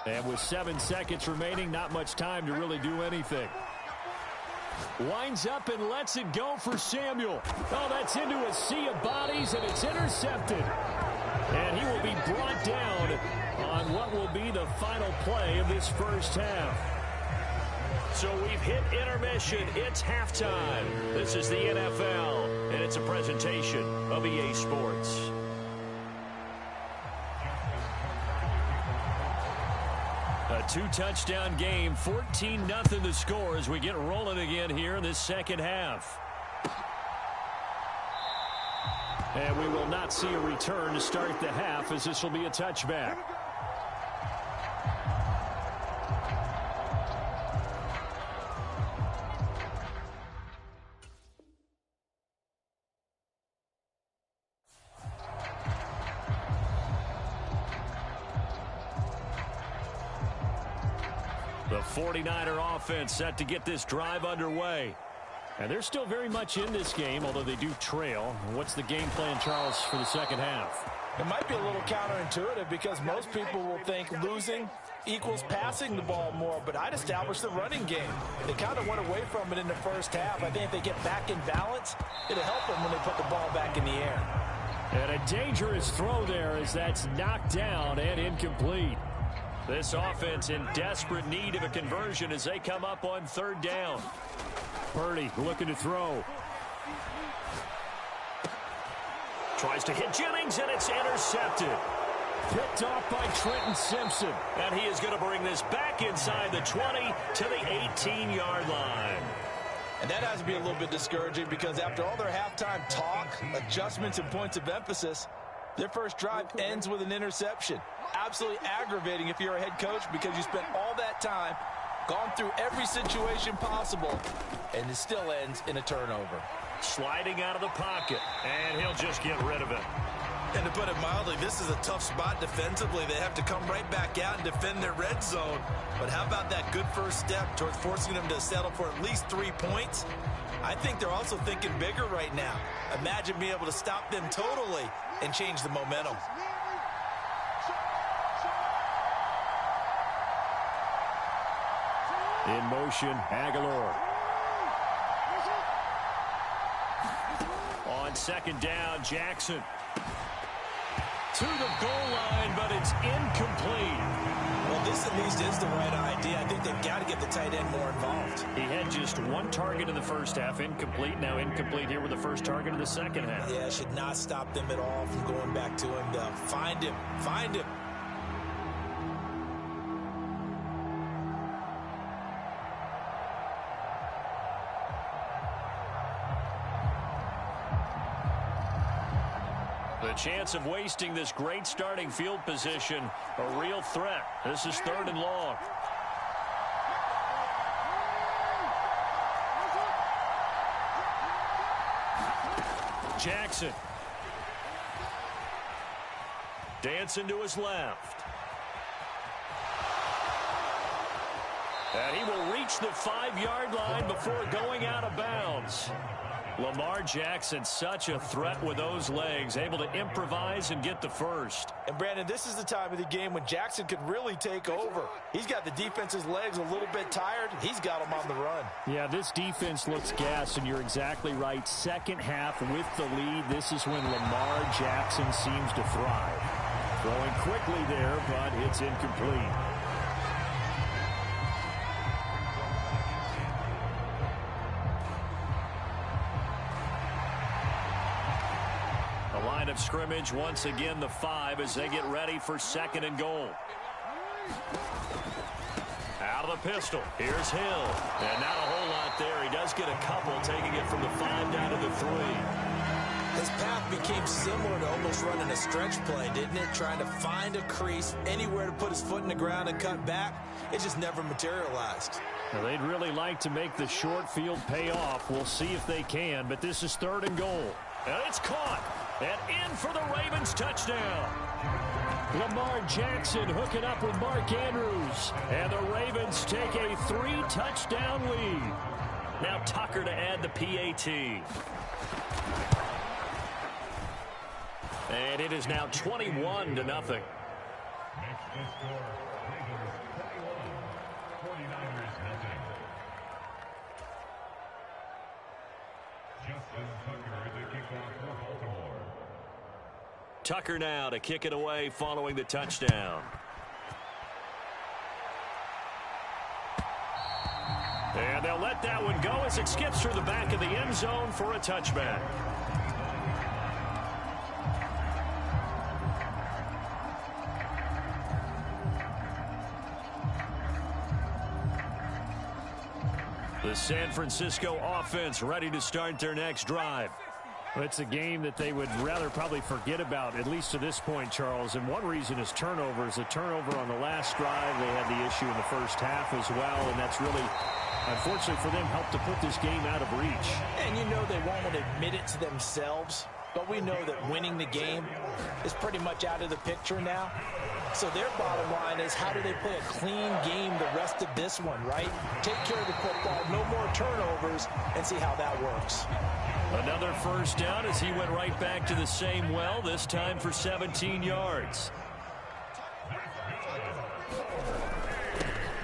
And with 7 seconds remaining, not much time to really do anything. Winds up and lets it go for Samuel. Oh, that's into a sea of bodies, and it's intercepted. And he will be brought down on what will be the final play of this first half. So we've hit intermission. It's halftime. This is the NFL, and it's a presentation of EA Sports. A 2-touchdown game, 14-0 the score as we get rolling again here in this second half. And we will not see a return to start the half, as this will be a touchback. The 49er offense set to get this drive underway. And they're still very much in this game, although they do trail. What's the game plan, Charles, for the second half? It might be a little counterintuitive because most people will think losing equals passing the ball more, but I'd establish the running game. They kind of went away from it in the first half. I think if they get back in balance, it'll help them when they put the ball back in the air. And a dangerous throw there as that's knocked down and incomplete. This offense in desperate need of a conversion as they come up on 3rd down. Purdy looking to throw. Tries to hit Jennings, and it's intercepted. Picked off by Trenton Simpson. And he is going to bring this back inside the 20 to the 18-yard line. And that has to be a little bit discouraging because after all their halftime talk, adjustments, and points of emphasis, their first drive ends with an interception. Absolutely aggravating if you're a head coach because you spent all that time, gone through every situation possible, and it still ends in a turnover. Sliding out of the pocket, and he'll just get rid of it. And to put it mildly, this is a tough spot defensively. They have to come right back out and defend their red zone. But how about that good first step towards forcing them to settle for at least 3 points? I think they're also thinking bigger right now. Imagine being able to stop them totally and change the momentum. In motion, Aguilar. On second down, Jackson. To the goal line, but it's incomplete. Well, this at least is the right idea. I think they've got to get the tight end more involved. He had just 1 target in the first half, incomplete. Now incomplete here with the first target in the second half. Yeah, should not stop them at all from going back to him. Find him. Find him. The chance of wasting this great starting field position, a real threat. This is 3rd and long. Jackson. Dancing to his left. And he will reach the 5-yard line before going out of bounds. Lamar Jackson, such a threat with those legs, able to improvise and get the first. And, Brandon, this is the time of the game when Jackson could really take over. He's got the defense's legs a little bit tired. He's got them on the run. Yeah, this defense looks gassed, and you're exactly right. Second half with the lead, this is when Lamar Jackson seems to thrive. Throwing quickly there, but it's incomplete. Of scrimmage once again, the 5 as they get ready for 2nd and goal. Out of the pistol, here's Hill, and not a whole lot there. He does get a couple, taking it from the 5 down to the 3. His path became similar to almost running a stretch play, didn't it? Trying to find a crease, anywhere to put his foot in the ground and cut back. It just never materialized. Well, they'd really like to make the short field pay off. We'll see if they can, but this is 3rd and goal. And it's caught. And in for the Ravens touchdown. Lamar Jackson hooking up with Mark Andrews. And the Ravens take a 3-touchdown lead. Now Tucker to add the PAT. And it is now 21-0. Tucker now to kick it away following the touchdown. And they'll let that one go as it skips through the back of the end zone for a touchback. The San Francisco offense ready to start their next drive. It's a game that they would rather probably forget about, at least to this point, Charles. And one reason is turnovers. A turnover on the last drive. They had the issue in the first half as well, and that's really, unfortunately for them, helped to put this game out of reach. And you know they won't admit it to themselves, but we know that winning the game is pretty much out of the picture now. So their bottom line is, how do they play a clean game the rest of this one, right? Take care of the football, no more turnovers, and see how that works. Another first down as he went right back to the same well, this time for 17 yards.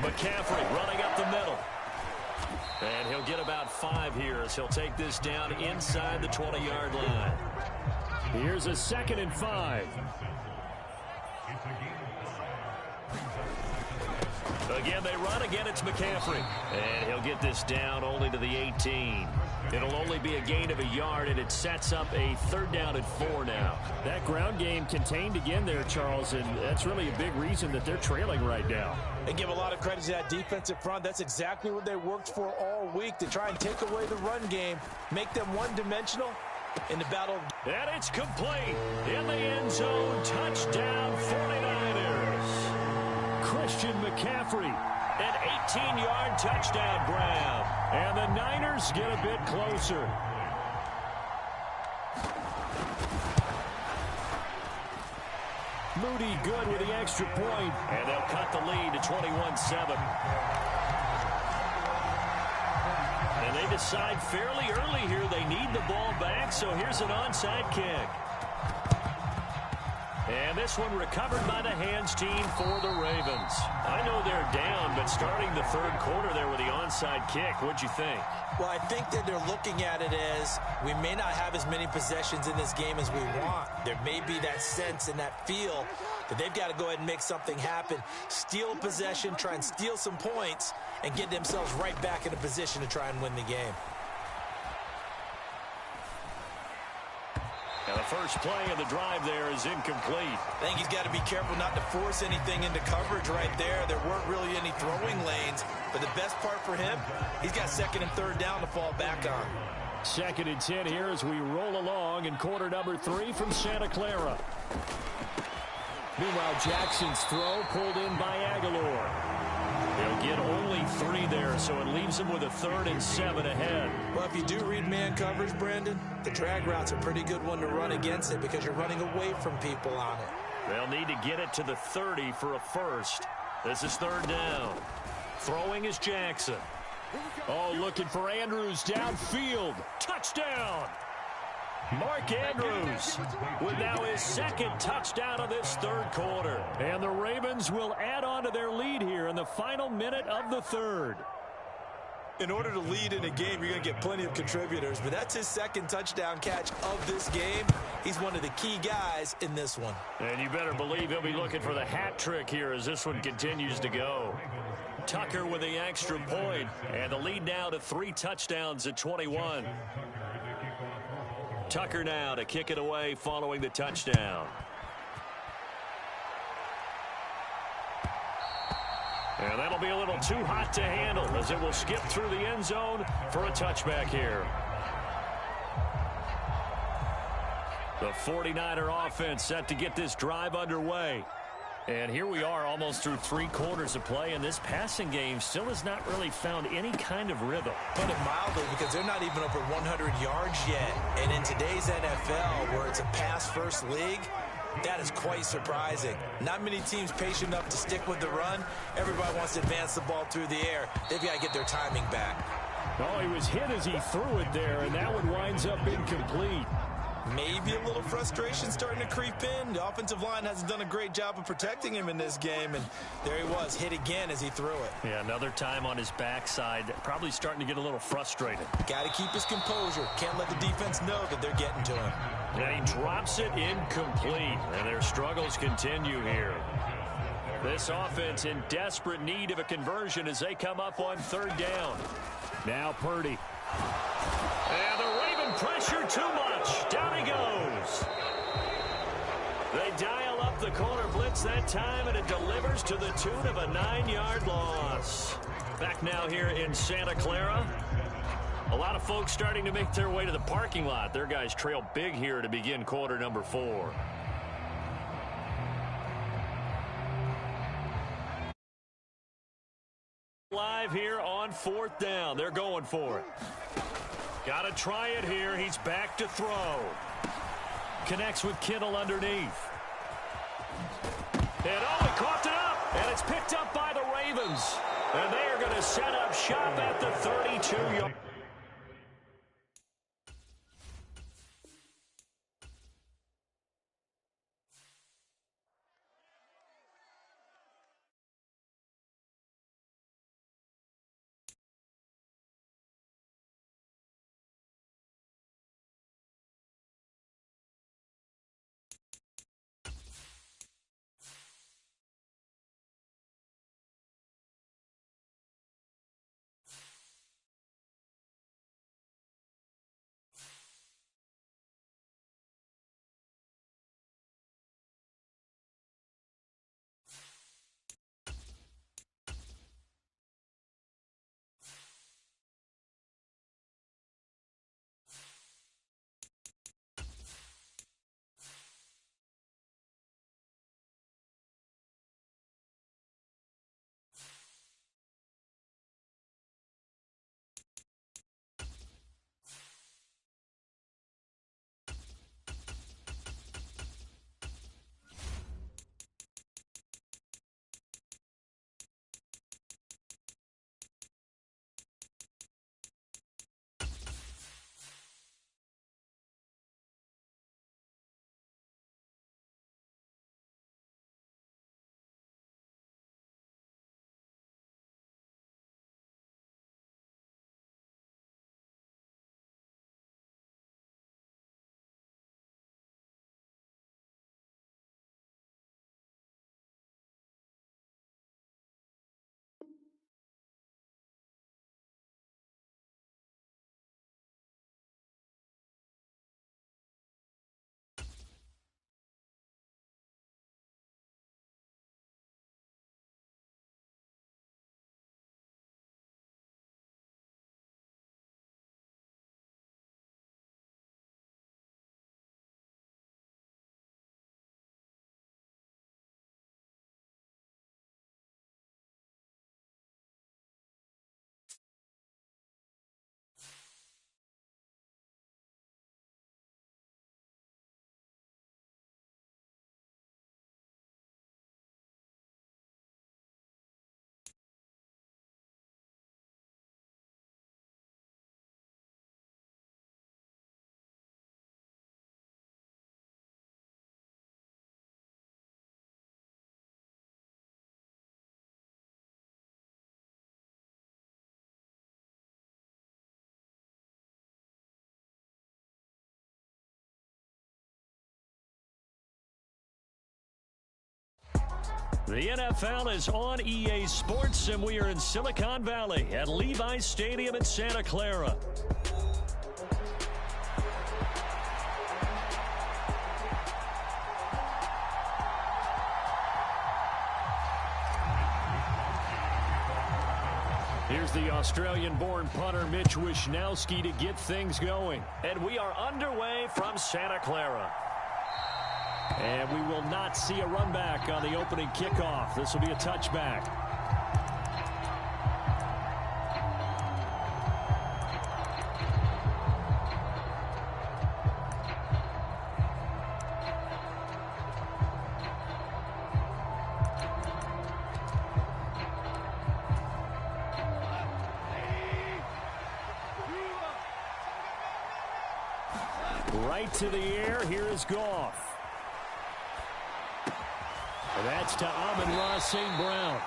McCaffrey running up the middle. And he'll get about 5 here as he'll take this down inside the 20-yard line. Here's a 2nd and 5. Again, they run. Again, it's McCaffrey. And he'll get this down only to the 18. It'll only be a gain of a yard, and it sets up a 3rd down and 4 now. That ground game contained again there, Charles, and that's really a big reason that they're trailing right now. They give a lot of credit to that defensive front. That's exactly what they worked for all week, to try and take away the run game, make them one-dimensional in the battle. And it's complete. In the end zone, touchdown 49ers. Christian McCaffrey. An 18-yard touchdown grab. And the Niners get a bit closer. Rudy good with the extra point, and they'll cut the lead to 21-7. And they decide fairly early here they need the ball back, so here's an onside kick. And this one recovered by the hands team for the Ravens. I know they're down, but starting the third quarter there with the onside kick, what'd you think? Well, I think that they're looking at it as we may not have as many possessions in this game as we want. There may be that sense and that feel that they've got to go ahead and make something happen, steal possession, try and steal some points, and get themselves right back in a position to try and win the game. And the first play of the drive there is incomplete. I think he's got to be careful not to force anything into coverage right there. There weren't really any throwing lanes, but the best part for him, he's got second and third down to fall back on. 2nd and 10 here as we roll along in quarter number 3 from Santa Clara. Meanwhile, Jackson's throw pulled in by Aguilar. They'll get only 3 there, so it leaves them with a 3rd and 7 ahead. Well, if you do read man coverage, Brandon, the drag route's a pretty good one to run against it because you're running away from people on it. They'll need to get it to the 30 for a first. This is 3rd down. Throwing is Jackson. Oh, looking for Andrews downfield. Touchdown! Mark Andrews with now his 2nd touchdown of this 3rd quarter. And the Ravens will add on to their lead here in the final minute of the 3rd. In order to lead in a game, you're going to get plenty of contributors, but that's his 2nd touchdown catch of this game. He's one of the key guys in this one. And you better believe he'll be looking for the hat trick here as this one continues to go. Tucker with the extra point, and the lead now to 3 touchdowns at 21. Tucker now to kick it away following the touchdown. And that'll be a little too hot to handle as it will skip through the end zone for a touchback here. The 49er offense set to get this drive underway. And here we are almost through 3 quarters of play, and this passing game still has not really found any kind of rhythm. Put it mildly, because they're not even over 100 yards yet. And in today's NFL, where it's a pass-first league, that is quite surprising. Not many teams patient enough to stick with the run. Everybody wants to advance the ball through the air. They've got to get their timing back. Oh, he was hit as he threw it there, and that one winds up incomplete. Maybe a little frustration starting to creep in. The offensive line hasn't done a great job of protecting him in this game, and there he was, hit again as he threw it. Yeah, another time on his backside, probably starting to get a little frustrated. Got to keep his composure. Can't let the defense know that they're getting to him. And he drops it incomplete, and their struggles continue here. This offense in desperate need of a conversion as they come up on 3rd down. Now Purdy. And the Raven pressure too much. Down he goes. They dial up the corner blitz that time, and it delivers to the tune of a 9-yard loss. Back now here in Santa Clara. A lot of folks starting to make their way to the parking lot. Their guys trail big here to begin quarter number 4. Live here on 4th down. They're going for it. Got to try it here. He's back to throw. Connects with Kittle underneath. And oh, he coughed it up. And it's picked up by the Ravens. And they are going to set up shop at the 32-yard. The NFL is on EA Sports, and we are in Silicon Valley at Levi's Stadium in Santa Clara. Here's the Australian-born punter Mitch Wishnowsky to get things going. And we are underway from Santa Clara. And we will not see a run back on the opening kickoff. This will be a touchback. Right to the air. Here is Goff. And that's to Amon-Ra St. Brown.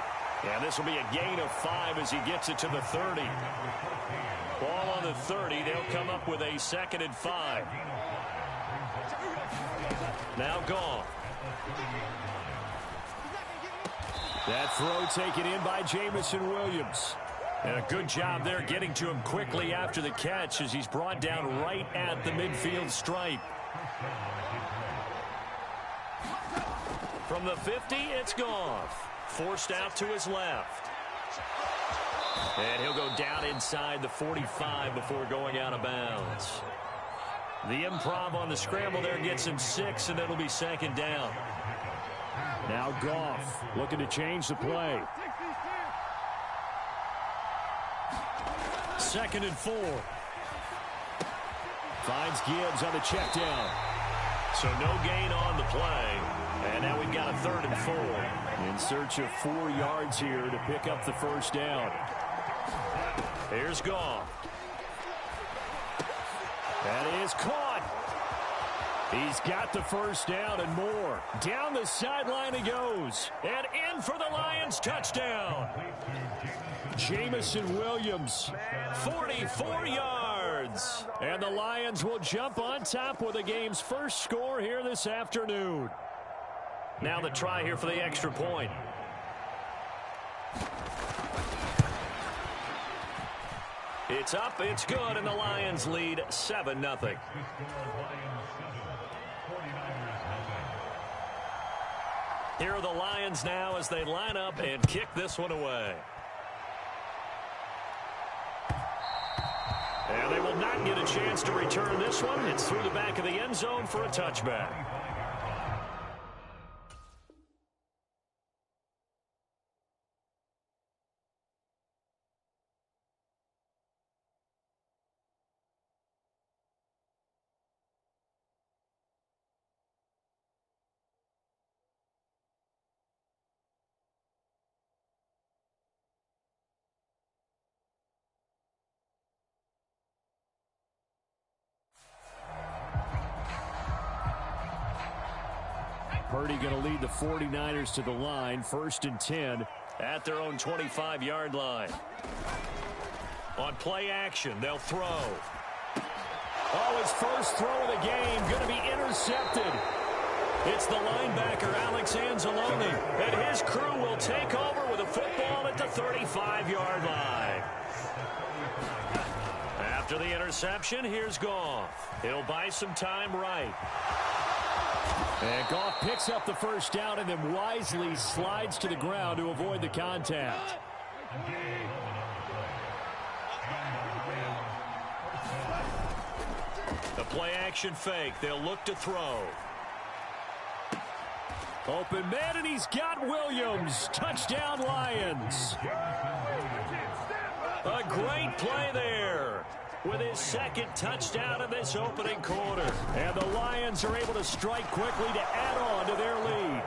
And this will be a gain of 5 as he gets it to the 30. Ball on the 30. They'll come up with a 2nd and 5. Now Goff. That throw taken in by Jameson Williams. And a good job there getting to him quickly after the catch as he's brought down right at the midfield stripe. From the 50, it's Goff. Forced out to his left. And he'll go down inside the 45 before going out of bounds. The improv on the scramble there gets him 6, and it'll be 2nd down. Now Goff looking to change the play. 2nd and 4. Finds Gibbs on the check down. So no gain on the play. And now we've got a 3rd and 4. In search of 4 yards here to pick up the 1st down. Here's Goff. That is caught. He's got the 1st down and more. Down the sideline he goes. And in for the Lions touchdown. Jameson Williams, 44 yards. And the Lions will jump on top with the game's first score here this afternoon. Now the try here for the extra point. It's up, it's good, and the Lions lead 7-0. Here are the Lions now as they line up and kick this one away. And they will not get a chance to return this one. It's through the back of the end zone for a touchback. Purdy going to lead the 49ers to the line. 1st and 10 at their own 25-yard line. On play action, they'll throw. Oh, his first throw of the game going to be intercepted. It's the linebacker, Alex Anzalone, and his crew will take over with a football at the 35-yard line. After the interception, here's Goff. He'll buy some time right. And Goff picks up the 1st down and then wisely slides to the ground to avoid the contact. The play action fake. They'll look to throw. Open man, and he's got Williams. Touchdown, Lions. A great play there with his 2nd touchdown of this opening quarter. And the Lions are able to strike quickly to add on to their lead.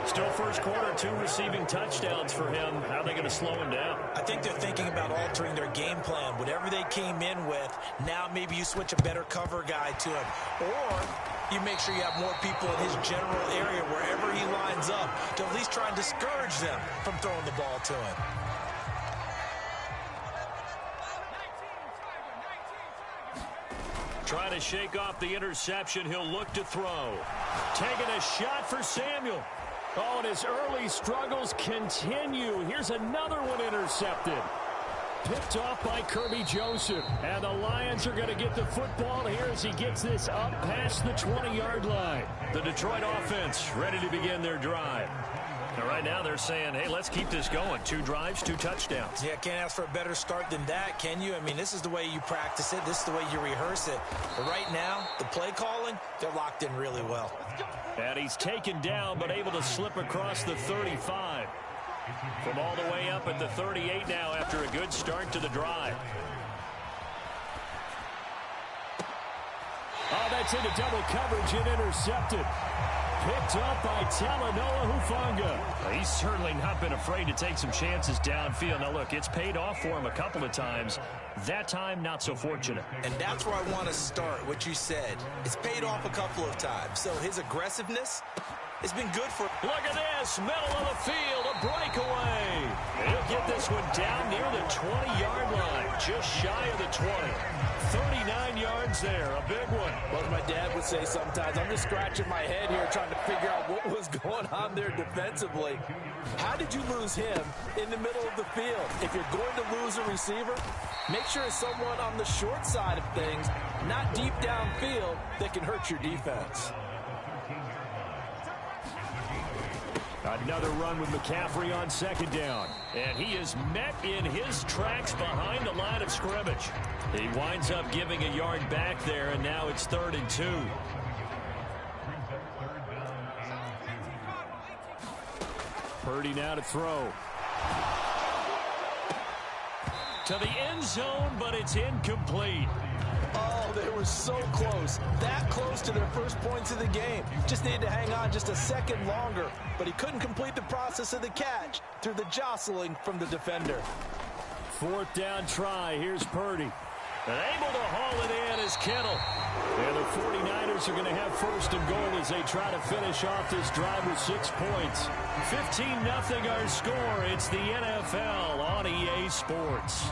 Still first quarter, 2 receiving touchdowns for him. How are they going to slow him down? I think they're thinking about altering their game plan. Whatever they came in with, now maybe you switch a better cover guy to him. Or you make sure you have more people in his general area wherever he lines up to at least try and discourage them from throwing the ball to him. Trying to shake off the interception. He'll look to throw. Taking a shot for Samuel. Oh, and his early struggles continue. Here's another one intercepted. Picked off by Kirby Joseph. And the Lions are going to get the football here as he gets this up past the 20-yard line. The Detroit offense ready to begin their drive. And right now they're saying, hey, let's keep this going. 2 drives, 2 touchdowns. Yeah, can't ask for a better start than that, can you? I mean, this is the way you practice it. This is the way you rehearse it. But right now, the play calling, they're locked in really well. And he's taken down, but able to slip across the 35. From all the way up at the 38 now after a good start to the drive. Oh, that's into double coverage and intercepted. Picked up by Talanoa Hufanga. He's certainly not been afraid to take some chances downfield. Now, look, it's paid off for him a couple of times. That time, not so fortunate. And that's where I want to start, what you said. It's paid off a couple of times. So his aggressiveness has been good for... Look at this, middle of the field, a breakaway. He'll get this one down near the 20-yard line, just shy of the 20. 39 yards there, a big one. Well, as my dad would say sometimes, I'm just scratching my head here trying to figure out what was going on there defensively. How did you lose him in the middle of the field? If you're going to lose a receiver, make sure it's someone on the short side of things, not deep downfield, that can hurt your defense. Another run with McCaffrey on second down. And he is met in his tracks behind the line of scrimmage. He winds up giving a yard back there, and now it's 3rd and 2. Purdy now to throw. To the end zone, but it's incomplete. Oh, they were so close. That close to their first points of the game. Just needed to hang on just a second longer. But he couldn't complete the process of the catch through the jostling from the defender. 4th down try. Here's Purdy. And able to haul it in is Kittle. And the 49ers are going to have 1st and goal as they try to finish off this drive with 6 points. 15-0 our score. It's the NFL on EA Sports.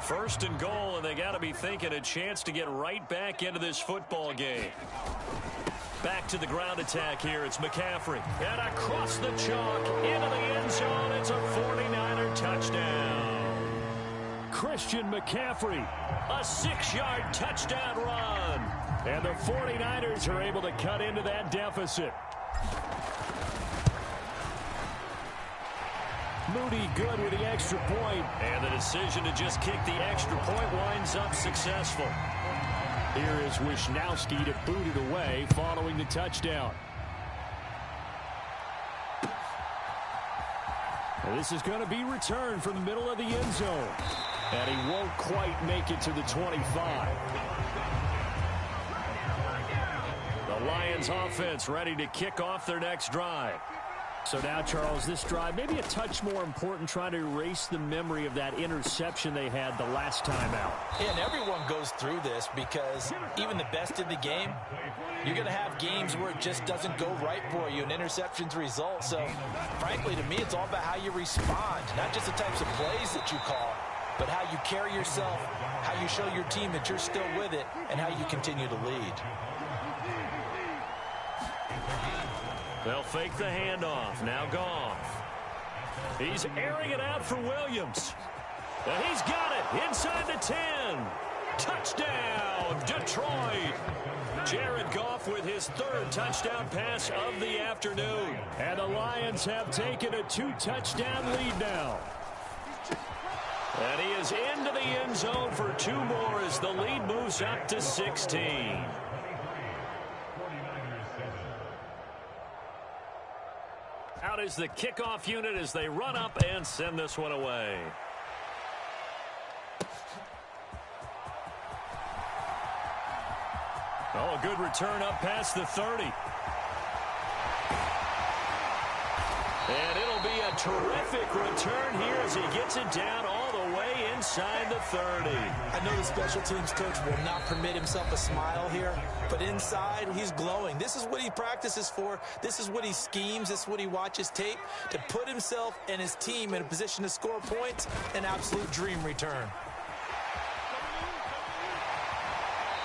First and goal, and they got to be thinking a chance to get right back into this football game. Back to the ground attack here. It's McCaffrey. And across the chalk into the end zone. It's a 49er touchdown. Christian McCaffrey. A 6-yard touchdown run. And the 49ers are able to cut into that deficit. Moody good with the extra point. And the decision to just kick the extra point winds up successful. Here is Wisnowski to boot it away following the touchdown. And this is going to be returned from the middle of the end zone. And he won't quite make it to the 25. The Lions offense ready to kick off their next drive. So now, Charles, this drive maybe a touch more important, trying to erase the memory of that interception they had the last time out. Yeah, and everyone goes through this because even the best in the game, you're going to have games where it just doesn't go right for you and interceptions result. So, frankly, to me, it's all about how you respond, not just the types of plays that you call, but how you carry yourself, how you show your team that you're still with it, and how you continue to lead. They'll fake the handoff. Now Goff. He's airing it out for Williams. And he's got it inside the 10. Touchdown, Detroit. Jared Goff with his 3rd touchdown pass of the afternoon. And the Lions have taken a 2-touchdown lead now. And he is into the end zone for 2 more as the lead moves up to 16. Out is the kickoff unit as they run up and send this one away. Oh, a good return up past the 30. And it'll be a terrific return here as he gets it down all the way inside the 30. I know the special teams coach will not permit himself a smile here, but inside he's glowing. This is what he practices for. This is what he schemes. This is what he watches tape to put himself and his team in a position to score points. An absolute dream return.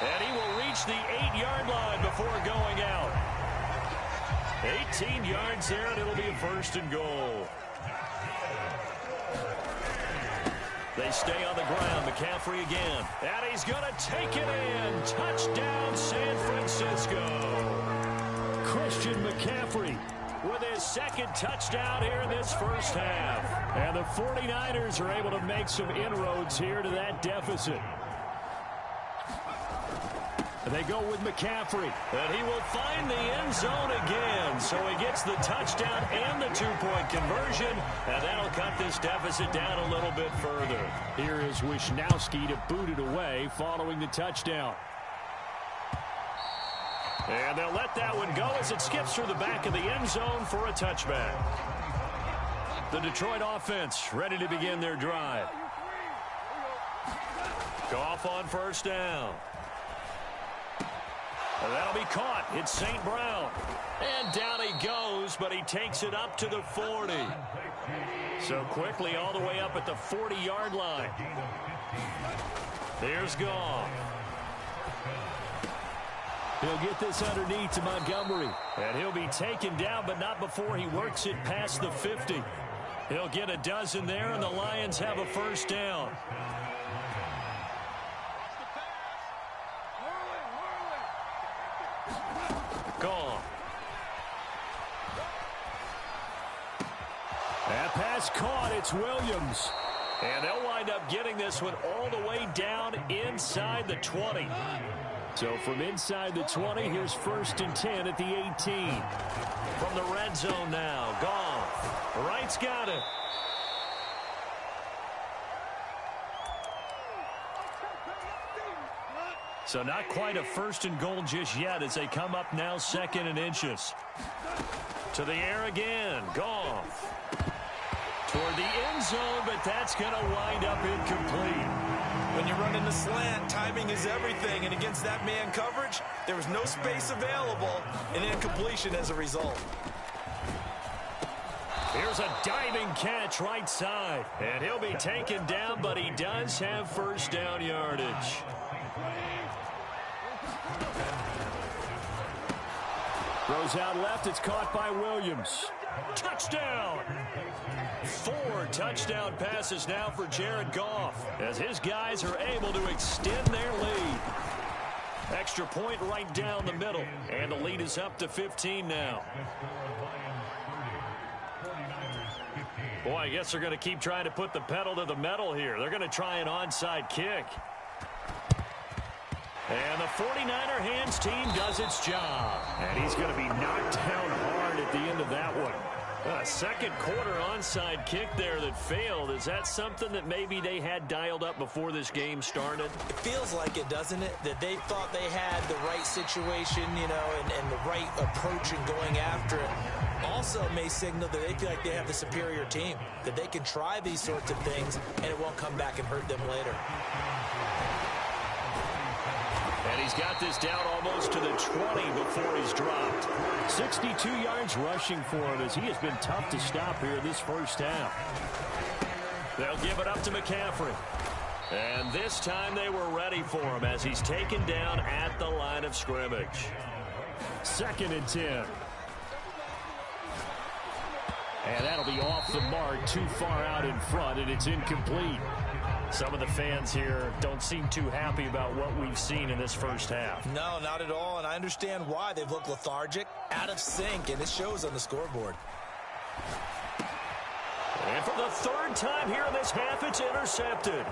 And he will reach the 8-yard line before going out. 18 yards there, and it'll be a 1st and goal. They stay on the ground. McCaffrey again. And he's going to take it in. Touchdown, San Francisco. Christian McCaffrey with his 2nd touchdown here in this first half. And the 49ers are able to make some inroads here to that deficit. They go with McCaffrey, and he will find the end zone again. So he gets the touchdown and the 2-point conversion, and that'll cut this deficit down a little bit further. Here is Wisnowski to boot it away following the touchdown. And they'll let that one go as it skips through the back of the end zone for a touchback. The Detroit offense ready to begin their drive. Goff on 1st down. And that'll be caught. It's St. Brown. And down he goes, but he takes it up to the 40. So quickly all the way up at the 40-yard line. Here's Goff. He'll get this underneath to Montgomery. And he'll be taken down, but not before he works it past the 50. He'll get a dozen there, and the Lions have a 1st down. Goff. That pass caught. It's Williams. And they'll wind up getting this one all the way down inside the 20. So from inside the 20, here's 1st and 10 at the 18. From the red zone now, Goff. Wright's got it. So not quite a 1st and goal just yet as they come up now 2nd and inches. To the air again, Goff. Toward the end zone, but that's going to wind up incomplete. When you're running the slant, timing is everything, and against that man coverage, there was no space available, and incompletion as a result. Here's a diving catch right side, and he'll be taken down, but he does have 1st down yardage. Throws out left. It's caught by Williams. Touchdown! 4 touchdown passes now for Jared Goff as his guys are able to extend their lead. Extra point right down the middle, and the lead is up to 15 now. Boy, I guess they're going to keep trying to put the pedal to the metal here. They're going to try an onside kick. And the 49er hands team does its job. And he's going to be knocked down hard at the end of that one. A 2nd quarter onside kick there that failed. Is that something that maybe they had dialed up before this game started? It feels like it, doesn't it? That they thought they had the right situation, you know, and the right approach in going after it. Also may signal that they feel like they have the superior team, that they can try these sorts of things and it won't come back and hurt them later. And he's got this down almost to the 20 before he's dropped. 62 yards rushing for him as he has been tough to stop here this first half. They'll give it up to McCaffrey. And this time they were ready for him as he's taken down at the line of scrimmage. 2nd and 10. And that'll be off the mark, too far out in front, and it's incomplete. Some of the fans here don't seem too happy about what we've seen in this first half. No, not at all, and I understand why. They've looked lethargic, out of sync, and it shows on the scoreboard. And for the 3rd time here in this half, it's intercepted.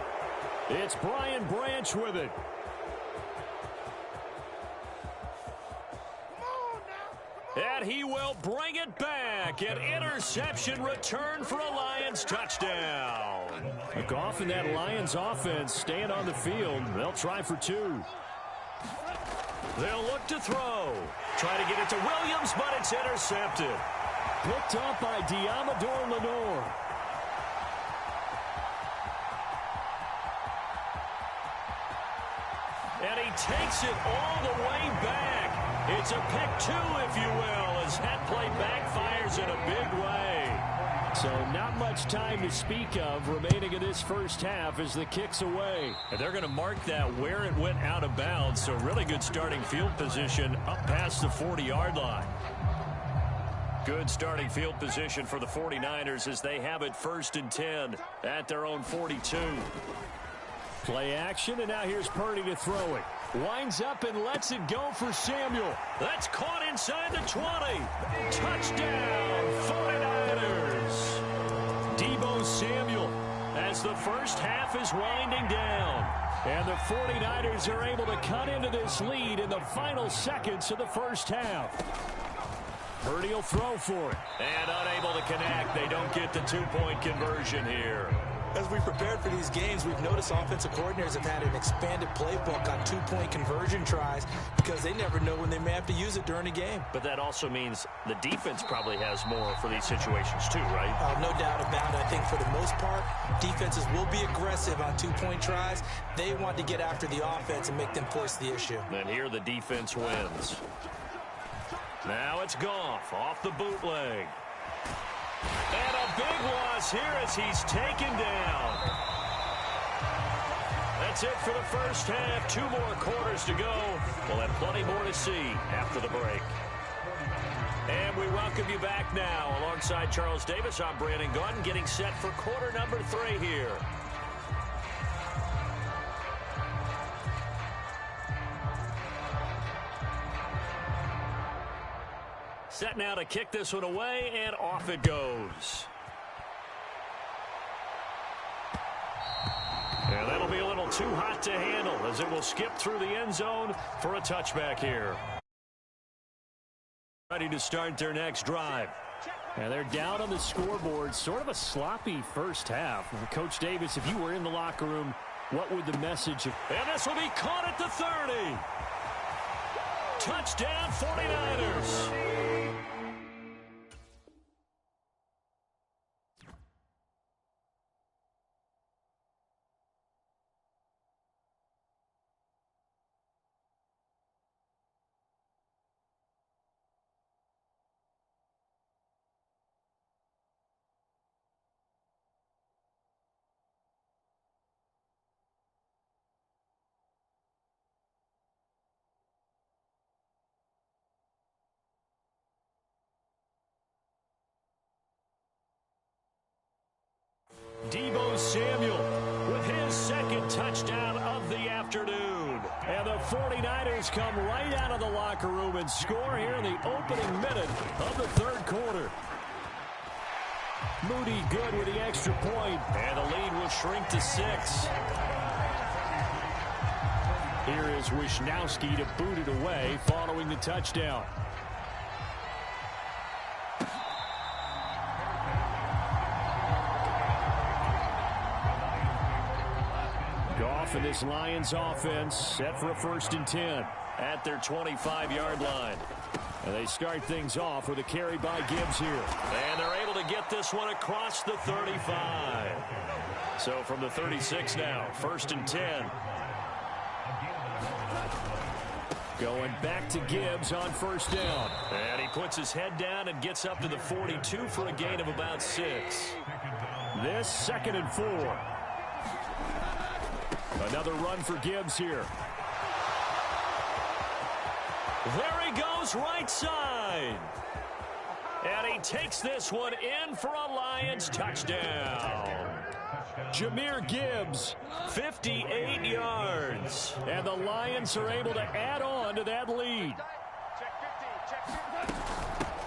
It's Brian Branch with it. And he will bring it back. An interception return for a Lions touchdown. Goff and that Lions offense staying on the field. They'll try for 2. They'll look to throw. Try to get it to Williams, but it's intercepted. Picked up by Diamador Lenore. And he takes it all the way back. It's a pick 2, if you will, as that play backfires in a big way. So not much time to speak of remaining in this first half as the kick's away. And they're going to mark that where it went out of bounds. So really good starting field position up past the 40-yard line. Good starting field position for the 49ers as they have it 1st and 10 at their own 42. Play action, and now here's Purdy to throw it. Winds up and lets it go for Samuel. That's caught inside the 20. Touchdown, 49ers. Deebo Samuel as the first half is winding down. And the 49ers are able to cut into this lead in the final seconds of the first half. Purdy will throw for it. And unable to connect. They don't get the 2-point conversion here. As we prepared for these games, we've noticed offensive coordinators have had an expanded playbook on 2-point conversion tries because they never know when they may have to use it during a game. But that also means the defense probably has more for these situations too, right? No doubt about it. I think for the most part, defenses will be aggressive on 2-point tries. They want to get after the offense and make them force the issue. And here the defense wins. Now it's Goff off the bootleg. And a big loss here as he's taken down. That's it for the first half. 2 more quarters to go. We'll have plenty more to see after the break. And we welcome you back now. Alongside Charles Davis, I'm Brandon Gaudin, getting set for quarter number 3 here. Set now to kick this one away, and off it goes. And that'll be a little too hot to handle as it will skip through the end zone for a touchback here. Ready to start their next drive. And they're down on the scoreboard. Sort of a sloppy first half. Coach Davis, if you were in the locker room, what would the message have? And this will be caught at the 30. Touchdown 49ers. Deebo Samuel with his second touchdown of the afternoon. And the 49ers come right out of the locker room and score here in the opening minute of the third quarter. Moody good with the extra point, and the lead will shrink to 6. Here is Wisnowski to boot it away following the touchdown. Goff and this Lions offense set for a 1st and 10 at their 25-yard line. And they start things off with a carry by Gibbs here. And they're able to get this one across the 35. So from the 36 now, 1st and 10. Going back to Gibbs on 1st down. And he puts his head down and gets up to the 42 for a gain of about 6. This 2nd and 4. Another run for Gibbs here. There he goes, right side. And he takes this one in for a Lions touchdown. Jahmyr Gibbs, 58 yards. And the Lions are able to add on to that lead.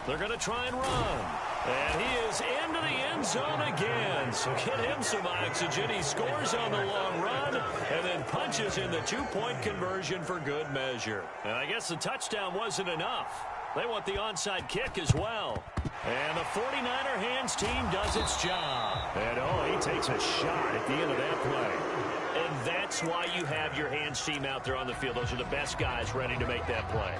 They're going to try and run. And he is into the end zone again. So get him some oxygen. He scores on the long run and then punches in the 2-point conversion for good measure. And I guess the touchdown wasn't enough. They want the onside kick as well. And the 49er hands team does its job. And he takes a shot at the end of that play. And that's why you have your hands team out there on the field. Those are the best guys ready to make that play.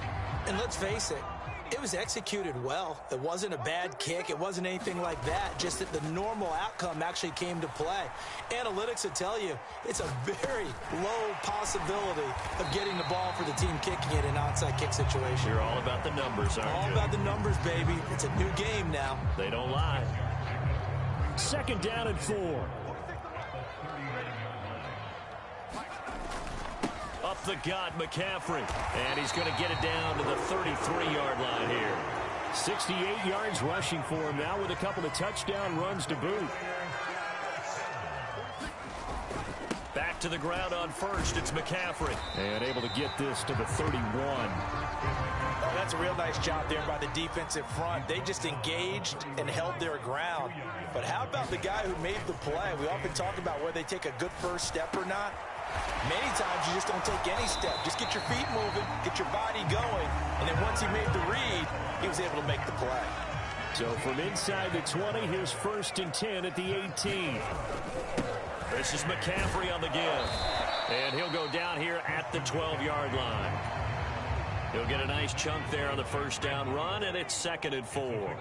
And let's face it, it was executed well. It wasn't a bad kick. It wasn't anything like that. Just that the normal outcome actually came to play. Analytics will tell you it's a very low possibility of getting the ball for the team kicking it in an onside kick situation. You're all about the numbers, aren't you? All about the numbers, baby. It's a new game now. They don't lie. Second down and 4. Up the gut, McCaffrey. And he's going to get it down to the 33-yard line here. 68 yards rushing for him now with a couple of touchdown runs to boot. Back to the ground on first. It's McCaffrey. And able to get this to the 31. Oh, that's a real nice job there by the defensive front. They just engaged and held their ground. But how about the guy who made the play? We often talk about whether they take a good first step or not. Many times you just don't take any step. Just get your feet moving, get your body going, and then once he made the read, he was able to make the play. So from inside the 20, here's 1st and 10 at the 18. This is McCaffrey on the give. And he'll go down here at the 12-yard line. He'll get a nice chunk there on the first down run, and it's 2nd and 4.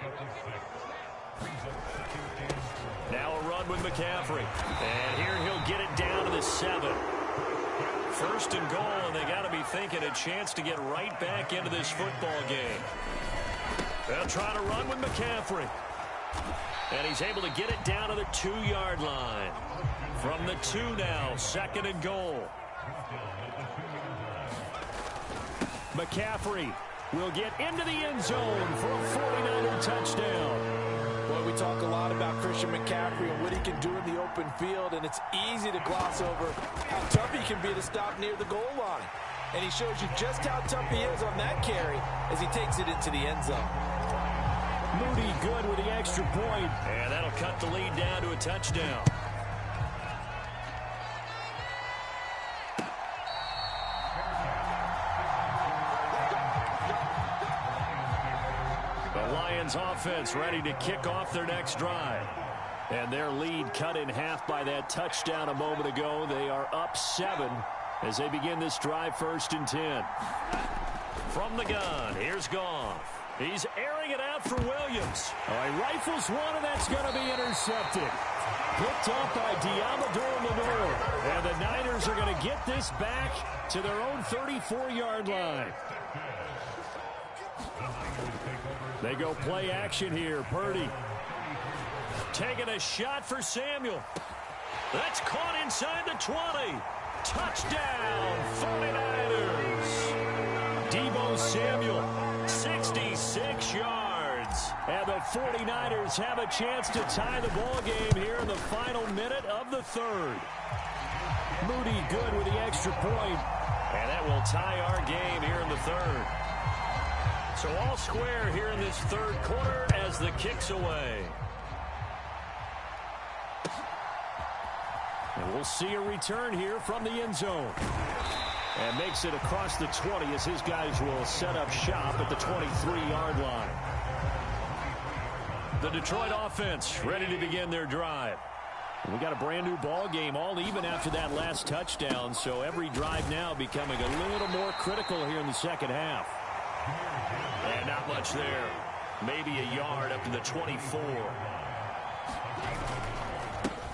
Now a run with McCaffrey. And here he'll get it down to the 7. 1st and goal, and they got to be thinking a chance to get right back into this football game. They'll try to run with McCaffrey. And he's able to get it down to the 2-yard line. From the 2 now, 2nd and goal. McCaffrey will get into the end zone for a 49er touchdown. Boy, we talk a lot about Christian McCaffrey and what he can do in the open field, and it's easy to gloss over how tough he can be to stop near the goal line. And he shows you just how tough he is on that carry as he takes it into the end zone. Moody good with the extra point. And that'll cut the lead down to a touchdown. Lions offense ready to kick off their next drive. And their lead cut in half by that touchdown a moment ago. They are up 7 as they begin this drive, 1st and 10. From the gun, here's Goff. He's airing it out for Williams. He rifles one, and that's going to be intercepted. Picked up by Diamador Lenore. And the Niners are going to get this back to their own 34-yard line. They go play action here. Purdy taking a shot for Samuel. That's caught inside the 20. Touchdown, 49ers. Deebo Samuel, 66 yards. And the 49ers have a chance to tie the ball game here in the final minute of the 3rd. Moody good with the extra point. And that will tie our game here in the 3rd. So all square here in this 3rd quarter as the kick's away. And we'll see a return here from the end zone. And makes it across the 20 as his guys will set up shop at the 23-yard line. The Detroit offense ready to begin their drive. We got a brand new ball game, all even after that last touchdown. So every drive now becoming a little more critical here in the second half. And not much there. Maybe a yard up to the 24.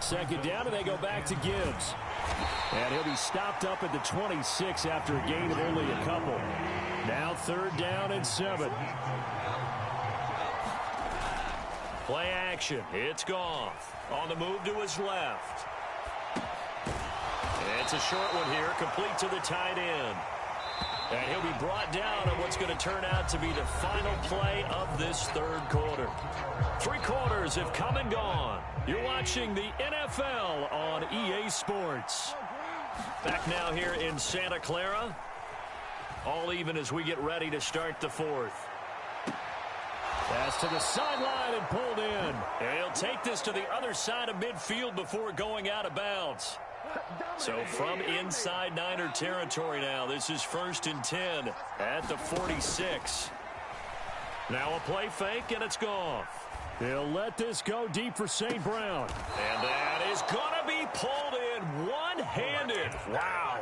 Second down, and they go back to Gibbs. And he'll be stopped up at the 26 after a gain of only a couple. Now 3rd down and 7. Play action. It's Goff. On the move to his left. It's a short one here, complete to the tight end. And he'll be brought down on what's going to turn out to be the final play of this 3rd quarter. 3 quarters have come and gone. You're watching the NFL on EA Sports. Back now here in Santa Clara. All even as we get ready to start the 4th. Pass to the sideline and pulled in. And he'll take this to the other side of midfield before going out of bounds. So from inside Niner territory now, this is 1st and 10 at the 46. Now a play fake, and it's Goff. He'll let this go deep for St. Brown. And that is going to be pulled in one-handed. Wow.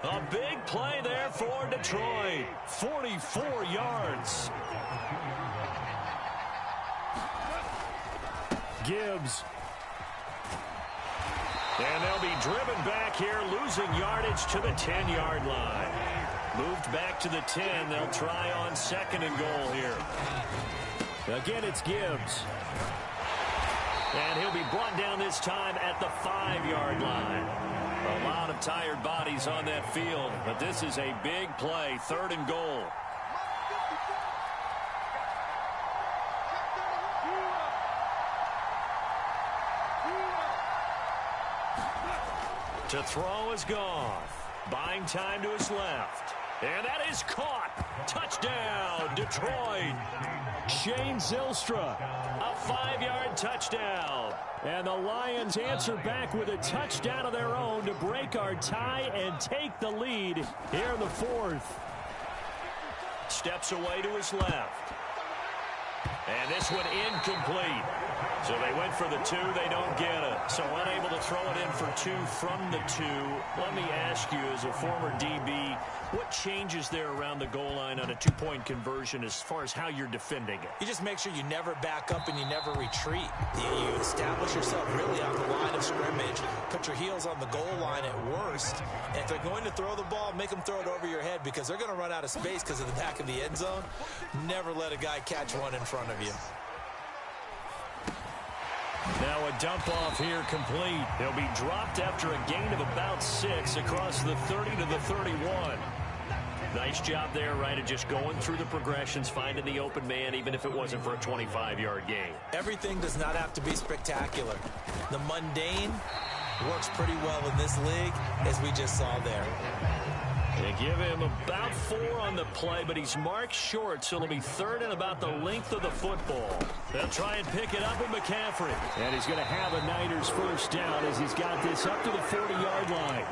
A big play there for Detroit. 44 yards. Gibbs. And they'll be driven back here, losing yardage to the 10-yard line. Moved back to the 10. They'll try on 2nd and goal here. Again, it's Gibbs. And he'll be brought down this time at the 5-yard line. A lot of tired bodies on that field, but this is a big play, 3rd and goal. To throw is Goff. Buying time to his left. And that is caught. Touchdown, Detroit. Shane Zylstra. A 5-yard touchdown. And the Lions answer back with a touchdown of their own to break our tie and take the lead here in the 4th. Steps away to his left. And this one incomplete. So they went for the 2. They don't get it. So unable to throw it in for 2 from the 2. Let me ask you, as a former DB, what changes there around the goal line on a 2-point conversion as far as how you're defending it? You just make sure you never back up and you never retreat. You establish yourself really on the line of scrimmage. Put your heels on the goal line at worst. And if they're going to throw the ball, make them throw it over your head because they're going to run out of space because of the back of the end zone. Never let a guy catch one in front of you. Now a dump off here complete. He'll be dropped after a gain of about 6 across the 30 to the 31. Nice job there, right, of just going through the progressions, finding the open man, even if it wasn't for a 25-yard gain. Everything does not have to be spectacular. The mundane works pretty well in this league, as we just saw there. They give him about 4 on the play, but he's marked short, so it'll be 3rd and about the length of the football. They'll try and pick it up with McCaffrey. And he's going to have a Niners first down as he's got this up to the 40-yard line.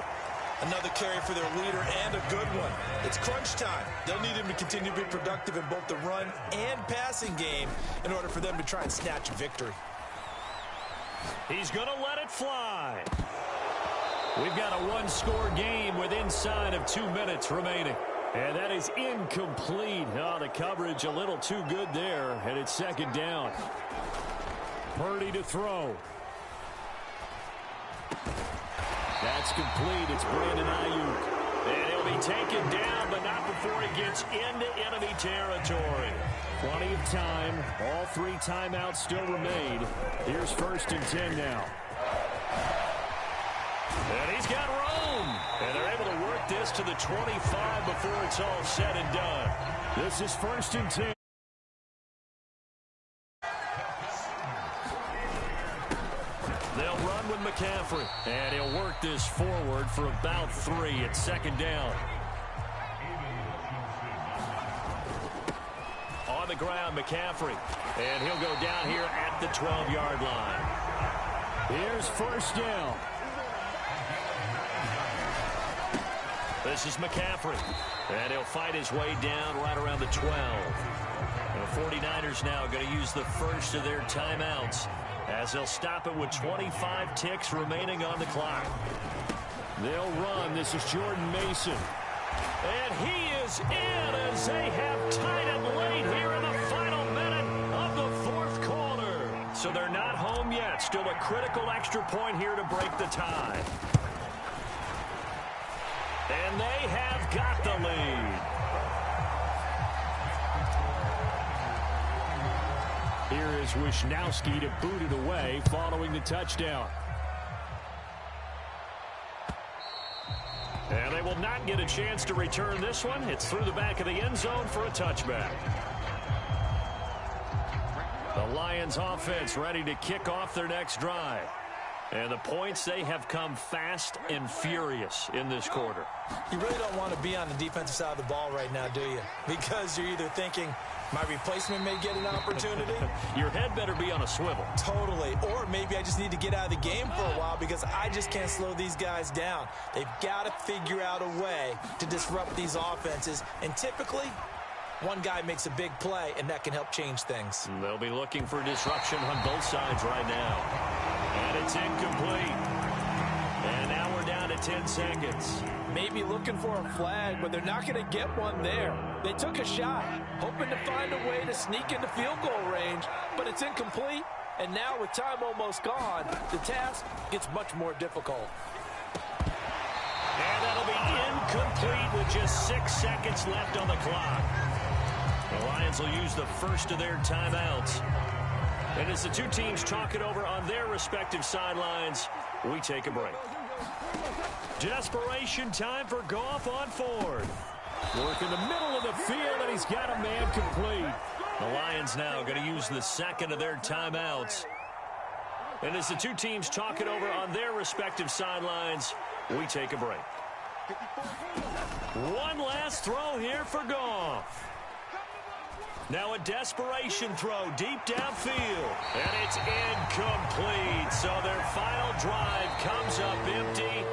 Another carry for their leader and a good one. It's crunch time. They'll need him to continue to be productive in both the run and passing game in order for them to try and snatch a victory. He's going to let it fly. We've got a 1-score game with inside of 2 minutes remaining. And that is incomplete. Oh, the coverage a little too good there, and it's 2nd down. Purdy to throw. That's complete. It's Brandon Ayuk. And he'll be taken down, but not before he gets into enemy territory. Plenty of time. All 3 timeouts still remain. Here's 1st and 10 now. And he's got room. And they're able to work this to the 25 before it's all said and done. This is 1st and 10. They'll run with McCaffrey. And he'll work this forward for about 3 at 2nd down. On the ground, McCaffrey. And he'll go down here at the 12-yard line. Here's 1st down. This is McCaffrey. And he'll fight his way down right around the 12. And the 49ers now going to use the first of their timeouts as they'll stop it with 25 ticks remaining on the clock. They'll run. This is Jordan Mason. And he is in as they have tied it late here in the final minute of the 4th quarter. So they're not home yet. Still a critical extra point here to break the tie. And they have got the lead. Here is Wisnowski to boot it away following the touchdown. And they will not get a chance to return this one. It's through the back of the end zone for a touchback. The Lions offense ready to kick off their next drive. And the points, they have come fast and furious in this quarter. You really don't want to be on the defensive side of the ball right now, do you? Because you're either thinking, my replacement may get an opportunity. Your head better be on a swivel. Totally. Or maybe I just need to get out of the game for a while because I just can't slow these guys down. They've got to figure out a way to disrupt these offenses. And typically, one guy makes a big play, and that can help change things. They'll be looking for disruption on both sides right now. And it's incomplete. And now we're down to 10 seconds. Maybe looking for a flag, but they're not going to get one there. They took a shot, hoping to find a way to sneak into field goal range, but it's incomplete. And now with time almost gone, the task gets much more difficult. And that'll be incomplete with just 6 seconds left on the clock. The Lions will use the first of their timeouts. And as the two teams talk it over on their respective sidelines, we take a break. Desperation time for Goff on fourth. Work in the middle of the field, and he's got a man complete. The Lions now going to use the second of their timeouts. And as the two teams talk it over on their respective sidelines, we take a break. One last throw here for Goff. Now a desperation throw deep downfield. And it's incomplete. So their final drive comes up empty.